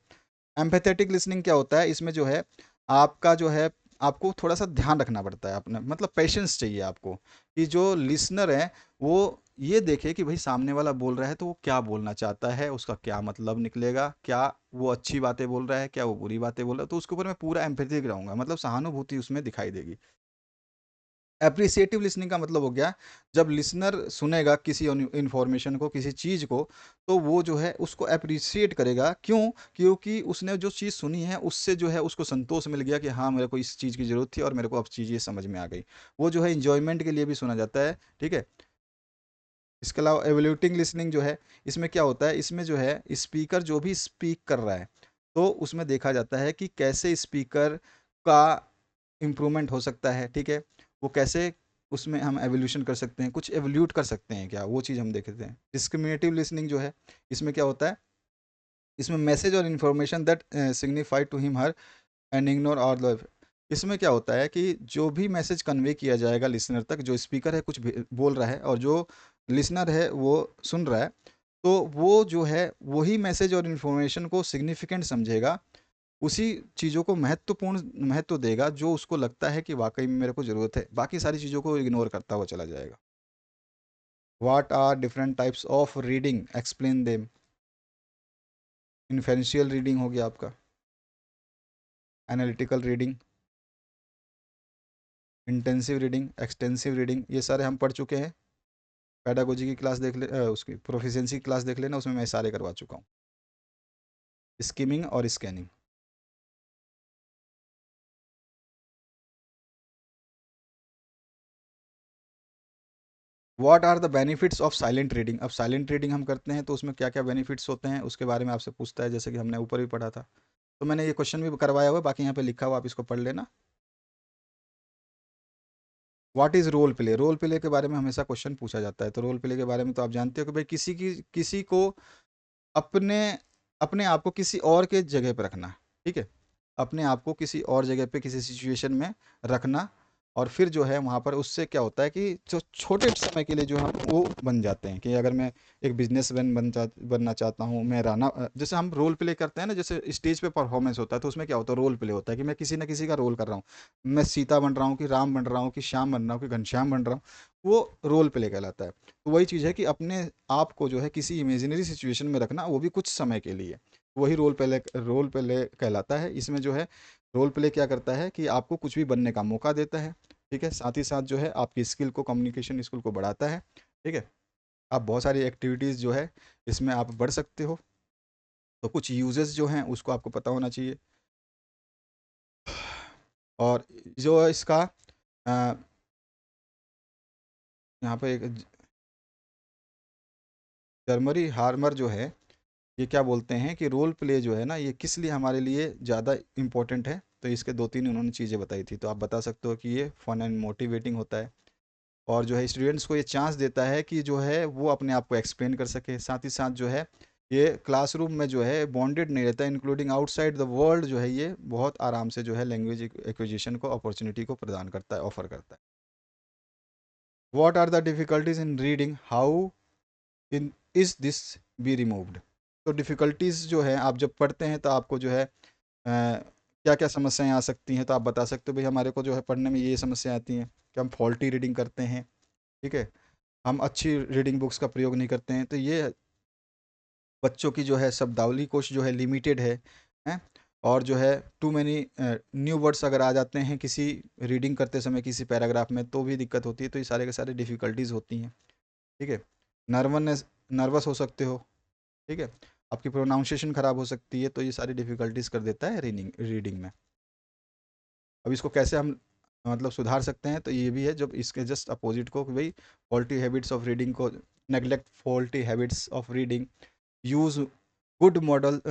एम्पैथेटिक लिसनिंग क्या होता है, इसमें जो है आपका जो है आपको थोड़ा सा ध्यान रखना पड़ता है अपना, मतलब पेशेंस चाहिए आपको कि जो लिसनर है वो ये देखे कि भाई सामने वाला बोल रहा है तो वो क्या बोलना चाहता है, उसका क्या मतलब निकलेगा, क्या वो अच्छी बातें बोल रहा है, क्या वो बुरी बातें बोल रहा है, तो उसके ऊपर मैं पूरा एम्पैथेटिक रहूंगा, मतलब सहानुभूति उसमें दिखाई देगी। एप्रिसिएटिव लिसनिंग का मतलब हो गया, जब लिसनर सुनेगा किसी इन्फॉर्मेशन को, किसी चीज़ को, तो वो जो है उसको अप्रिसिएट करेगा। क्यों? क्योंकि उसने जो चीज़ सुनी है उससे जो है उसको संतोष मिल गया कि हाँ मेरे को इस चीज़ की ज़रूरत थी और मेरे को अब चीज़ ये समझ में आ गई। वो जो है इंजॉयमेंट के लिए भी सुना जाता है, ठीक है। इसके अलावा एवल्यूटिंग लिसनिंग जो है, इसमें क्या होता है, इसमें जो है स्पीकर जो भी स्पीक कर रहा है तो उसमें देखा जाता है कि कैसे स्पीकर का इम्प्रूवमेंट हो सकता है, ठीक है। वो कैसे उसमें हम एवोल्यूशन कर सकते हैं, कुछ एवोल्यूट कर सकते हैं क्या, वो चीज़ हम देखते हैं। डिस्क्रिमिनेटिव लिसनिंग जो है, इसमें क्या होता है, इसमें मैसेज और information that signify to him her and ignore और द, इसमें क्या होता है कि जो भी मैसेज कन्वे किया जाएगा लिसनर तक, जो स्पीकर है कुछ बोल रहा है और जो लिसनर है वो सुन रहा है, तो वो जो है वही मैसेज और इन्फॉर्मेशन को सिग्निफिकेंट समझेगा, उसी चीज़ों को महत्वपूर्ण महत्व देगा जो उसको लगता है कि वाकई में मेरे को ज़रूरत है, बाकी सारी चीज़ों को इग्नोर करता हुआ चला जाएगा। What are different types of reading, explain them. Inferential reading हो गया आपका, analytical reading, intensive reading, extensive reading, ये सारे हम पढ़ चुके हैं। पेडागोजी की क्लास देख ले, उसकी प्रोफिशिएंसी की क्लास देख लेना, उसमें मैं सारे करवा चुका हूँ। स्किमिंग और scanning. What are the benefits of silent reading? अब साइलेंट रीडिंग हम करते हैं तो उसमें क्या क्या बेनिफिट्स होते हैं उसके बारे में आपसे पूछता है, जैसे कि हमने ऊपर भी पढ़ा था। तो मैंने ये क्वेश्चन भी करवाया हुआ है, बाकी यहाँ पे लिखा हुआ, आप इसको पढ़ लेना। What is role play? Role play के बारे में हमेशा क्वेश्चन पूछा जाता है, तो रोल प्ले के बारे में तो आप जानते हो कि भाई किसी को अपने अपने आप को किसी और के जगह पर रखना, ठीक है। अपने आप को किसी और जगह पे किसी सिचुएशन में रखना, और फिर जो है वहाँ पर उससे क्या होता है कि जो छोटे समय के लिए जो हम वो बन जाते हैं, कि अगर मैं एक बिजनेसमैन बनना चाहता हूँ, मैं राना, जैसे हम रोल प्ले करते हैं ना, जैसे स्टेज पे परफॉर्मेंस होता है तो उसमें क्या होता है, रोल प्ले होता है कि मैं किसी ना किसी का रोल कर रहा हूँ। मैं सीता बन रहा हूँ कि राम बन रहा हूँ कि श्याम बन रहा हूँ कि घनश्याम बन रहा हूँ, वो रोल प्ले कहलाता है। तो वही चीज़ है कि अपने आप को जो है किसी इमेजिनरी सिचुएशन में रखना, वो भी कुछ समय के लिए, वही रोल प्ले कहलाता है। इसमें जो है रोल प्ले क्या करता है कि आपको कुछ भी बनने का मौका देता है, ठीक है। साथ ही साथ जो है आपकी स्किल को, कम्युनिकेशन स्किल को बढ़ाता है, ठीक है। आप बहुत सारी एक्टिविटीज़ जो है इसमें आप बढ़ सकते हो। तो कुछ यूजेस जो हैं उसको आपको पता होना चाहिए। और जो इसका अ, यहाँ पे एक जर्मरी हार्मर जो है, ये क्या बोलते हैं कि रोल प्ले जो है ना, ये किस लिए हमारे लिए ज़्यादा इम्पोर्टेंट है, तो इसके दो तीन उन्होंने चीज़ें बताई थी, तो आप बता सकते हो कि ये फन एंड मोटिवेटिंग होता है, और जो है स्टूडेंट्स को ये चांस देता है कि जो है वो अपने आप को एक्सप्लेन कर सके। साथ ही साथ जो है ये क्लासरूम में जो है बॉन्डेड नहीं रहता, इंक्लूडिंग आउटसाइड द वर्ल्ड, जो है ये बहुत आराम से जो है लैंग्वेज एक्विजिशन को, अपॉर्चुनिटी को प्रदान करता है, ऑफर करता है। What are the difficulties in reading, how in is this be removed? तो डिफ़िकल्टीज जो है आप जब पढ़ते हैं तो आपको जो है क्या क्या समस्याएं आ सकती हैं, तो आप बता सकते हो भाई हमारे को जो है पढ़ने में ये समस्याएं आती हैं। कि हम फॉल्टी रीडिंग करते हैं, ठीक है, हम अच्छी रीडिंग बुक्स का प्रयोग नहीं करते हैं, तो ये बच्चों की जो है शब्दावली कोश जो है लिमिटेड है। और जो है टू मैनी न्यू वर्ड्स अगर आ जाते हैं किसी रीडिंग करते समय किसी पैराग्राफ में तो भी दिक्कत होती है, तो ये सारे के सारे डिफ़िकल्टीज़ होती हैं, ठीक है। नर्वस हो सकते हो, ठीक है, आपकी प्रोनाउंसिएशन ख़राब हो सकती है, तो ये सारी डिफ़िकल्टीज़ कर देता है रीडिंग में। अब इसको कैसे हम मतलब सुधार सकते हैं, तो ये भी है जब इसके जस्ट अपोजिट को कि भाई फॉल्टी हैबिट्स ऑफ रीडिंग को neglect faulty habits of reading, use good model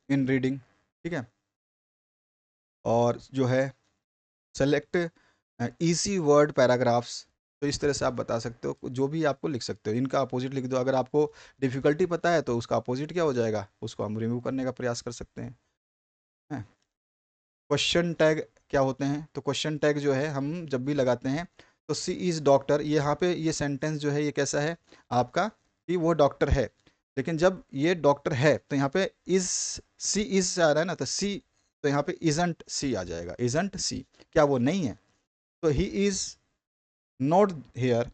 in reading, ठीक है। और जो है सेलेक्ट इजी वर्ड पैराग्राफ्स, तो इस तरह से आप बता सकते हो, जो भी आपको लिख सकते हो, इनका अपोजिट लिख दो। अगर आपको डिफ़िकल्टी पता है तो उसका अपोजिट क्या हो जाएगा, उसको हम रिमूव करने का प्रयास कर सकते हैं। क्वेश्चन टैग क्या होते हैं, तो क्वेश्चन टैग जो है हम जब भी लगाते हैं तो सी इज़ डॉक्टर, यहाँ पे ये सेंटेंस जो है ये कैसा है आपका कि वो डॉक्टर है, लेकिन जब ये डॉक्टर है तो यहाँ पे इज़ सी इज़ से आ रहा है ना, तो सी, तो यहाँ पे इजंट सी आ जाएगा, इजंट सी, क्या वो नहीं है, तो ही इज़ नॉट हेयर,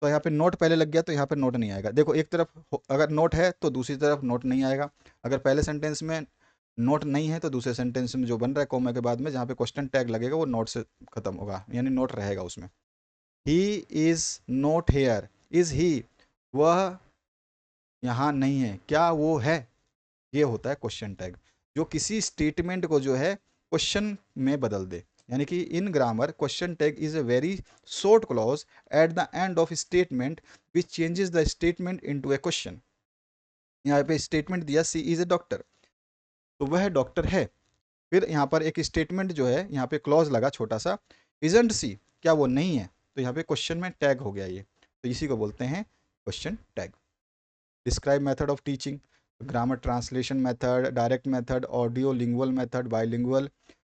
तो यहाँ पे नोट पहले लग गया तो यहाँ पे नोट नहीं आएगा। देखो एक तरफ अगर नोट है तो दूसरी तरफ नोट नहीं आएगा, अगर पहले सेंटेंस में नोट नहीं है तो दूसरे सेंटेंस में जो बन रहा है कॉमा के बाद में जहाँ पे क्वेश्चन टैग लगेगा वो नोट से खत्म होगा, यानी नोट रहेगा उसमें। He is note here, is he, वह यहाँ नहीं है, क्या वो है, ये होता है क्वेश्चन टैग, जो किसी स्टेटमेंट को जो है क्वेश्चन में बदल दे। यानी कि इन grammar question tag is a very short clause at the end of statement which changes the statement into A question. यहाँ पे स्टेटमेंट दिया सी इज ए डॉक्टर, तो वह डॉक्टर है, फिर यहाँ पर एक स्टेटमेंट जो है यहाँ पे क्लॉज लगा छोटा सा, इजंट सी, क्या वो नहीं है, तो यहाँ पे क्वेश्चन में टैग हो गया ये, तो इसी को बोलते हैं question tag. Describe method of teaching, grammar translation method, direct method, audio lingual method, bilingual,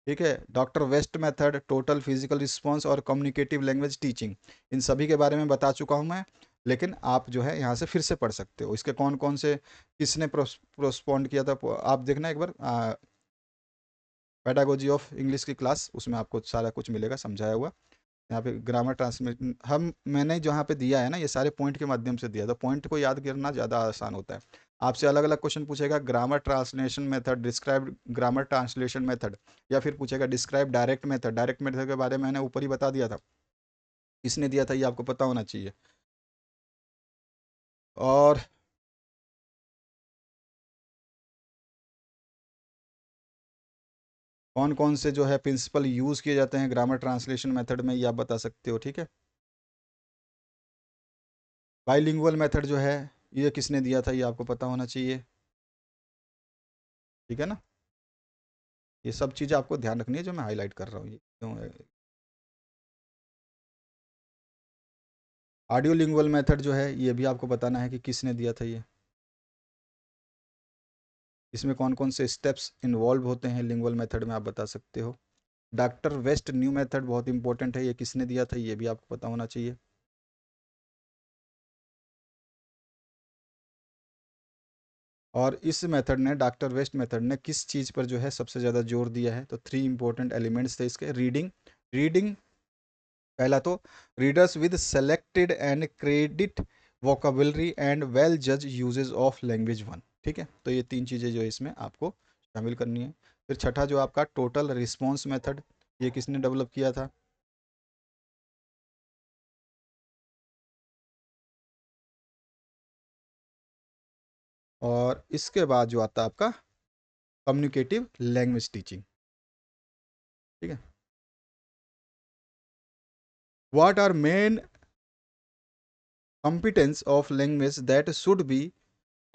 ठीक है, doctor west method, total physical response और कम्युनिकेटिव लैंग्वेज टीचिंग, इन सभी के बारे में बता चुका हूँ मैं, लेकिन आप जो है यहाँ से फिर से पढ़ सकते हो इसके कौन कौन से किसने प्रोस्पॉन्ड किया था, आप देखना एक बार पेडागोजी ऑफ इंग्लिश की क्लास, उसमें आपको सारा कुछ मिलेगा समझाया हुआ। यहाँ पे ग्रामर ट्रांसलेशन हम मैंने जहाँ पे दिया है ना ये सारे पॉइंट के माध्यम से दिया, तो पॉइंट को याद करना ज़्यादा आसान होता है। आपसे अलग अलग क्वेश्चन पूछेगा, grammar translation method, describe grammar translation method, या फिर पूछेगा describe direct method. Direct method के बारे में मैंने ऊपर ही बता दिया था, किसने दिया था ये आपको पता होना चाहिए। और कौन कौन से जो है प्रिंसिपल यूज़ किए जाते हैं ग्रामर ट्रांसलेशन मेथड में, ये आप बता सकते हो, ठीक है। बाइलिंगुअल मेथड जो है ये किसने दिया था ये आपको पता होना चाहिए, ठीक है ना। ये सब चीज़ें आपको ध्यान रखनी है जो मैं हाईलाइट कर रहा हूँ, ये क्यों है। ऑडियो लिंगुअल मेथड जो है ये भी आपको बताना है कि किसने दिया था ये, इसमें कौन कौन से स्टेप्स इन्वॉल्व होते हैं लिंगुअल मेथड में आप बता सकते हो। डॉक्टर वेस्ट न्यू मेथड बहुत इंपॉर्टेंट है, ये किसने दिया था ये भी आपको पता होना चाहिए। और इस मेथड ने, डॉक्टर वेस्ट मेथड ने किस चीज़ पर जो है सबसे ज़्यादा जोर दिया है, तो 3 इंपॉर्टेंट एलिमेंट्स थे इसके। रीडिंग, रीडिंग पहला तो readers with selected and credit vocabulary and well जज यूजेस ऑफ लैंग्वेज वन, ठीक है, तो ये 3 चीज़ें जो है इसमें आपको शामिल करनी है। फिर छठा जो आपका टोटल रिस्पॉन्स मेथड, ये किसने डेवलप किया था, और इसके बाद जो आता है आपका कम्युनिकेटिव लैंग्वेज टीचिंग, ठीक है। What are main competence of language that should be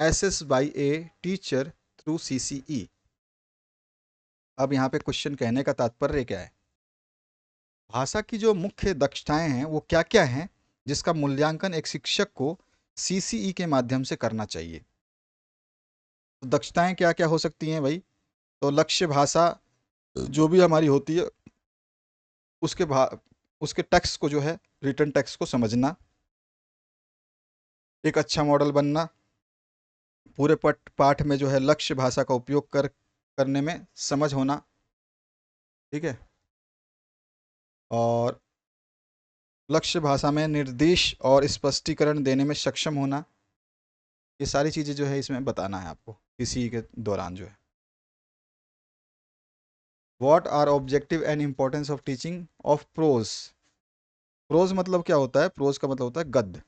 assessed by a teacher through CCE। अब यहाँ पे क्वेश्चन कहने का तात्पर्य क्या है, भाषा की जो मुख्य दक्षताएं हैं वो क्या क्या हैं जिसका मूल्यांकन एक शिक्षक को CCE के माध्यम से करना चाहिए। तो दक्षताएं क्या क्या हो सकती हैं भाई, तो लक्ष्य भाषा जो भी हमारी होती है उसके उसके टेक्स्ट को जो है रिटर्न टेक्स्ट को समझना, एक अच्छा मॉडल बनना, पूरे पाठ में जो है लक्ष्य भाषा का उपयोग करने में समझ होना, ठीक है। और लक्ष्य भाषा में निर्देश और स्पष्टीकरण देने में सक्षम होना, ये सारी चीज़ें जो है इसमें बताना है आपको किसी के दौरान जो है। What are objective and importance of teaching of prose. Prose मतलब क्या होता है? प्रोज का मतलब होता है गद्य।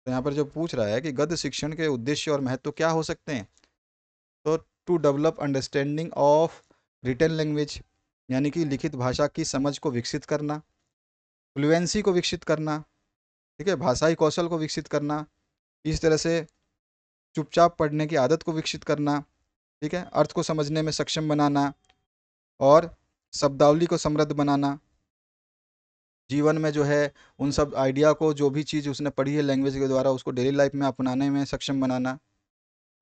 तो यहाँ पर जो पूछ रहा है कि गद्य शिक्षण के उद्देश्य और महत्व क्या हो सकते हैं, तो to develop understanding of written language, यानी कि लिखित भाषा की समझ को विकसित करना, फ्लुएंसी को विकसित करना, ठीक है, भाषाई कौशल को विकसित करना, इस तरह से चुपचाप पढ़ने की आदत को विकसित करना, ठीक है, अर्थ को समझने में सक्षम बनाना और शब्दावली को समृद्ध बनाना, जीवन में जो है उन सब आइडिया को, जो भी चीज़ उसने पढ़ी है लैंग्वेज के द्वारा, उसको डेली लाइफ में अपनाने में सक्षम बनाना,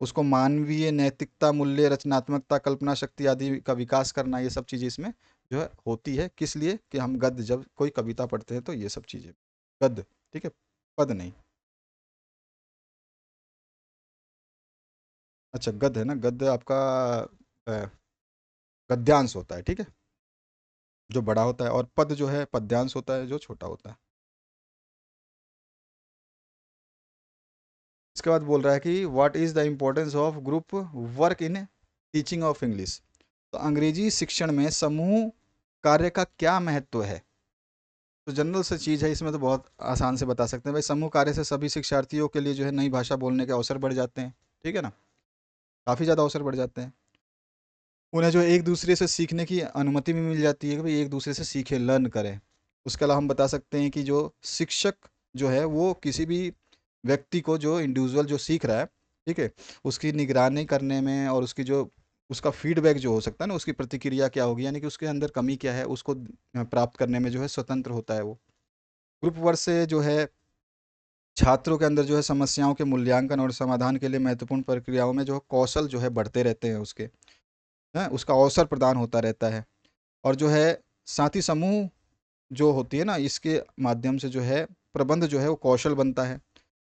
उसको मानवीय नैतिकता, मूल्य, रचनात्मकता, कल्पना शक्ति आदि का विकास करना, ये सब चीज़ें इसमें जो है होती है। किस लिए? कि हम गद्य जब कोई कविता पढ़ते हैं तो ये सब चीज़ें गद्य, ठीक है, पद नहीं। अच्छा, गद्य है ना, गद्य आपका अ, गद्यांश होता है, ठीक है, जो बड़ा होता है, और पद जो है पद्यांश होता है, जो छोटा होता है। इसके बाद बोल रहा है कि what is the importance of group work in teaching of English. तो अंग्रेजी शिक्षण में समूह कार्य का क्या महत्व है? तो जनरल से चीज़ है, इसमें तो बहुत आसान से बता सकते हैं भाई। समूह कार्य से सभी शिक्षार्थियों के लिए जो है नई भाषा बोलने के अवसर बढ़ जाते हैं, ठीक है ना, काफ़ी ज़्यादा अवसर बढ़ जाते हैं। उन्हें जो है एक दूसरे से सीखने की अनुमति भी मिल जाती है कि भाई एक दूसरे से सीखे, लर्न करें। उसके अलावा हम बता सकते हैं कि जो शिक्षक जो है वो किसी भी व्यक्ति को, जो इंडिविजुअल जो सीख रहा है, ठीक है, उसकी निगरानी करने में और उसकी जो उसका फीडबैक जो हो सकता है ना, उसकी प्रतिक्रिया क्या होगी, यानी कि उसके अंदर कमी क्या है, उसको प्राप्त करने में जो है स्वतंत्र होता है वो। ग्रुप वर्क से जो है छात्रों के अंदर जो है समस्याओं के मूल्यांकन और समाधान के लिए महत्वपूर्ण प्रक्रियाओं में जो है कौशल जो है बढ़ते रहते हैं, उसके हैं उसका अवसर प्रदान होता रहता है। और जो है साथी समूह जो होती है ना, इसके माध्यम से जो है प्रबंध जो है वो कौशल बनता है।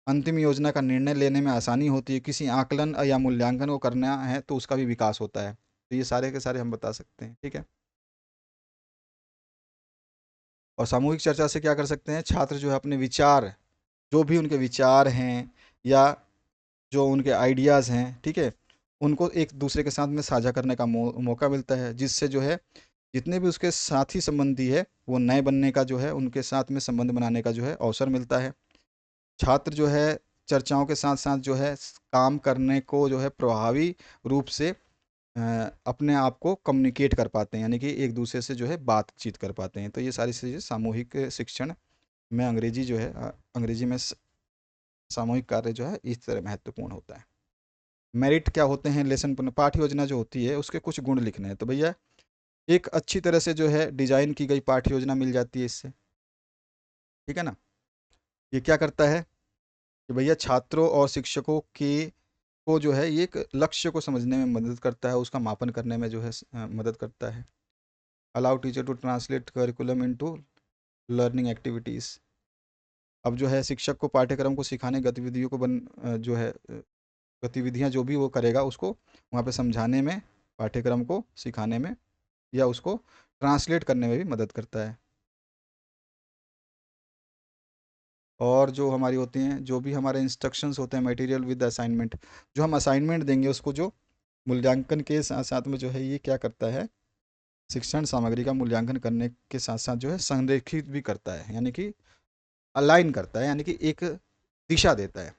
अंतिम योजना का निर्णय लेने में आसानी होती है। किसी आकलन या मूल्यांकन को करना है तो उसका भी विकास होता है। तो ये सारे के सारे हम बता सकते हैं, ठीक है। और सामूहिक चर्चा से क्या कर सकते हैं? छात्र जो है अपने विचार, जो भी उनके विचार हैं या जो उनके आइडियाज़ हैं, ठीक है, उनको एक दूसरे के साथ में साझा करने का मौका मिलता है, जिससे जो है जितने भी उसके साथी संबंधी है वो नए बनने का जो है, उनके साथ में संबंध बनाने का जो है अवसर मिलता है। छात्र जो है चर्चाओं के साथ साथ जो है काम करने को जो है प्रभावी रूप से अपने आप को कम्युनिकेट कर पाते हैं, यानी कि एक दूसरे से जो है बातचीत कर पाते हैं। तो ये सारी चीज़ें सामूहिक शिक्षण में अंग्रेजी जो है अंग्रेजी में सामूहिक कार्य जो है इस तरह महत्वपूर्ण होता है। मेरिट क्या होते हैं? लेसन पाठ्य योजना जो होती है उसके कुछ गुण लिखने हैं। तो भैया एक अच्छी तरह से जो है डिजाइन की गई पाठ्य योजना मिल जाती है इससे, ठीक है ना। ये क्या करता है कि भैया छात्रों और शिक्षकों के को जो है ये एक लक्ष्य को समझने में मदद करता है, उसका मापन करने में जो है मदद करता है। Allow teacher to translate curriculum into learning activities. अब जो है शिक्षक को पाठ्यक्रम को सिखाने गतिविधियों को जो है गतिविधियां जो भी वो करेगा उसको वहाँ पे समझाने में, पाठ्यक्रम को सिखाने में या उसको ट्रांसलेट करने में भी मदद करता है। और जो हमारी होती हैं, जो भी हमारे इंस्ट्रक्शंस होते हैं, मटेरियल विद असाइनमेंट, जो हम असाइनमेंट देंगे उसको जो मूल्यांकन के साथ साथ में जो है ये क्या करता है, शिक्षण सामग्री का मूल्यांकन करने के साथ साथ जो है संरेखित भी करता है, यानी कि अलाइन करता है, यानी कि एक दिशा देता है।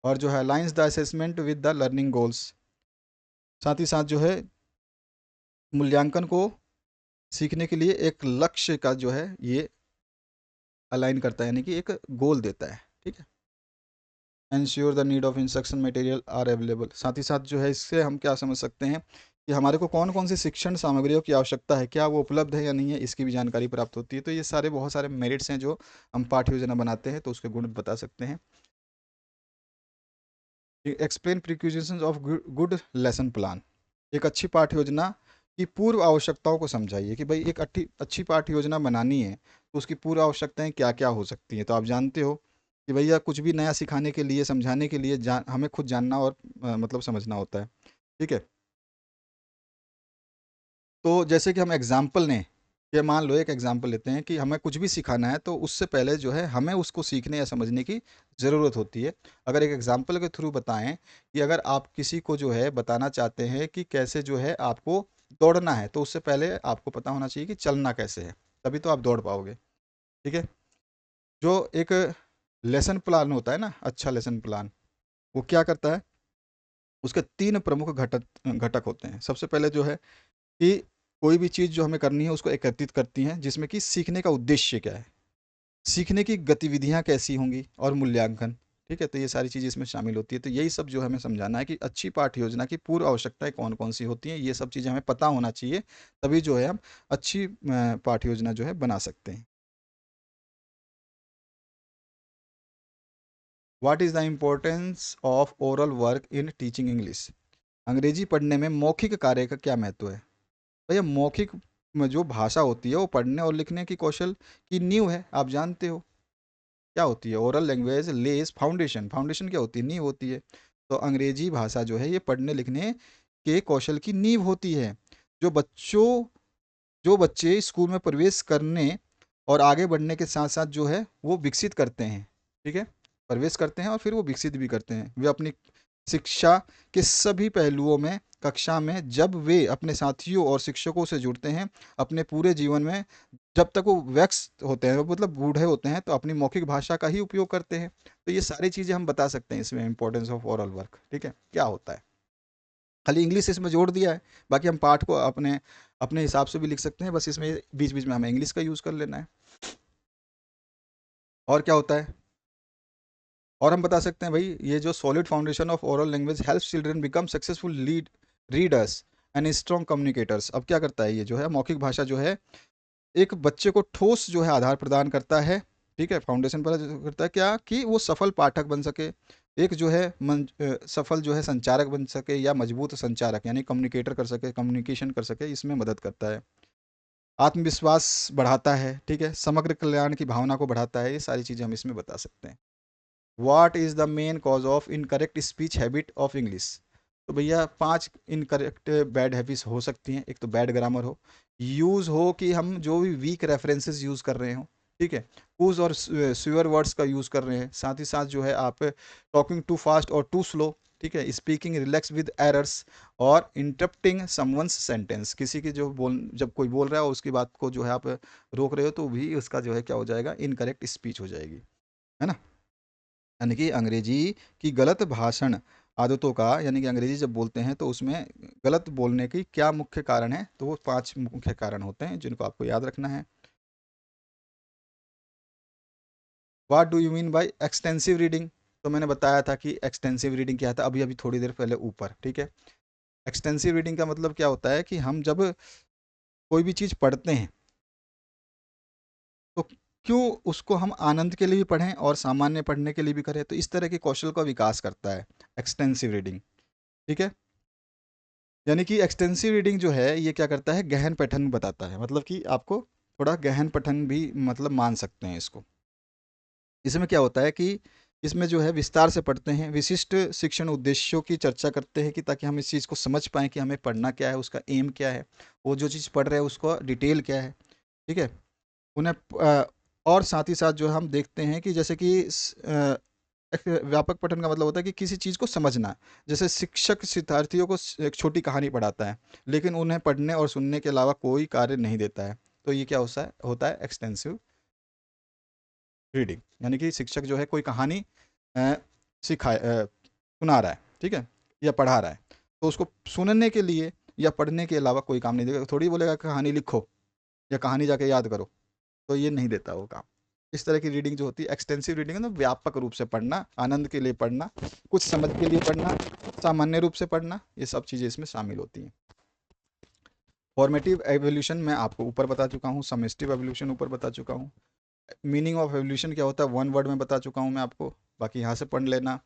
और जो है aligns the assessment with the learning goals, साथ ही साथ जो है मूल्यांकन को सीखने के लिए एक लक्ष्य का जो है ये अलाइन करता है, यानी कि एक गोल देता है, ठीक है। Ensure the need of instruction material are available, साथ ही साथ जो है इससे हम क्या समझ सकते हैं कि हमारे को कौन कौन सी शिक्षण सामग्रियों की आवश्यकता है, क्या वो उपलब्ध है या नहीं है, इसकी भी जानकारी प्राप्त होती है। तो ये सारे बहुत सारे मेरिट्स हैं जो हम पाठ्य योजना बनाते हैं तो उसके गुण बता सकते हैं। Explain prerequisitions of good lesson plan, एक अच्छी पाठ्य योजना की पूर्व आवश्यकताओं को समझाइए कि भाई एक अच्छी पाठ्य योजना बनानी है तो उसकी पूर्व आवश्यकताएं क्या क्या हो सकती हैं। तो आप जानते हो कि भैया कुछ भी नया सिखाने के लिए, समझाने के लिए हमें खुद जानना और मतलब समझना होता है, ठीक है। तो जैसे कि हम एग्जाम्पल लें ये मान लो एक एग्जांपल लेते हैं कि हमें कुछ भी सिखाना है तो उससे पहले जो है हमें उसको सीखने या समझने की ज़रूरत होती है। अगर एक एग्जांपल के थ्रू बताएं कि अगर आप किसी को जो है बताना चाहते हैं कि कैसे जो है आपको दौड़ना है, तो उससे पहले आपको पता होना चाहिए कि चलना कैसे है, तभी तो आप दौड़ पाओगे। ठीक है। जो एक लेसन प्लान होता है ना, अच्छा लेसन प्लान, वो क्या करता है, उसके तीन प्रमुख घटक घटक होते हैं। सबसे पहले जो है कि कोई भी चीज़ जो हमें करनी है उसको एकत्रित करती हैं, जिसमें कि सीखने का उद्देश्य क्या है, सीखने की गतिविधियाँ कैसी होंगी और मूल्यांकन। ठीक है, तो ये सारी चीज़ इसमें शामिल होती है। तो यही सब जो हमें समझाना है कि अच्छी पाठ्य योजना की पूर्व आवश्यकताएं कौन कौन सी होती हैं, ये सब चीज़ें हमें पता होना चाहिए, तभी जो है हम अच्छी पाठ्य योजना जो है बना सकते हैं। What is the importance of oral work in teaching English. अंग्रेजी पढ़ने में मौखिक कार्य का क्या महत्व है। भैया मौखिक में जो भाषा होती है वो पढ़ने और लिखने की कौशल की नींव है, आप जानते हो क्या होती है। Oral language less foundation, foundation क्या होती है, नींव होती है। तो अंग्रेजी भाषा जो है ये पढ़ने लिखने के कौशल की नींव होती है। जो बच्चों जो बच्चे स्कूल में प्रवेश करने और आगे बढ़ने के साथ साथ जो है वो विकसित करते हैं। ठीक है, प्रवेश करते हैं और फिर वो विकसित भी करते हैं। वे अपनी शिक्षा के सभी पहलुओं में कक्षा में जब वे अपने साथियों और शिक्षकों से जुड़ते हैं, अपने पूरे जीवन में जब तक वो वयस्क होते हैं, मतलब बूढ़े होते हैं, तो अपनी मौखिक भाषा का ही उपयोग करते हैं। तो ये सारी चीज़ें हम बता सकते हैं इसमें, इंपॉर्टेंस ऑफ ओरल वर्क। ठीक है, क्या होता है, खाली इंग्लिश इसमें जोड़ दिया है, बाकी हम पाठ को अपने अपने हिसाब से भी लिख सकते हैं, बस इसमें बीच बीच में हमें इंग्लिश का यूज़ कर लेना है। और क्या होता है, और हम बता सकते हैं भाई, ये जो solid foundation of oral language helps children become successful readers and strong communicators. अब क्या करता है, ये जो है मौखिक भाषा जो है एक बच्चे को ठोस जो है आधार प्रदान करता है। ठीक है, फाउंडेशन पर करता है क्या कि वो सफल पाठक बन सके, एक जो है सफल जो है संचारक बन सके, या मजबूत संचारक यानी कम्युनिकेटर कर सके, कम्युनिकेशन कर सके, इसमें मदद करता है। आत्मविश्वास बढ़ाता है। ठीक है, समग्र कल्याण की भावना को बढ़ाता है। ये सारी चीज़ें हम इसमें बता सकते हैं। What is the main cause of incorrect speech habit of English. तो भैया 5 इनकरेक्ट बैड हैबिट्स हो सकती हैं। एक तो बैड ग्रामर हो, यूज़ हो कि हम जो भी वीक रेफरेंसेस यूज़ कर रहे हो, ठीक है, यूज और स्यूअर वर्ड्स का यूज़ कर रहे हैं, साथ ही साथ जो है आप टॉकिंग टू फास्ट और टू स्लो, ठीक है, स्पीकिंग रिलैक्स विद एरर्स, और इंटरप्टिंग समवंस सेंटेंस, किसी की जो जब कोई बोल रहा है उसकी बात को जो है आप रोक रहे हो, तो भी उसका जो है क्या हो जाएगा, इनकरेक्ट स्पीच हो जाएगी, है ना। यानी कि अंग्रेजी की गलत भाषण आदतों का, यानी कि अंग्रेजी जब बोलते हैं तो उसमें गलत बोलने की क्या मुख्य कारण है, तो वो 5 मुख्य कारण होते हैं जिनको आपको याद रखना है। What do you mean bye extensive reading. तो मैंने बताया था कि एक्सटेंसिव रीडिंग क्या था, अभी अभी थोड़ी देर पहले ऊपर। ठीक है, एक्सटेंसिव रीडिंग का मतलब क्या होता है कि हम जब कोई भी चीज़ पढ़ते हैं तो क्यों उसको हम आनंद के लिए भी पढ़ें और सामान्य पढ़ने के लिए भी करें, तो इस तरह के कौशल का विकास करता है एक्सटेंसिव रीडिंग। ठीक है, यानी कि एक्सटेंसिव रीडिंग जो है ये क्या करता है, गहन पठन बताता है, मतलब कि आपको थोड़ा गहन पठन भी मतलब मान सकते हैं इसको। इसमें क्या होता है कि इसमें जो है विस्तार से पढ़ते हैं, विशिष्ट शिक्षण उद्देश्यों की चर्चा करते हैं कि ताकि हम इस चीज़ को समझ पाएँ कि हमें पढ़ना क्या है, उसका एम क्या है, वो जो चीज़ पढ़ रहे हैं उसका डिटेल क्या है। ठीक है, उन्हें और साथ ही साथ जो हम देखते हैं कि जैसे कि एक व्यापक पठन का मतलब होता है कि किसी चीज़ को समझना। जैसे शिक्षक शिक्षार्थियों को एक छोटी कहानी पढ़ाता है, लेकिन उन्हें पढ़ने और सुनने के अलावा कोई कार्य नहीं देता है, तो ये क्या होता है एक्सटेंसिव रीडिंग। यानी कि शिक्षक जो है कोई कहानी अ, सुना रहा है, ठीक है, या पढ़ा रहा है, तो उसको सुनने के लिए या पढ़ने के अलावा कोई काम नहीं देगा, थोड़ी बोलेगा कहानी लिखो या कहानी जाके याद करो, तो ये नहीं देता वो काम। इस तरह की रीडिंग जो होती है एक्सटेंसिव रीडिंग है, तो व्यापक रूप से पढ़ना, आनंद के लिए पढ़ना, कुछ समझ के लिए पढ़ना, सामान्य रूप से पढ़ना, ये सब चीज़ें इसमें शामिल होती हैं। फॉर्मेटिव एवोल्यूशन मैं आपको ऊपर बता चुका हूँ, समेस्टिव एवोल्यूशन ऊपर बता चुका हूँ, मीनिंग ऑफ एवोल्यूशन क्या होता है वन वर्ड में बता चुका हूँ मैं आपको, बाकी यहाँ से पढ़ लेना।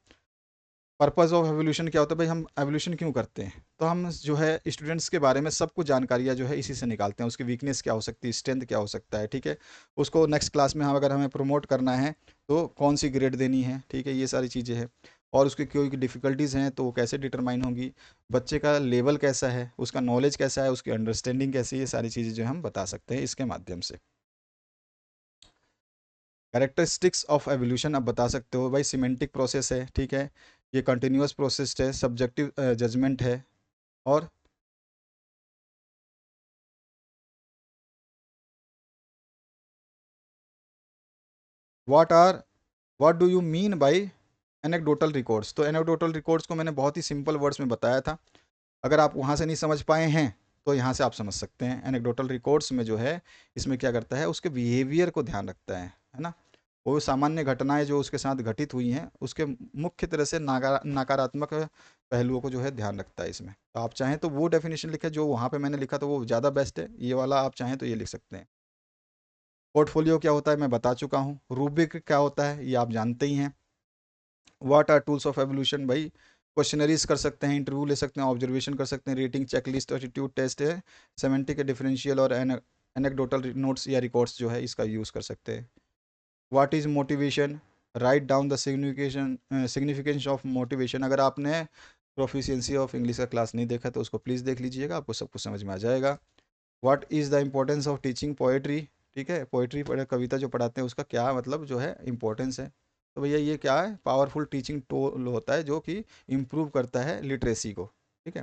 पर्पस ऑफ एवोल्यूशन क्या होता है, भाई हम एवोल्यूशन क्यों करते हैं, तो हम जो है स्टूडेंट्स के बारे में सब कुछ जानकारियाँ जो है इसी से निकालते हैं, उसकी वीकनेस क्या हो सकती है, स्ट्रेंथ क्या हो सकता है, ठीक है, उसको नेक्स्ट क्लास में हम अगर हमें प्रमोट करना है तो कौन सी ग्रेड देनी है, ठीक है, ये सारी चीज़ें हैं। और उसकी कोई डिफ़िकल्टीज़ हैं तो वो कैसे डिटरमाइन होंगी, बच्चे का लेवल कैसा है, उसका नॉलेज कैसा है, उसकी अंडरस्टैंडिंग कैसी है, ये सारी चीज़ें जो हम बता सकते हैं इसके माध्यम से। कैरेक्टरिस्टिक्स ऑफ एवोल्यूशन अब बता सकते हो भाई, सिमेंटिक प्रोसेस है, ठीक है, ये कंटिन्यूअस प्रोसेस है, सब्जेक्टिव जजमेंट है, और what do you mean bye anecdotal records. तो एनेक्डोटल रिकॉर्ड्स को मैंने बहुत ही सिंपल वर्ड्स में बताया था, अगर आप वहाँ से नहीं समझ पाए हैं तो यहाँ से आप समझ सकते हैं। एनेक्डोटल रिकॉर्ड्स में जो है, इसमें क्या करता है, उसके बिहेवियर को ध्यान रखता है ना, वो सामान्य घटनाएं जो उसके साथ घटित हुई हैं उसके मुख्य तरह से नकारात्मक पहलुओं को जो है ध्यान रखता है इसमें। तो आप चाहें तो वो डेफिनेशन लिखें जो वहाँ पे मैंने लिखा, तो वो ज़्यादा बेस्ट है, ये वाला आप चाहें तो ये लिख सकते हैं। पोर्टफोलियो क्या होता है मैं बता चुका हूँ। रूबिक क्या होता है ये आप जानते ही हैं। What are tools of evaluation, भाई क्वेश्चनरीज कर सकते हैं, इंटरव्यू ले सकते हैं, ऑब्जर्वेशन कर सकते हैं, रेटिंग, चेकलिस्ट, एटीट्यूड टेस्ट है, सेमेंटिक डिफरेंशियल और एनेक्डोटल नोट्स या रिकॉर्ड्स जो है इसका यूज़ कर सकते हैं। What is motivation, write down the significance of motivation. अगर आपने प्रोफिशिएंसी ऑफ इंग्लिश का क्लास नहीं देखा तो उसको प्लीज़ देख लीजिएगा, आपको सब कुछ समझ में आ जाएगा। What is the importance of teaching poetry, ठीक है, पोएट्री पढ़े, कविता जो पढ़ाते हैं उसका क्या मतलब जो है इम्पोर्टेंस है। तो भैया ये क्या है, पावरफुल टीचिंग टूल होता है जो कि इम्प्रूव करता है लिटरेसी को, ठीक है।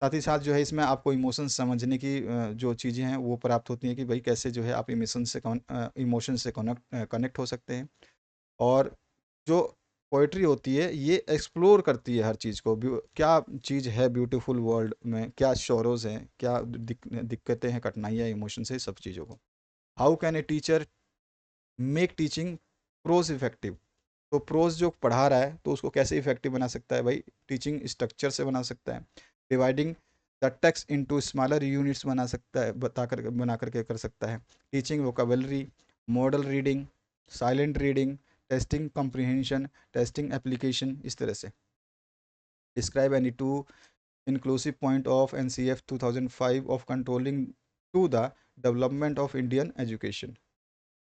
साथ ही साथ जो है इसमें आपको इमोशंस समझने की जो चीज़ें हैं वो प्राप्त होती हैं कि भाई कैसे जो है आप इमोशन से कनेक्ट हो सकते हैं। और जो पोइट्री होती है ये एक्सप्लोर करती है हर चीज़ को, क्या चीज़ है ब्यूटीफुल वर्ल्ड में, क्या शोरोज हैं, क्या दिक्कतें हैं, कठिनाइयाँ, इमोशन से सब चीज़ों को। How can a teacher make teaching prose effective. तो प्रोज जो पढ़ा रहा है तो उसको कैसे इफेक्टिव बना सकता है, भाई टीचिंग स्ट्रक्चर से बना सकता है, dividing the text into smaller units बना सकता है, बना करके कर सकता है। Teaching vocabulary, model reading, silent reading, testing comprehension, testing application, इस तरह से। Describe any two inclusive point of NCF 2005 of controlling to the development of Indian education।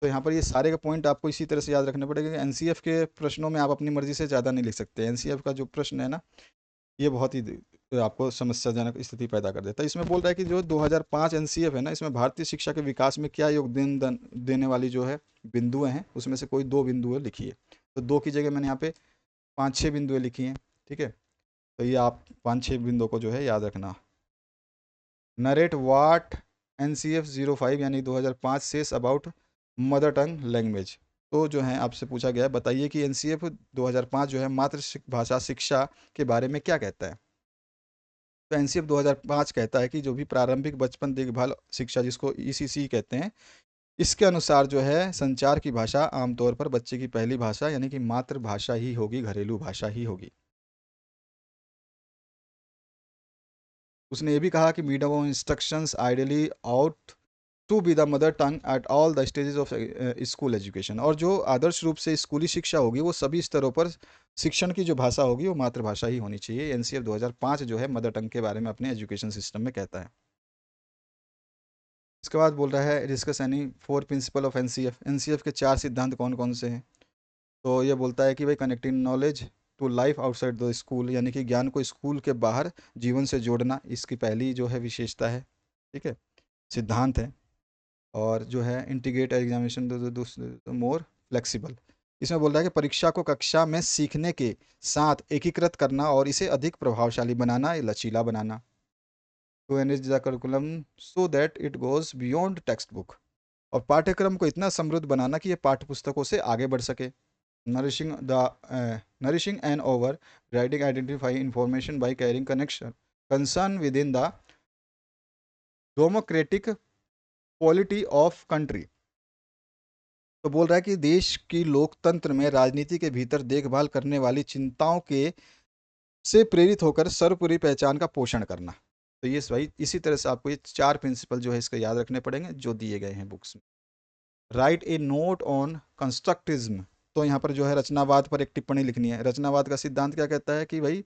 तो यहाँ पर ये सारे के पॉइंट आपको इसी तरह से याद रखने पड़ेगा कि एनसीएफ के प्रश्नों में आप अपनी मर्जी से ज़्यादा नहीं लिख सकते। एनसीएफ का जो प्रश्न है ना, ये बहुत ही आपको समस्याजनक स्थिति पैदा कर देता है। इसमें बोल रहा है कि जो 2005 एनसीएफ है ना, इसमें भारतीय शिक्षा के विकास में क्या योगदान देने वाली जो है बिंदुएं हैं, उसमें से कोई 2 बिंदुएं लिखिए। तो 2 की जगह मैंने यहाँ पे 5-6 बिंदुएं लिखी हैं, ठीक है। तो ये आप 5-6 बिंदुओं को जो है याद रखना। नरेट वाट NCF 05 यानी 2005 says about mother tongue language. तो जो है आपसे पूछा गया है, बताइए कि NCF 2005 जो है भाषा शिक्षा के बारे में क्या कहता है। तो NCF 2005 कहता है कि जो भी प्रारंभिक बचपन देखभाल शिक्षा, जिसको ECC कहते हैं, इसके अनुसार जो है संचार की भाषा आमतौर पर बच्चे की पहली भाषा यानी कि मातृभाषा ही होगी, घरेलू भाषा ही होगी। उसने ये भी कहा कि medium of instructions ideally ought to be the mother tongue at all the stages of school education. और जो आदर्श रूप से स्कूली शिक्षा होगी वो सभी स्तरों पर शिक्षण की जो भाषा होगी वो मातृभाषा ही होनी चाहिए। NCF 2005 जो है मदर टंग के बारे में अपने एजुकेशन सिस्टम में कहता है। इसके बाद बोल रहा है discuss any 4 principle of NCF के 4 सिद्धांत कौन कौन से हैं। तो ये बोलता है कि भाई connecting knowledge to life outside the school, यानी कि ज्ञान को स्कूल के बाहर जीवन से जोड़ना, इसकी पहली जो है विशेषता है, ठीक है, सिद्धांत है। और जो है इंटीग्रेट एग्जामिनेशन मोर फ्लेक्सिबल। इसमें बोल रहा है कि परीक्षा को कक्षा में सीखने के साथ एकीकृत करना और इसे अधिक प्रभावशाली बनाना, लचीला बनाना। To enrich the curriculum so that it goes beyond textbook. और पाठ्यक्रम को इतना समृद्ध बनाना कि ये पाठ्य पुस्तकों से आगे बढ़ सके। Nourishing and over writing identify information by carrying connection concern with in the democratic polity of country. तो बोल रहा है कि देश की लोकतंत्र में राजनीति के भीतर देखभाल करने वाली चिंताओं के से प्रेरित होकर सर्वोपरि पहचान का पोषण करना। तो ये भाई इसी तरह से आपको ये 4 प्रिंसिपल जो है इसका याद रखने पड़ेंगे जो दिए गए हैं बुक्स में। Right A note on constructivism. तो यहाँ पर जो है रचनावाद पर एक टिप्पणी लिखनी है। रचनावाद का सिद्धांत क्या कहता है कि भाई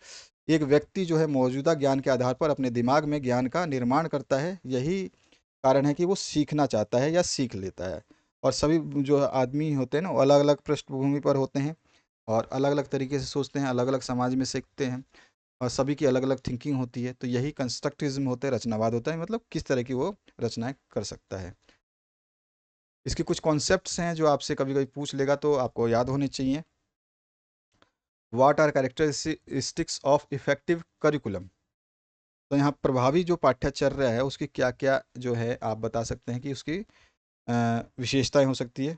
एक व्यक्ति जो है मौजूदा ज्ञान के आधार पर अपने दिमाग में ज्ञान का निर्माण करता है, यही कारण है कि वो सीखना चाहता है या सीख लेता है। और सभी जो आदमी होते हैं ना वो अलग अलग पृष्ठभूमि पर होते हैं और अलग अलग तरीके से सोचते हैं, अलग अलग समाज में सीखते हैं, और सभी की अलग अलग थिंकिंग होती है। तो यही कंस्ट्रक्टिविज्म होता है, रचनावाद होता है, मतलब किस तरह की वो रचनाएं कर सकता है। इसके कुछ कॉन्सेप्ट्स हैं जो आपसे कभी कभी पूछ लेगा, तो आपको याद होने चाहिए। What are characteristics of effective curriculum. तो यहाँ प्रभावी जो पाठ्यचर्या है उसकी क्या क्या जो है आप बता सकते हैं कि उसकी विशेषताएं हो सकती है।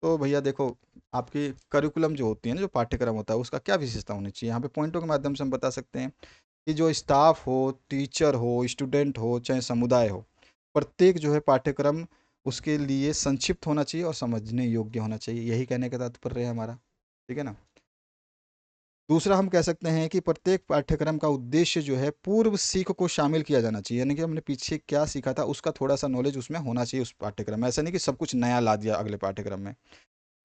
तो भैया देखो, आपकी करिकुलम जो होती है ना, जो पाठ्यक्रम होता है उसका क्या विशेषता होनी चाहिए, यहाँ पे पॉइंटों के माध्यम से हम बता सकते हैं कि जो स्टाफ हो, टीचर हो, स्टूडेंट हो, चाहे समुदाय हो, प्रत्येक जो है पाठ्यक्रम उसके लिए संक्षिप्त होना चाहिए और समझने योग्य होना चाहिए। यही कहने का तात्पर्य है हमारा, ठीक है ना। दूसरा हम कह सकते हैं कि प्रत्येक पाठ्यक्रम का उद्देश्य जो है पूर्व सीख को शामिल किया जाना चाहिए, यानी कि हमने पीछे क्या सीखा था उसका थोड़ा सा नॉलेज उसमें होना चाहिए उस पाठ्यक्रम में। ऐसा नहीं कि सब कुछ नया ला दिया अगले पाठ्यक्रम में,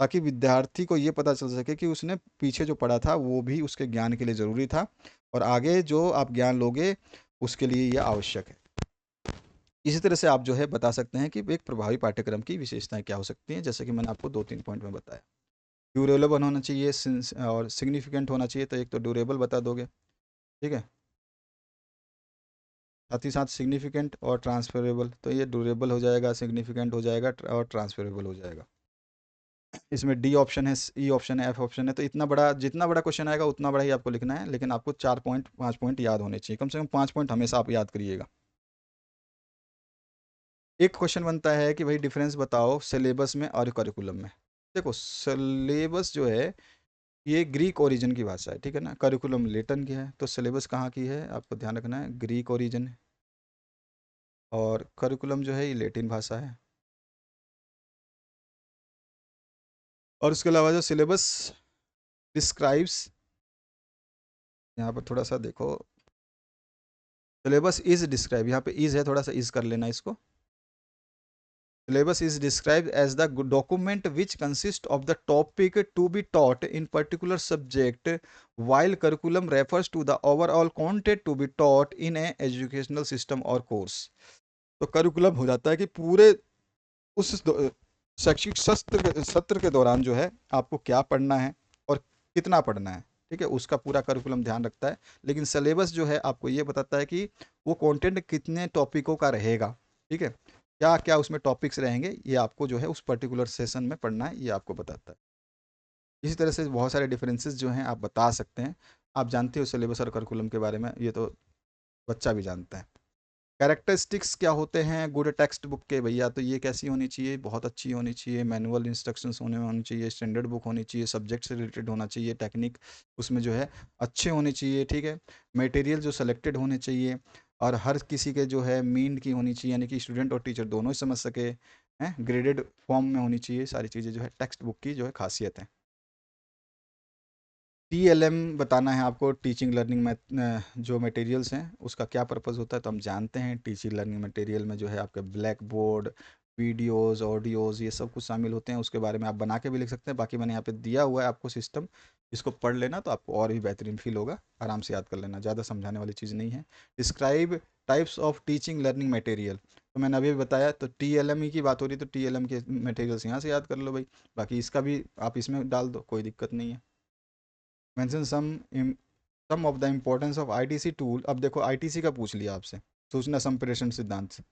ताकि विद्यार्थी को ये पता चल सके कि उसने पीछे जो पढ़ा था वो भी उसके ज्ञान के लिए ज़रूरी था, और आगे जो आप ज्ञान लोगे उसके लिए ये आवश्यक है। इसी तरह से आप जो है बता सकते हैं कि एक प्रभावी पाठ्यक्रम की विशेषताएं क्या हो सकती हैं, जैसे कि मैंने आपको 2-3 पॉइंट में बताया। ड्यूरेबल होना चाहिए और सिग्निफिकेंट होना चाहिए। तो एक तो ड्यूरेबल बता दोगे, ठीक है, साथ ही साथ सिग्निफिकेंट और ट्रांसफरेबल। तो ये ड्यूरेबल हो जाएगा, सिग्निफिकेंट हो जाएगा और ट्रांसफरेबल हो जाएगा। इसमें डी ऑप्शन है, ई ऑप्शन है, एफ ऑप्शन है। तो इतना बड़ा, जितना बड़ा क्वेश्चन आएगा उतना बड़ा ही आपको लिखना है, लेकिन आपको 4 पॉइंट 5 पॉइंट याद होने चाहिए, कम से कम 5 पॉइंट हमेशा आप याद करिएगा। एक क्वेश्चन बनता है कि भाई डिफरेंस बताओ सिलेबस में और करिकुलम में। देखो सिलेबस जो है ये ग्रीक ओरिजिन की भाषा है, ठीक है ना। करिकुलम लेटिन की है, तो सिलेबस कहाँ की है आपको ध्यान रखना है, ग्रीक ओरिजिन है। और करिकुलम जो है ये लेटिन भाषा है। और उसके अलावा जो सिलेबस डिस्क्राइब्स, यहाँ पर थोड़ा सा देखो, सिलेबस इज डिस्क्राइब, यहाँ पे इज है, थोड़ा सा इज कर लेना इसको। Syllabus is described as the document which consists of the topic to be taught in particular subject, while curriculum refers to the overall content to be taught in a educational system or course. तो curriculum हो जाता है कि पूरे उस शैक्षिक सत्र के दौरान जो है आपको क्या पढ़ना है और कितना पढ़ना है, ठीक है, उसका पूरा करिकुलम ध्यान रखता है। लेकिन सिलेबस जो है आपको ये बताता है कि वो कंटेंट कितने टॉपिकों का रहेगा, ठीक है, क्या क्या उसमें टॉपिक्स रहेंगे, ये आपको जो है उस पर्टिकुलर सेशन में पढ़ना है, ये आपको बताता है। इसी तरह से बहुत सारे डिफरेंसेस जो हैं आप बता सकते हैं। आप जानते हो सिलेबस और करिकुलम के बारे में, ये तो बच्चा भी जानता है। कैरेक्टरिस्टिक्स क्या होते हैं गुड टेक्स्ट बुक के भैया, तो ये कैसी होनी चाहिए, बहुत अच्छी होनी चाहिए, मैनुअल इंस्ट्रक्शंस होनी चाहिए, स्टैंडर्ड बुक होनी चाहिए, सब्जेक्ट से रिलेटेड होना चाहिए, टेक्निक उसमें जो है अच्छे होने चाहिए, ठीक है, मटेरियल जो सेलेक्टेड होने चाहिए, और हर किसी के जो है मीन की होनी चाहिए, यानी कि स्टूडेंट और टीचर दोनों ही समझ सके, हैं, ग्रेडेड फॉर्म में होनी चाहिए। सारी चीज़ें जो है टेक्स्ट बुक की जो है खासियत है। टीएलएम बताना है आपको, टीचिंग लर्निंग में जो मटेरियल्स हैं उसका क्या पर्पस होता है, तो हम जानते हैं टीचिंग लर्निंग मटेरियल में जो है आपके ब्लैक बोर्ड, वीडियोस, ऑडियोज, ये सब कुछ शामिल होते हैं। उसके बारे में आप बना के भी लिख सकते हैं, बाकी मैंने यहाँ पे दिया हुआ है आपको सिस्टम, इसको पढ़ लेना तो आपको और भी बेहतरीन फील होगा, आराम से याद कर लेना, ज़्यादा समझाने वाली चीज़ नहीं है। Describe types of teaching learning material, तो मैंने अभी बताया, तो टीएलएम की बात हो रही है तो टीएलएम के मटेरियल्स यहाँ से याद कर लो भाई, बाकी इसका भी आप इसमें डाल दो, कोई दिक्कत नहीं है। Mention some of the importance of ITC tool. अब देखो आईटीसी का पूछ लिया आपसे, सूचना संप्रेषण सिद्धांत से,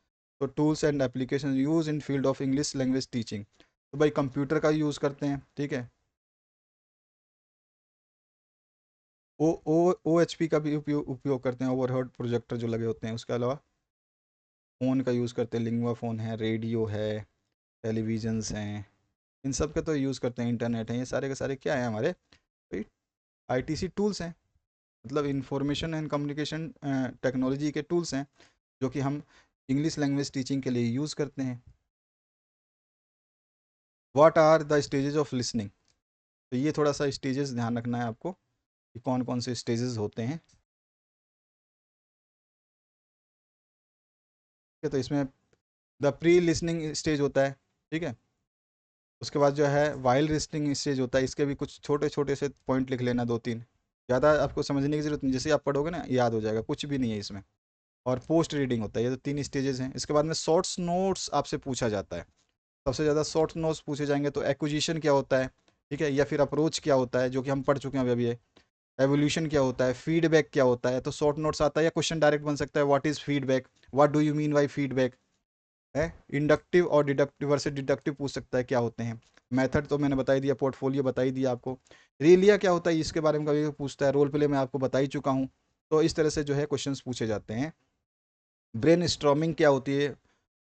तो tools and application use in field of English language teaching, तो भाई कंप्यूटर का यूज़ करते हैं, ठीक है। ओ ओ ओ एच पी का भी उपयोग करते हैं, ओवरहेड प्रोजेक्टर जो लगे होते हैं। उसके अलावा फ़ोन का यूज़ करते हैं, लिंगवा फ़ोन है, रेडियो है, टेलीविजन्स हैं, इन सब के तो यूज़ करते हैं, इंटरनेट है, ये सारे के सारे क्या हैं हमारे भाई आईटीसी टूल्स हैं, मतलब इंफॉर्मेशन एंड कम्युनिकेशन टेक्नोलॉजी के टूल्स हैं जो कि हम इंग्लिश लैंग्वेज टीचिंग के लिए यूज़ करते हैं। What are the stages of listening, तो ये थोड़ा सा स्टेजेस ध्यान रखना है आपको कि कौन कौन से स्टेजेस होते हैं, ठीक है। तो इसमें द प्री लिसनिंग स्टेज होता है, ठीक है। उसके बाद जो है वाइल लिसनिंग स्टेज होता है, इसके भी कुछ छोटे छोटे से पॉइंट लिख लेना, 2-3, ज़्यादा आपको समझने की जरूरत नहीं, जैसे आप पढ़ोगे ना याद हो जाएगा, कुछ भी नहीं है इसमें। और पोस्ट रीडिंग होता है, ये तो 3 स्टेजेस हैं। इसके बाद में शॉर्ट्स नोट्स आपसे पूछा जाता है, सबसे ज़्यादा शॉर्ट नोट्स पूछे जाएंगे। तो एक्विजिशन क्या होता है, ठीक है, या फिर अप्रोच क्या होता है जो कि हम पढ़ चुके हैं अभी। एवोल्यूशन क्या होता है, फीडबैक क्या होता है, तो शॉर्ट नोट्स आता है, या क्वेश्चन डायरेक्ट बन सकता है, what is feedback, what do you mean bye feedback है। इंडक्टिव और डिडक्टिव वर्सेस डिडक्टिव पूछ सकता है क्या होते हैं। मेथड तो मैंने बता ही दिया, पोर्टफोलियो बता ही दिया आपको। रेलिया क्या होता है इसके बारे में कभी पूछता है, रोल प्ले मैं आपको बता ही चुका हूँ। तो इस तरह से जो है क्वेश्चंस पूछे जाते हैं। ब्रेन स्ट्रॉमिंग क्या होती है,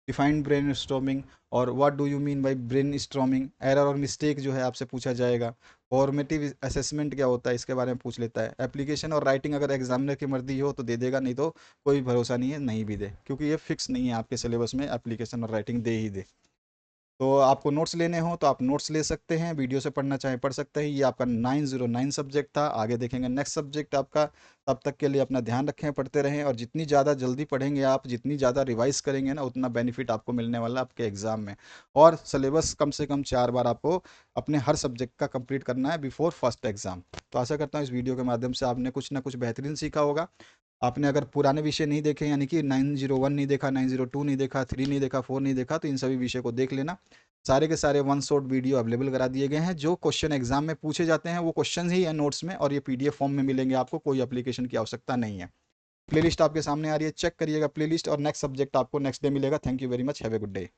डिफाइंड ब्रेन स्टॉर्मिंग, और what do you mean bye brain storming, error और मिस्टेक जो है आपसे पूछा जाएगा। फॉर्मेटिव असेसमेंट क्या होता है इसके बारे में पूछ लेता है। एप्लीकेशन और राइटिंग अगर एग्जामिनर की मर्जी हो तो दे देगा, नहीं तो कोई भरोसा नहीं है, नहीं भी दे, क्योंकि ये फिक्स नहीं है आपके सिलेबस में एप्लीकेशन और राइटिंग दे ही दे। तो आपको नोट्स लेने हो तो आप नोट्स ले सकते हैं, वीडियो से पढ़ना चाहें पढ़ सकते हैं। ये आपका 909 सब्जेक्ट था, आगे देखेंगे नेक्स्ट सब्जेक्ट आपका। तब तक के लिए अपना ध्यान रखें, पढ़ते रहें, और जितनी ज़्यादा जल्दी पढ़ेंगे आप, जितनी ज़्यादा रिवाइज करेंगे ना, उतना बेनिफिट आपको मिलने वाला है आपके एग्जाम में। और सिलेबस कम से कम 4 बार आपको अपने हर सब्जेक्ट का कंप्लीट करना है बिफोर फर्स्ट एग्जाम। तो आशा करता हूँ इस वीडियो के माध्यम से आपने कुछ ना कुछ बेहतरीन सीखा होगा। आपने अगर पुराने विषय नहीं देखे, यानी कि 901 नहीं देखा, 902 नहीं देखा, 3 नहीं देखा, 4 नहीं देखा, तो इन सभी विषय को देख लेना। सारे के सारे वन शॉट वीडियो अवेलेबल करा दिए गए हैं। जो क्वेश्चन एग्जाम में पूछे जाते हैं वो क्वेश्चन ही है नोट्स में, और ये पीडीएफ फॉर्म में मिलेंगे आपको, कोई एप्लीकेशन की आवश्यकता नहीं है। प्लेलिस्ट आपके सामने आ रही है, चेक करिएगा प्लेलिस्ट, और नेक्स्ट सब्जेक्ट आपको नेक्स्ट डे मिलेगा। Thank you very much, have a good day.